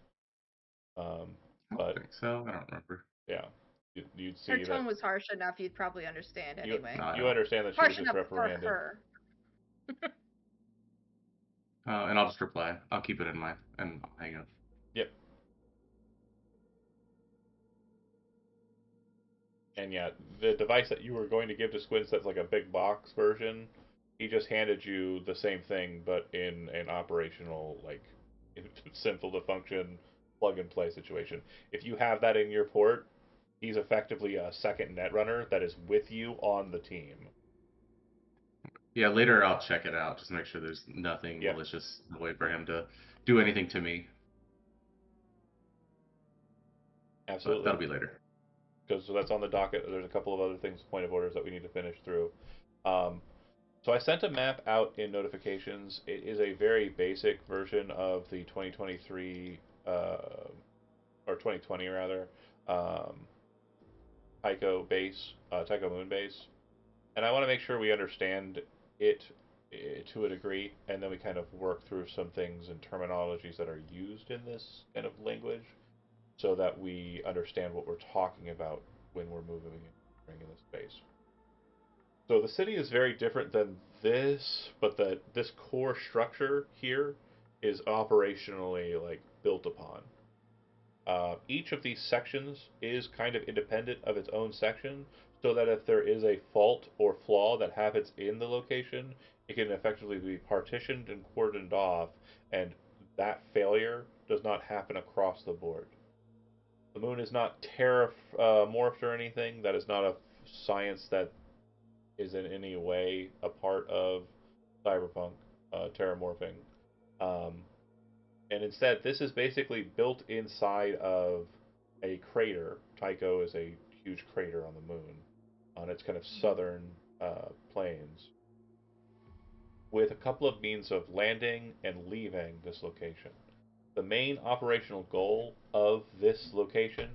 um, I don't but think so. I don't remember. yeah, you'd Her see that tone was harsh enough you'd probably understand you anyway. No, I you don't. understand that she was Harsh just enough for reprimanded. her. And I'll just reply. I'll keep it in mind, and I'll hang up. Yep. And yeah, the device that you were going to give to Squints that's like a big box version, he just handed you the same thing but in an operational like simple to function plug and play situation. If you have that in your port, he's effectively a second netrunner that is with you on the team. Yeah, later I'll check it out. Just make sure there's nothing Yeah, malicious. No way for him to do anything to me. But absolutely. that'll be later. Because so that's on the docket. There's a couple of other things, point of orders that we need to finish through. Um, So I sent a map out in notifications. It is a very basic version of the 2023 or 2020 rather um, Tycho Moon base, and I want to make sure we understand it to a degree, and then we kind of work through some things and terminologies that are used in this kind of language, so that we understand what we're talking about when we're moving in this space. So the city is very different than this, but this core structure here is operationally like built upon. Each of these sections is kind of independent of its own section, so that if there is a fault or flaw that happens in the location, it can effectively be partitioned and cordoned off, and that failure does not happen across the board. The moon is not terramorphed or anything. That is not a science that is in any way a part of Cyberpunk, terramorphing. Um, and instead, this is basically built inside of a crater. Tycho is a huge crater on the moon, on its kind of southern plains, with a couple of means of landing and leaving this location. The main operational goal of this location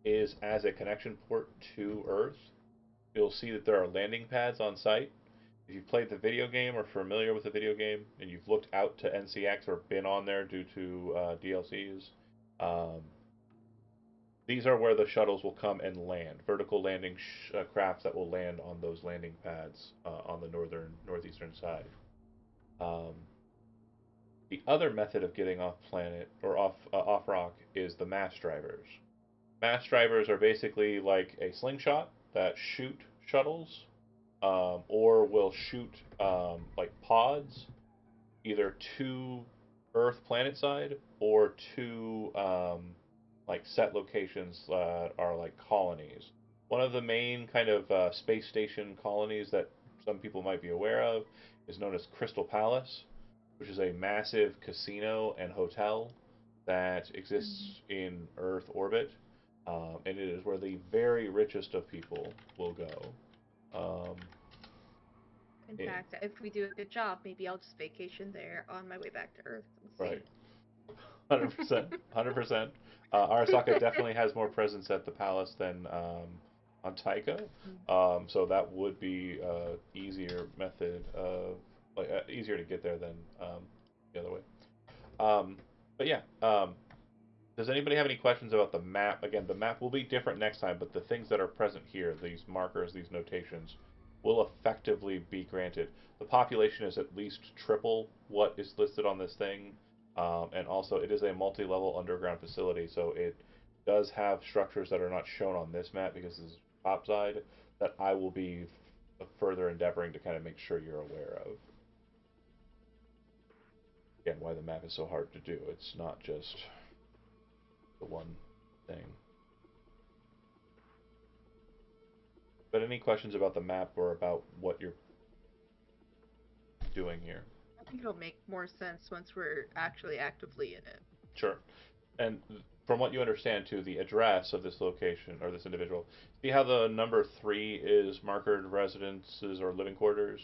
is as a connection port to Earth. You'll see that there are landing pads on site. If you've played the video game or familiar with the video game, and you've looked out to NCX or been on there due to DLCs, um, these are where the shuttles will come and land. Vertical landing crafts that will land on those landing pads on the northeastern side. Um, the other method of getting off planet or off rock is the mass drivers. Mass drivers are basically like a slingshot that shoot shuttles, or will shoot like pods either to Earth planet side or to like set locations that are like colonies. One of the main kind of space station colonies that some people might be aware of is known as Crystal Palace, which is a massive casino and hotel that exists in Earth orbit, and it is where the very richest of people will go. Um, In it, fact, if we do a good job, maybe I'll just vacation there on my way back to Earth and see. right, 100%, 100%. Arasaka definitely has more presence at the palace than on Taiko, so that would be easier method of like easier to get there than the other way. Um, but yeah, does anybody have any questions about the map? Again, the map will be different next time, but the things that are present here, these markers, these notations, will effectively be granted. The population is at least triple what is listed on this thing, and also it is a multi-level underground facility, so it does have structures that are not shown on this map because this is topside that I will be further endeavoring to kind of make sure you're aware of. Again, why the map is so hard to do. It's not just the one thing. But any questions about the map or about what you're doing here? I think it'll make more sense once we're actually actively in it. Sure. And from what you understand too, the address of this location or this individual, see how the number 3 is marked residences or living quarters?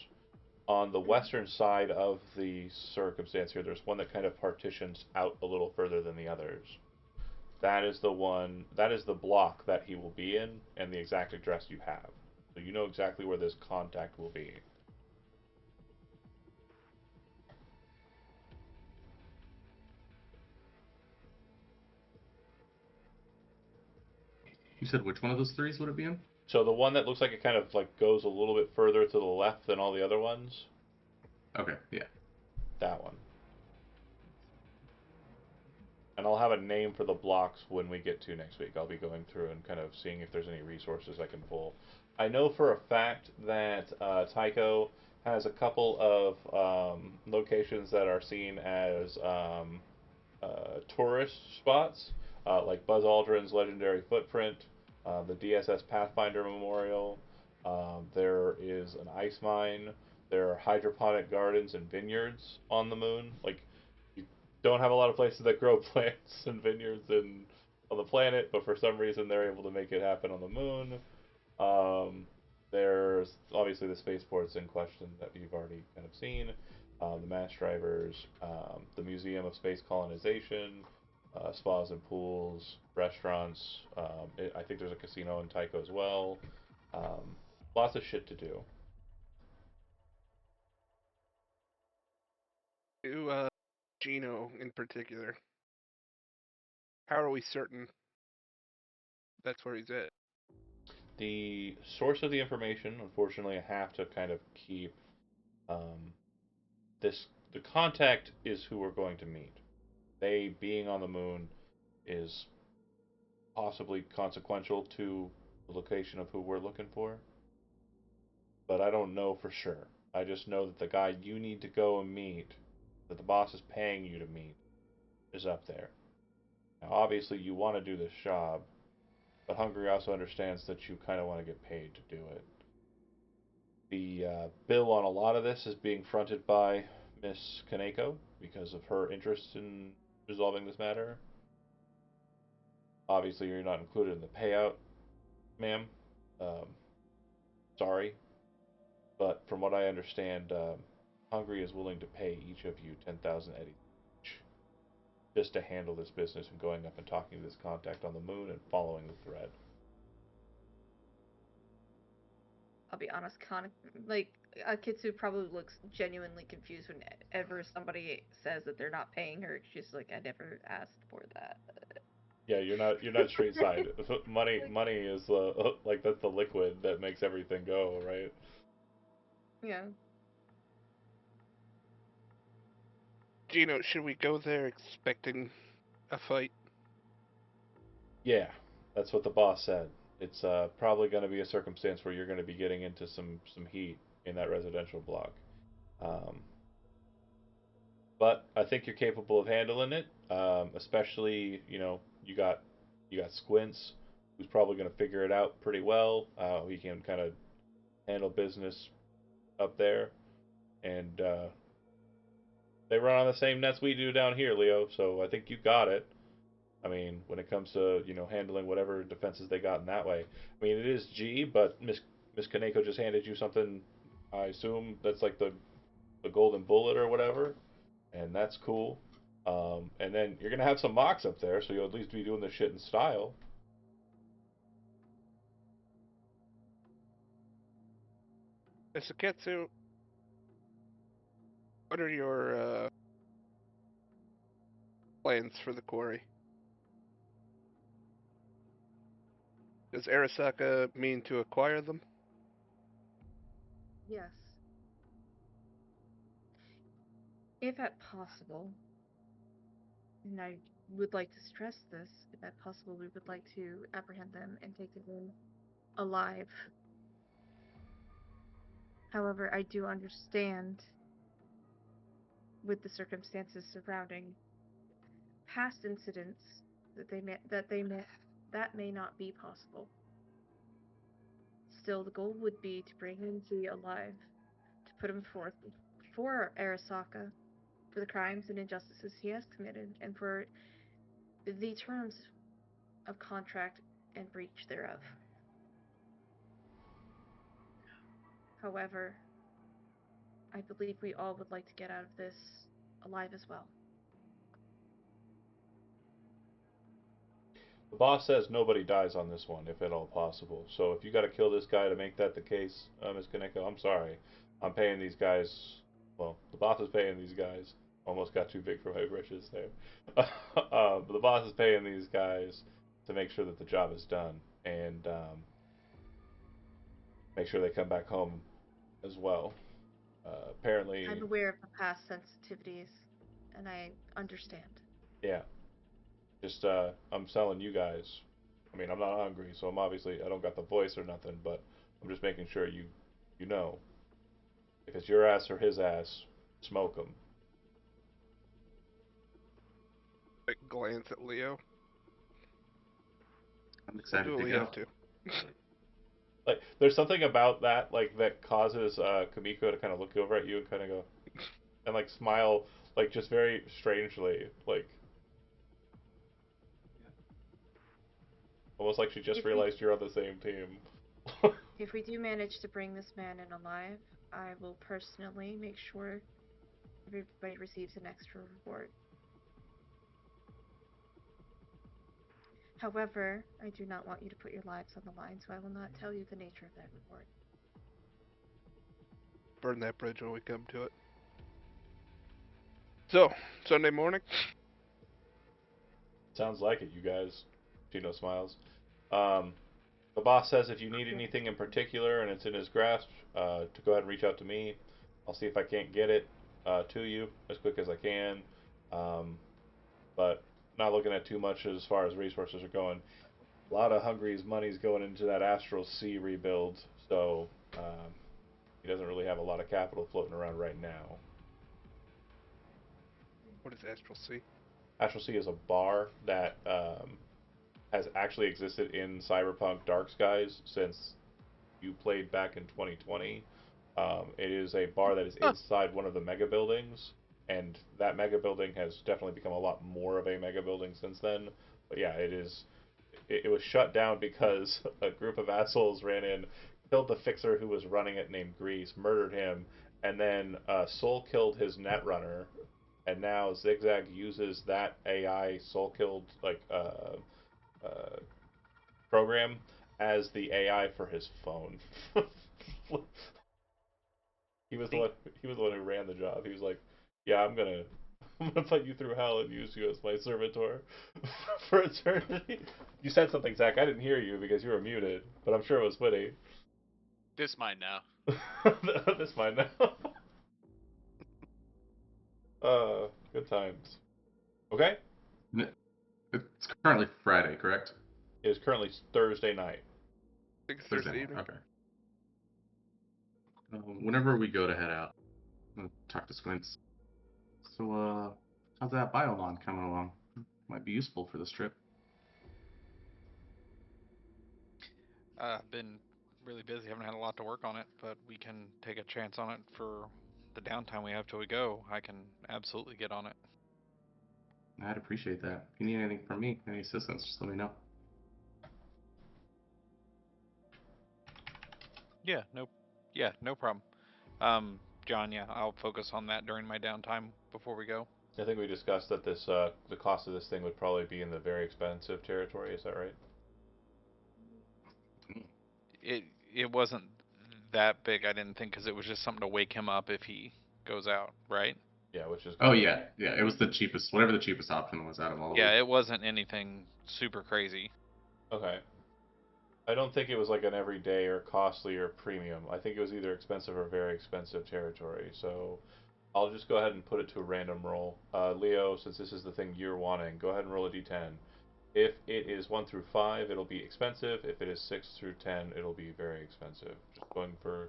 On the western side of the circumstance here, there's one that kind of partitions out a little further than the others. That is the one, that is the block that he will be in and the exact address you have. So you know exactly where this contact will be. You said which one of those threes would it be in? So the one that looks like it kind of like goes a little bit further to the left than all the other ones, Okay, yeah. that one. And I'll have a name for the blocks when we get to next week. I'll be going through and kind of seeing if there's any resources I can pull. I know for a fact that Tycho has a couple of locations that are seen as tourist spots, like Buzz Aldrin's legendary footprint, the DSS Pathfinder Memorial. There is an ice mine. There are hydroponic gardens and vineyards on the moon. Like, you don't have a lot of places that grow plants and vineyards on the planet, but for some reason they're able to make it happen on the moon. Um, there's obviously the spaceports in question that you've already kind of seen, the mass drivers, the Museum of Space Colonization, spas and pools, restaurants. I think there's a casino in Tycho as well. Um, Lots of shit to do. To Gino in particular, how are we certain that's where he's at? The source of the information, unfortunately, I have to kind of keep um, this. The contact is who we're going to meet. They being on the moon is possibly consequential to the location of who we're looking for, but I don't know for sure. I just know that the guy you need to go and meet, that the boss is paying you to meet, is up there. Now, obviously, you want to do this job, but Hungary also understands that you kind of want to get paid to do it. The bill on a lot of this is being fronted by Miss Kaneko because of her interest in resolving this matter. Obviously, you're not included in the payout, ma'am. Um, sorry, but from what I understand, Hungary is willing to pay each of you 10,000 eddies each just to handle this business and going up and talking to this contact on the moon and following the thread. I'll be honest, like Kitsu probably looks genuinely confused whenever somebody says that they're not paying her. She's like, I never asked for that. Yeah, you're not straight side. Money is like that's the liquid that makes everything go, right? Yeah. Gino, should we go there expecting a fight? Yeah, that's what the boss said. It's probably going to be a circumstance where you're going to be getting into some heat in that residential block. Um, but I think you're capable of handling it. Especially, you got Squints, who's probably going to figure it out pretty well. He can kind of handle business up there, and they run on the same nets we do down here, Leo. So I think you got it. I mean, when it comes to handling whatever defenses they got in that way. I mean, it is G, but Miss Kaneko just handed you something. I assume that's like the golden bullet or whatever, and that's cool. And then you're gonna have some mocks up there, so you'll at least be doing the shit in style. Isaketsu, what are your plans for the quarry? Does Arasaka mean to acquire them? Yes. If at possible, and I would like to stress this, if at possible, we would like to apprehend them and take them in alive. However, I do understand with the circumstances surrounding past incidents that may not be possible. Still, the goal would be to bring in Z alive, to put him forth for Arasaka for the crimes and injustices he has committed, and for the terms of contract and breach thereof. However, I believe we all would like to get out of this alive as well. The boss says nobody dies on this one, if at all possible. So if you got to kill this guy to make that the case, Miss Kaneko, I'm sorry. I'm paying these guys. Well, the boss is paying these guys. Almost got too big for my britches there. But the boss is paying these guys to make sure that the job is done and make sure they come back home as well. Apparently, I'm aware of the past sensitivities, and I understand. yeah. Just I'm selling you guys. I mean, I'm not hungry, so I don't got the voice or nothing, but I'm just making sure you know if it's your ass or his ass, smoke him. Quick glance at Leo. I'm We'll excited do what to we go. have to. Like, there's something about that that causes Kamiko to kind of look over at you and kind of go and like smile like just very strangely, like almost like she just If we realized you're on the same team. if we do manage to bring this man in alive, I will personally make sure everybody receives an extra reward. However, I do not want you to put your lives on the line, so I will not tell you the nature of that reward. Burn that bridge when we come to it. So, Sunday morning? Sounds like it, you guys. Chino smiles. Um, the boss says if you need Okay. anything in particular and it's in his grasp, to go ahead and reach out to me. I'll see if I can't get it to you as quick as I can. Um, but not looking at too much as far as resources are going. A lot of Hungary's money's going into that Astral Sea rebuild, so he doesn't really have a lot of capital floating around right now. What is Astral Sea? Astral Sea is a bar that has actually existed in Cyberpunk Dark Skies since you played back in 2020. It is a bar that is inside one of the mega buildings, and that mega building has definitely become a lot more of a mega building since then. But yeah, it is. It was shut down because a group of assholes ran in, killed the fixer who was running it named Grease, murdered him, and then Soul killed his netrunner, and now Zigzag uses that AI Soul killed uh, program as the AI for his phone. he was the one. He was the one who ran the job. He was like, "Yeah, I'm gonna put you through hell and use you as my servitor for eternity." You said something, Zach. I didn't hear you because you were muted, but I'm sure it was witty. This mine now. This mine now. Good times. Okay. It's currently Friday, correct? It is currently Thursday night. I think it's Thursday Thursday night. evening. Okay. Whenever we go to head out, I'll talk to Squints. So, how's that biolon coming along? Might be useful for this trip. I've been really busy. Haven't had a lot to work on it, but we can take a chance on it for the downtime we have till we go. I can absolutely get on it. I'd appreciate that. If you need anything from me, any assistance, just let me know. Yeah, no problem. John, yeah, I'll focus on that during my downtime before we go. I think we discussed that this the cost of this thing would probably be in the very expensive territory. Is that right? It wasn't that big, I didn't think, because it was just something to wake him up if he goes out, right? Yeah, which is. Oh yeah, it was the cheapest, whatever the cheapest option was out of all of Yeah, them. it wasn't anything super crazy. Okay. I don't think it was like an everyday or costly or premium. I think it was either expensive or very expensive territory. So I'll just go ahead and put it to a random roll. Leo, since this is the thing you're wanting, go ahead and roll a d10. If it is 1 through 5, it'll be expensive. If it is 6 through 10, it'll be very expensive. Just going for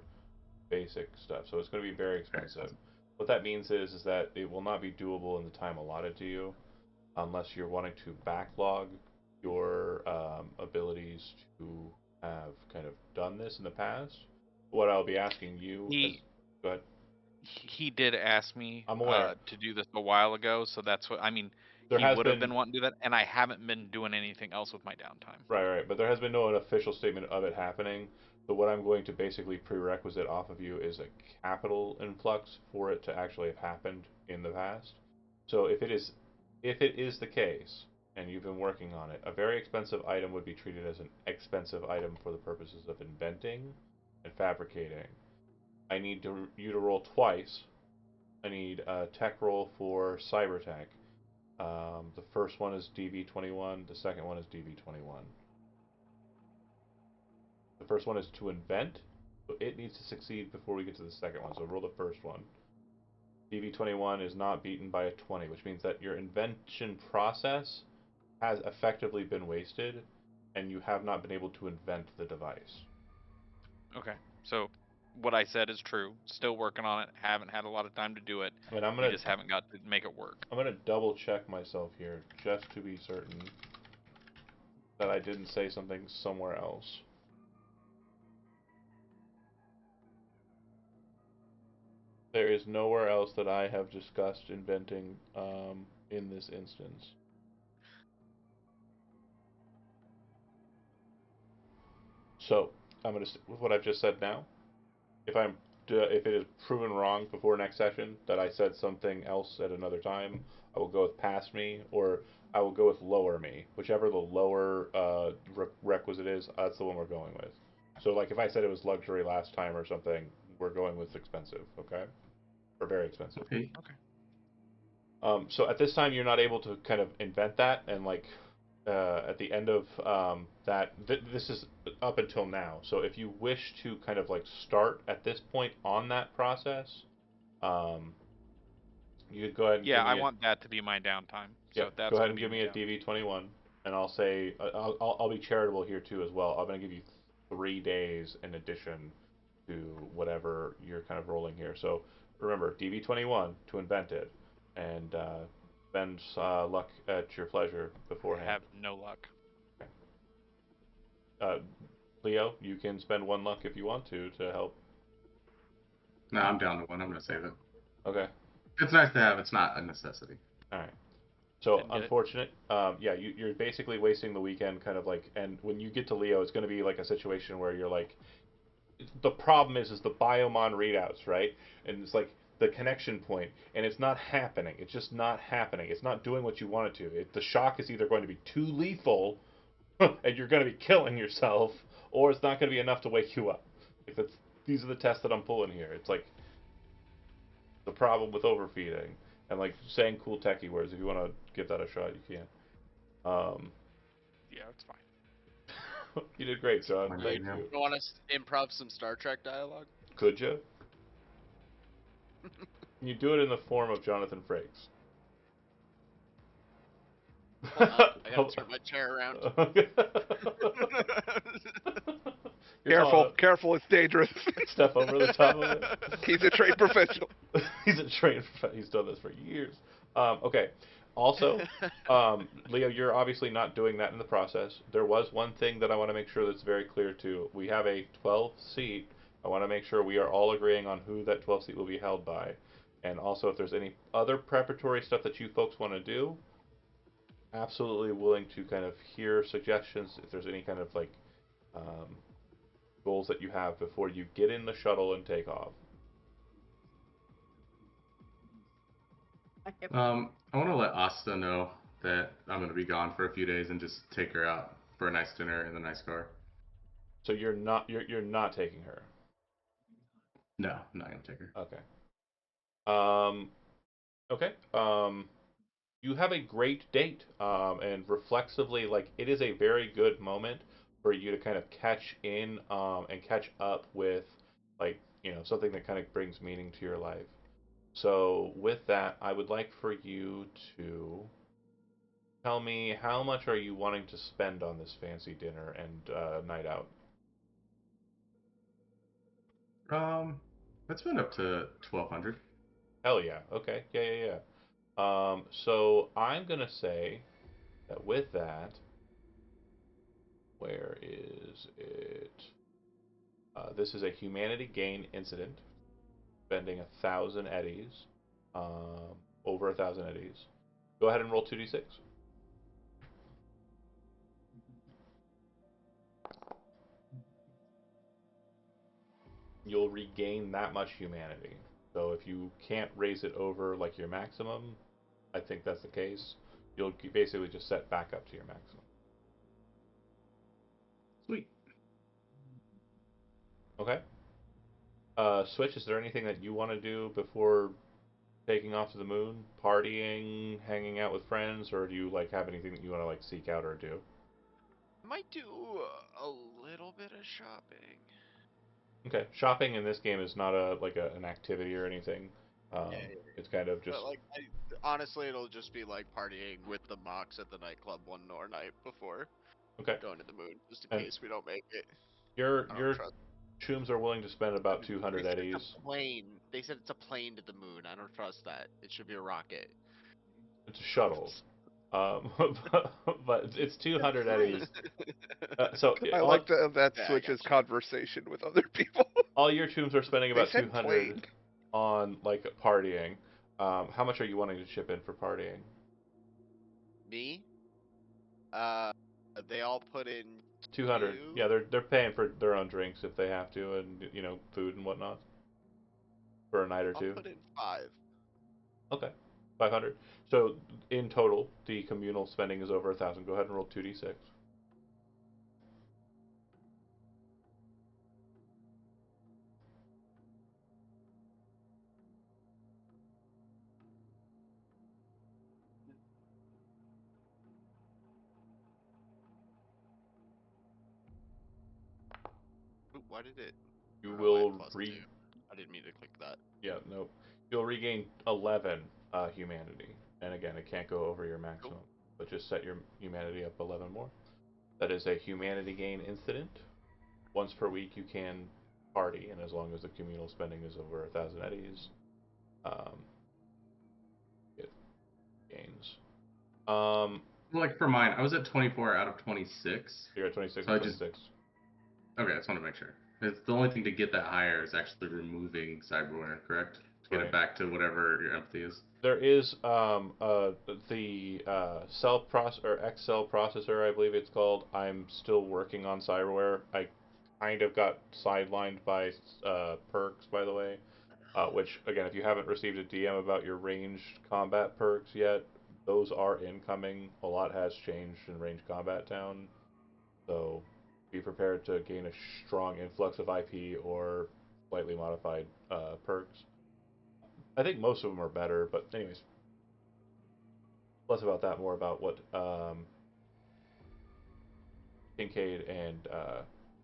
basic stuff. So it's going to be very expensive. What that means is that it will not be doable in the time allotted to you unless you're wanting to backlog your abilities to have kind of done this in the past. What I'll be asking you is, go ahead. He did ask me I'm aware. to do this a while ago, so that's what I mean. There He has would have been been wanting to do that, and I haven't been doing anything else with my downtime. right, but there has been no official statement of it happening. So what I'm going to basically prerequisite off of you is a capital influx for it to actually have happened in the past. So if it is the case, and you've been working on it, a very expensive item would be treated as an expensive item for the purposes of inventing and fabricating. I need you to roll twice. I need a tech roll for cybertech. The first one is DV21. The second one is DV21. The first one is to invent, so it needs to succeed before we get to the second one. So roll the first one. DV21 is not beaten by a 20, which means that your invention process has effectively been wasted, and you have not been able to invent the device. Okay, so what I said is true. Still working on it. Haven't had a lot of time to do it. I mean, We just haven't got to make it work. I'm gonna double check myself here just to be certain that I didn't say something somewhere else. There is nowhere else that I have discussed inventing in this instance. So I'm going to stick with what I've just said now. If it is proven wrong before next session that I said something else at another time, I will go with past me, or I will go with lower me. Whichever the lower requisite is, that's the one we're going with. So like if I said it was luxury last time or something, we're going with expensive, okay? Or very expensive. Okay. So at this time, you're not able to kind of invent that, and like at the end of that, this is up until now. So if you wish to kind of like start at this point on that process, you could go ahead and Yeah, give me I want that to be my downtime. So yeah, that's go ahead gonna and be give my me a down. DV21, and I'll say I'll be charitable here too as well. I'm going to give you 3 days in addition to whatever you're kind of rolling here. So remember, DV21 to invent it, and spend luck at your pleasure beforehand. Have no luck. Okay. Leo, you can spend 1 luck if you want to help. No, I'm down to one. I'm gonna save it. Okay. It's nice to have. It's not a necessity. All right. So Didn't get it. unfortunate. Yeah, you're basically wasting the weekend, kind of like. And when you get to Leo, it's going to be like a situation where you're like, the problem is the biomon readouts, right? And it's like the connection point, and it's not happening. It's just not happening. It's not doing what you want it to. The shock is either going to be too lethal, and you're going to be killing yourself, or it's not going to be enough to wake you up. Like these are the tests that I'm pulling here. It's like the problem with overfeeding and like saying cool techie words. If you want to give that a shot, you can. Yeah, it's fine. You did great, John. Fine, Thank yeah. you. You want us to improv some Star Trek dialogue? Could you? You do it in the form of Jonathan Frakes. Hold on, I gotta turn my chair around. Careful, it's dangerous. Step over the top of it. He's a trained professional. He's done this for years. Okay. Also, Leo, you're obviously not doing that in the process. There was one thing that I want to make sure that's very clear too. We have a 12 seat. I want to make sure we are all agreeing on who that 12 seat will be held by. And also, if there's any other preparatory stuff that you folks want to do, absolutely willing to kind of hear suggestions. If there's any kind of like um, goals that you have before you get in the shuttle and take off. I want to let Asta know that I'm going to be gone for a few days and just take her out for a nice dinner in the nice car. So you're not taking her. No, I'm not going to take her. Okay. Um. Okay. You have a great date. And reflexively, like it is a very good moment for you to kind of catch in. And catch up with, like something that kind of brings meaning to your life. So with that, I would like for you to tell me how much are you wanting to spend on this fancy dinner and night out? That's been up to 1,200. Hell yeah. Okay. Yeah, yeah, yeah. So I'm gonna say that with that, where is it? This is a humanity gain incident, spending 1,000 eddies, over 1,000 eddies. Go ahead and roll 2d6. You'll regain that much humanity. So if you can't raise it over like your maximum, I think that's the case. You'll basically just set back up to your maximum. Sweet. Okay. Switch, is there anything that you want to do before taking off to the moon? Partying, hanging out with friends, or do you like have anything that you want to like seek out or do? Might do a little bit of shopping. Okay. Shopping in this game is not an activity or anything. Yeah. It's kind of just But like, honestly, it'll just be like partying with the mocks at the nightclub one more night before okay. going to the moon, just in And case we don't make it. Your I don't your trust. chooms are willing to spend about They 200 said eddies. it's a plane. They said it's a plane to the moon. I don't trust that. It should be a rocket. It's a shuttle. But it's 200 eddies. So I like to have that Yeah, I switches gotcha. conversation with other people. all your tombs are spending They about said 200 plane. on like partying. How much are you wanting to chip in for partying? Me? Uh, they all put in 200. two. Yeah, they're paying for their own drinks if they have to, and food and whatnot for a night or I'll two. put in 5. Okay, 500. So in total, the communal spending is over 1,000. Go ahead and roll 2d6. Ooh, why did it? You Oh, I had will +2. I didn't mean to click that. Yeah, nope. You'll regain 11 humanity. And again, it can't go over your maximum. Cool. But just set your humanity up 11 more. That is a humanity gain incident. Once per week you can party, and as long as the communal spending is over 1,000 eddies, um, it gains. Like for mine, I was at 24 out of 26. You're at 26 So and I just 26. Okay, I just want to make sure. It's the only thing to get that higher is actually removing cyberware, correct? To get Right. it back to whatever your empathy is. There is the cell process or X cell processor, I believe it's called. I'm still working on cyberware. I kind of got sidelined by perks, by the way. Which again, if you haven't received a DM about your ranged combat perks yet, those are incoming. A lot has changed in ranged combat town, so be prepared to gain a strong influx of IP or slightly modified perks. I think most of them are better, but anyways, less about that, more about what Kincaid and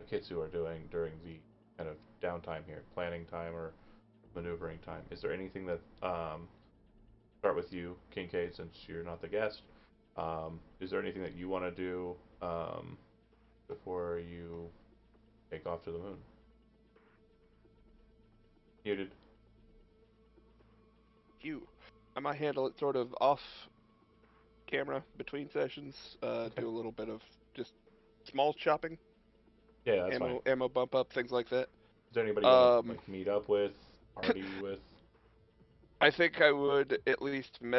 Akitsu are doing during the kind of downtime here, planning time or maneuvering time. Is there anything that start with you, Kincaid, since you're not the guest? Is there anything that you want to do before you take off to the moon? Muted. I might handle it sort of off camera between sessions. Okay. Do a little bit of just small shopping, Yeah, that's fine. ammo bump up, things like that. Is there anybody you want to Um, like meet up with, party with? I think I would at least send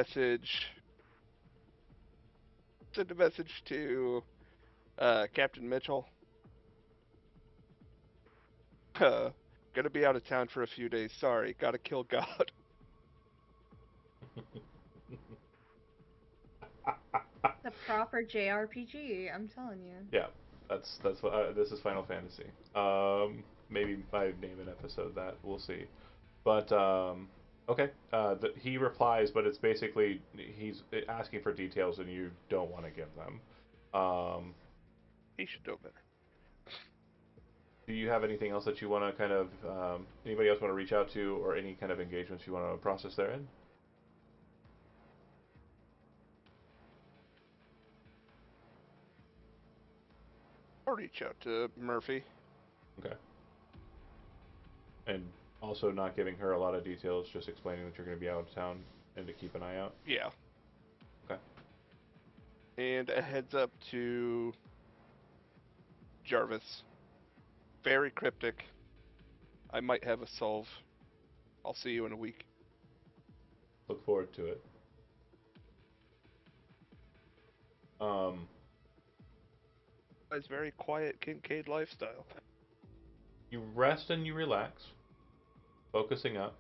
a message to Captain Mitchell. Uh, Gonna be out of town for a few days. Sorry, gotta kill God. The proper JRPG, I'm telling you. Yeah, that's what this is Final Fantasy. Maybe I name an episode that we'll see. But okay, he replies, but it's basically he's asking for details and you don't want to give them. Um, He should know better. do you have anything else that you want to kind of anybody else want to reach out to or any kind of engagements you want to process therein? I'll reach out to Murphy. Okay. And also not giving her a lot of details, just explaining that you're going to be out of town and to keep an eye out. Yeah. Okay. And a heads up to Jarvis. Very cryptic. I might have a solve. I'll see you in a week. Look forward to it. Um, It's very quiet Kincaid lifestyle. you rest and you relax, focusing up.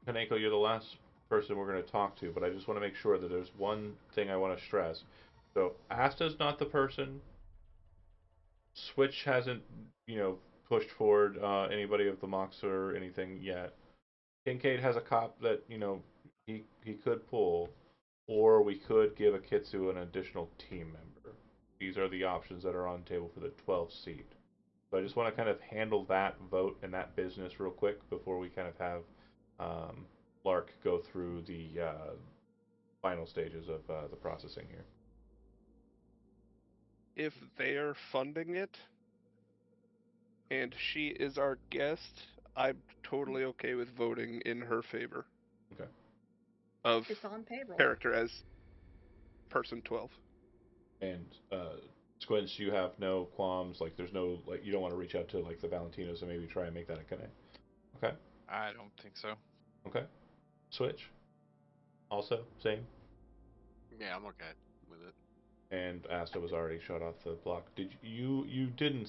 Kaneko, you're the last person we're going to talk to, but I just want to make sure that there's one thing I want to stress. So, Asta's not the person. Switch hasn't, pushed forward anybody of the Mox or anything yet. Kincaid has a cop that, he could pull, or we could give Akitsu an additional team member. These are the options that are on the table for the 12th seat. So I just want to kind of handle that vote and that business real quick before we kind of have um, Lark go through the final stages of the processing here. If they're funding it and she is our guest, I'm totally okay with voting in her favor Okay. of It's on payroll. character as person 12. And Squints, you have no qualms. Like, there's no like, you don't want to reach out to like the Valentinos and maybe try and make that a connect. Okay. I don't think so. Okay. Switch. Also same. Yeah, I'm okay with it. And Asta was already shut off the block. Did you didn't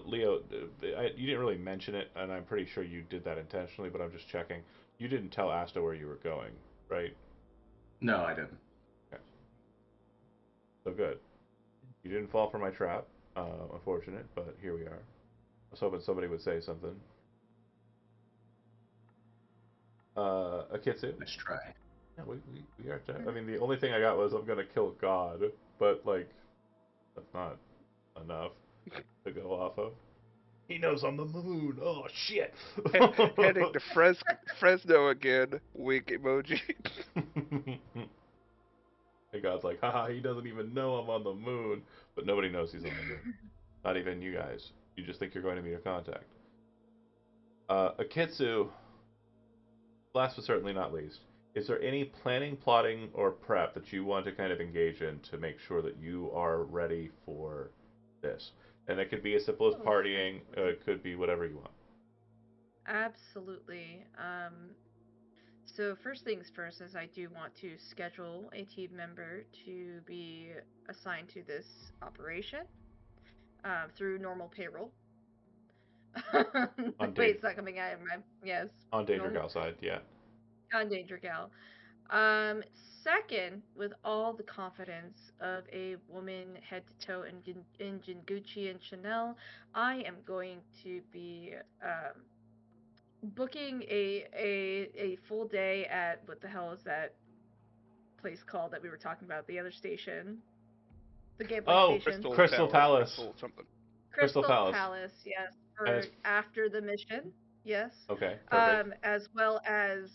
Leo? You didn't really mention it, and I'm pretty sure you did that intentionally. But I'm just checking. You didn't tell Asta where you were going, right? No, I didn't. Okay. So good. You didn't fall for my trap. Unfortunate, but here we are. I was hoping somebody would say something. Akitsu. Nice try. Yeah, we are. I mean, the only thing I got was I'm gonna kill God, but like that's not enough to go off of. He knows I'm the moon. Oh shit. Heading to Fresno again. Wink emoji. And God's like, haha, he doesn't even know I'm on the moon. But nobody knows he's on the moon. Not even you guys. You just think you're going to meet a contact. Akitsu, last but certainly not least, is there any planning, plotting, or prep that you want to kind of engage in to make sure that you are ready for this? And it could be as simple as Oh, partying. absolutely. It could be whatever you want. Absolutely. So first things first is I do want to schedule a team member to be assigned to this operation through normal payroll. On Wait, Danger, it's not coming out of my yes, on Danger normal Gal side, yeah. on Danger Gal. Um, Second, with all the confidence of a woman head to toe in Gucci and Chanel, I am going to be booking a full day at what the hell is that place called that we were talking about, the other station, the gambling Oh, station, Crystal Crystal Tower, Palace. Crystal something. Crystal Crystal Palace. Palace, yes, And for it's after the mission, yes. okay, perfect. As well as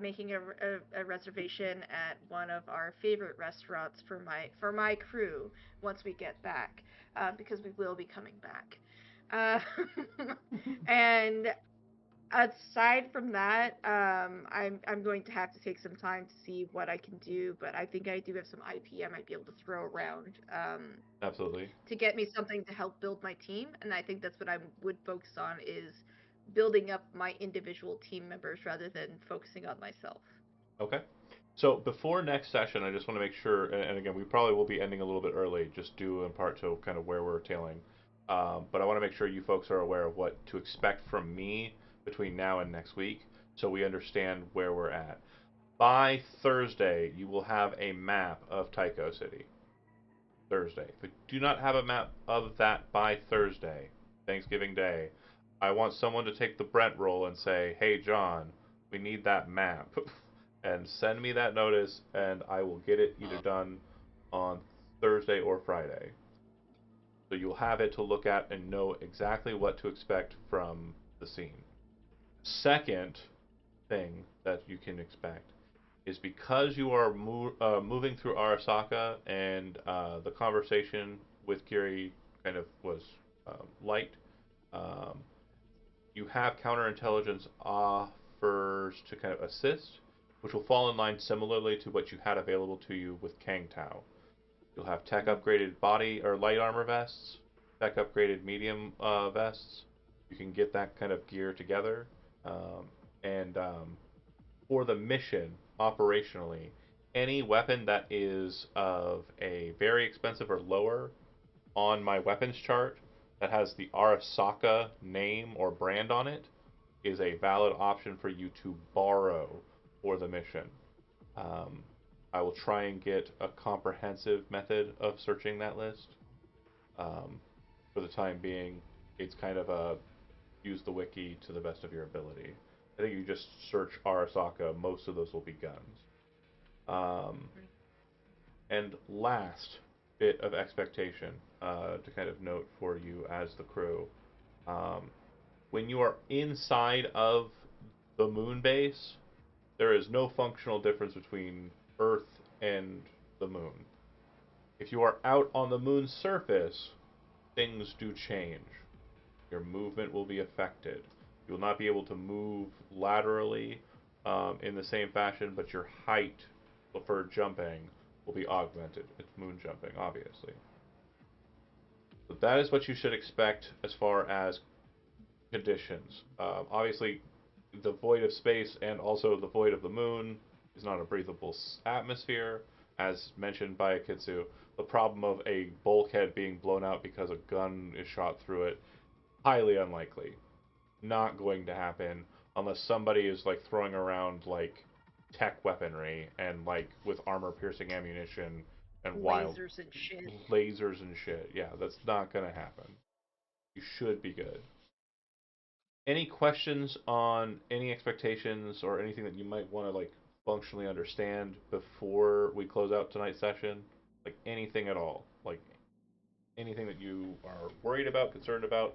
making a reservation at one of our favorite restaurants for my crew once we get back, because we will be coming back. Uh, and aside from that, I'm going to have to take some time to see what I can do, but I think I do have some IP I might be able to throw around Absolutely. to get me something to help build my team, and I think that's what I would focus on is building up my individual team members rather than focusing on myself. Okay. So before next session, I just want to make sure, and again, we probably will be ending a little bit early, just due in part to kind of where we're tailing. But I want to make sure you folks are aware of what to expect from me between now and next week, so we understand where we're at. By Thursday, you will have a map of Tycho City. Thursday. If you do not have a map of that by Thursday, Thanksgiving Day, I want someone to take the Brent roll and say, "Hey, John, we need that map," and send me that notice, and I will get it either done on Thursday or Friday. So you'll have it to look at and know exactly what to expect from the scene. Second thing that you can expect is because you are moving through Arasaka and the conversation with Kiri kind of was light. Um, you have counterintelligence offers to kind of assist, which will fall in line similarly to what you had available to you with Kang Tao. You'll have tech upgraded body or light armor vests, tech upgraded medium vests. You can get that kind of gear together. And For the mission, operationally, any weapon that is of a very expensive or lower on my weapons chart that has the Arasaka name or brand on it is a valid option for you to borrow for the mission. Um, I will try and get a comprehensive method of searching that list. Um, for the time being, it's kind of a use the wiki to the best of your ability. I think you just search Arasaka, most of those will be guns. Um, and last bit of expectation to kind of note for you as the crew. Um, when you are inside of the moon base, there is no functional difference between Earth and the moon. If you are out on the moon's surface, things do change. Your movement will be affected. You will not be able to move laterally in the same fashion, but your height for jumping will be augmented. It's moon jumping, obviously. So that is what you should expect as far as conditions. Obviously, the void of space and also the void of the moon is not a breathable atmosphere, as mentioned by Akitsu. The problem of a bulkhead being blown out because a gun is shot through it, highly unlikely. Not going to happen unless somebody is like throwing around like tech weaponry and like with armor piercing ammunition and wild Lasers and shit. lasers and shit. Yeah, that's not gonna happen. You should be good. Any questions on any expectations or anything that you might want to like functionally understand before we close out tonight's session? Like anything at all? Like anything that you are worried about, concerned about,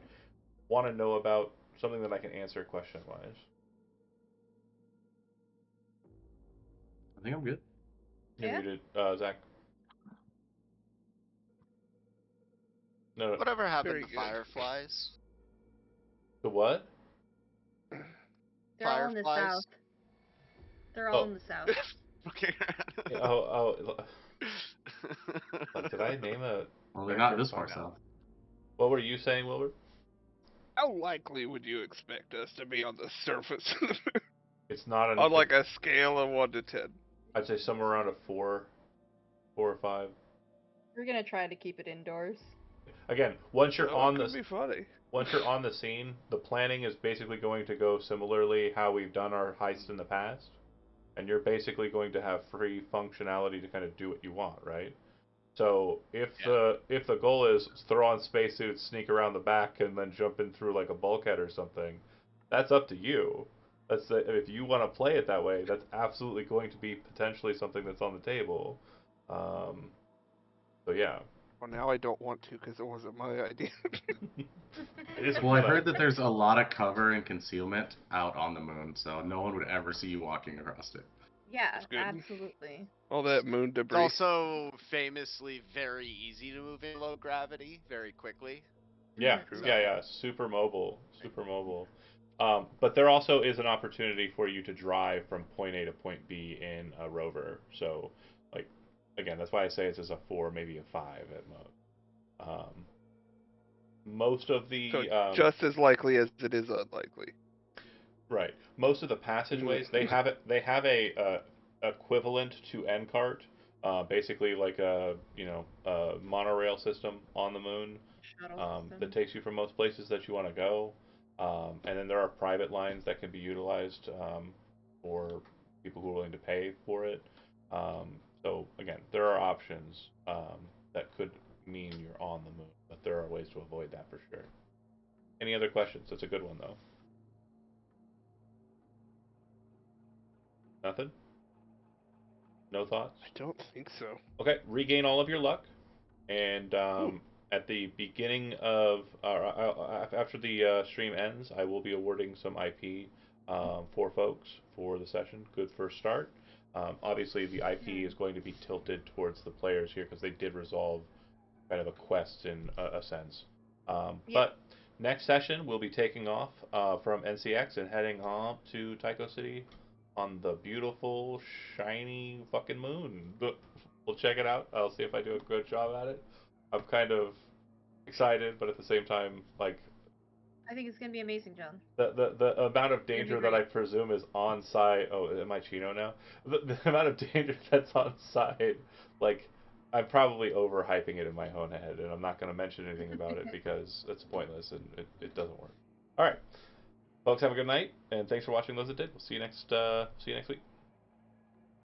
want to know about, something that I can answer question wise. I think I'm good. You're Yeah. muted, Zach. No, no. Whatever happened Very to good. fireflies? The what? They're all in the Fireflies? south. They're all Oh, in the south. Okay. yeah, oh. Like, did I name a Well, they're not character this far Fire? south. What were you saying, Wilbur? How likely would you expect us to be on the surface of the moon? It's not an. On like a scale of 1 to 10. I'd say somewhere around a 4 or 5. We're gonna try to keep it indoors. Again, once you're Oh, on it the could be funny. once you're on the scene, the planning is basically going to go similarly how we've done our heists in the past, and you're basically going to have free functionality to kind of do what you want, right? So if the goal is throw on spacesuits, sneak around the back, and then jump in through like a bulkhead or something, that's up to you. If you want to play it that way, that's absolutely going to be potentially something that's on the table. Um, so yeah. Well, now I don't want to because it wasn't my idea. It is Well, I heard that there's a lot of cover and concealment out on the moon, so no one would ever see you walking across it. Yeah, That's good. absolutely. All that moon It's debris. also famously very easy to move in low gravity very quickly. Yeah, Mhm. yeah. Super mobile, super mobile. But there also is an opportunity for you to drive from point A to point B in a rover. So, like, again, that's why I say it's as a 4, maybe a 5 at most. Most of the So just as likely as it is unlikely. right, most of the passageways they have it. They have a equivalent to NCART, basically like a monorail system on the moon. Shuttle system. That takes you from most places that you want to go. And then there are private lines that can be utilized for people who are willing to pay for it. So again, there are options that could mean you're on the moon, but there are ways to avoid that for sure. Any other questions? That's a good one though. Nothing? No thoughts? I don't think so. Okay, regain all of your luck, and at the beginning of after the stream ends, I will be awarding some IP for folks for the session. Good first start. Obviously, the IP is going to be tilted towards the players here because they did resolve kind of a quest in a sense. But next session, we'll be taking off from NCX and heading on to Tycho City on the beautiful, shiny fucking moon. We'll check it out. I'll see if I do a good job at it. I'm kind of excited, but at the same time, like I think it's gonna be amazing, John. the amount of It's gonna be danger that I great. presume is on site. Oh, am I Chino now? The amount of danger that's on site, like I'm probably overhyping it in my own head, and I'm not going to mention anything about it because it's pointless and it doesn't work. All right, folks, have a good night, and thanks for watching those that did. We'll see you next week.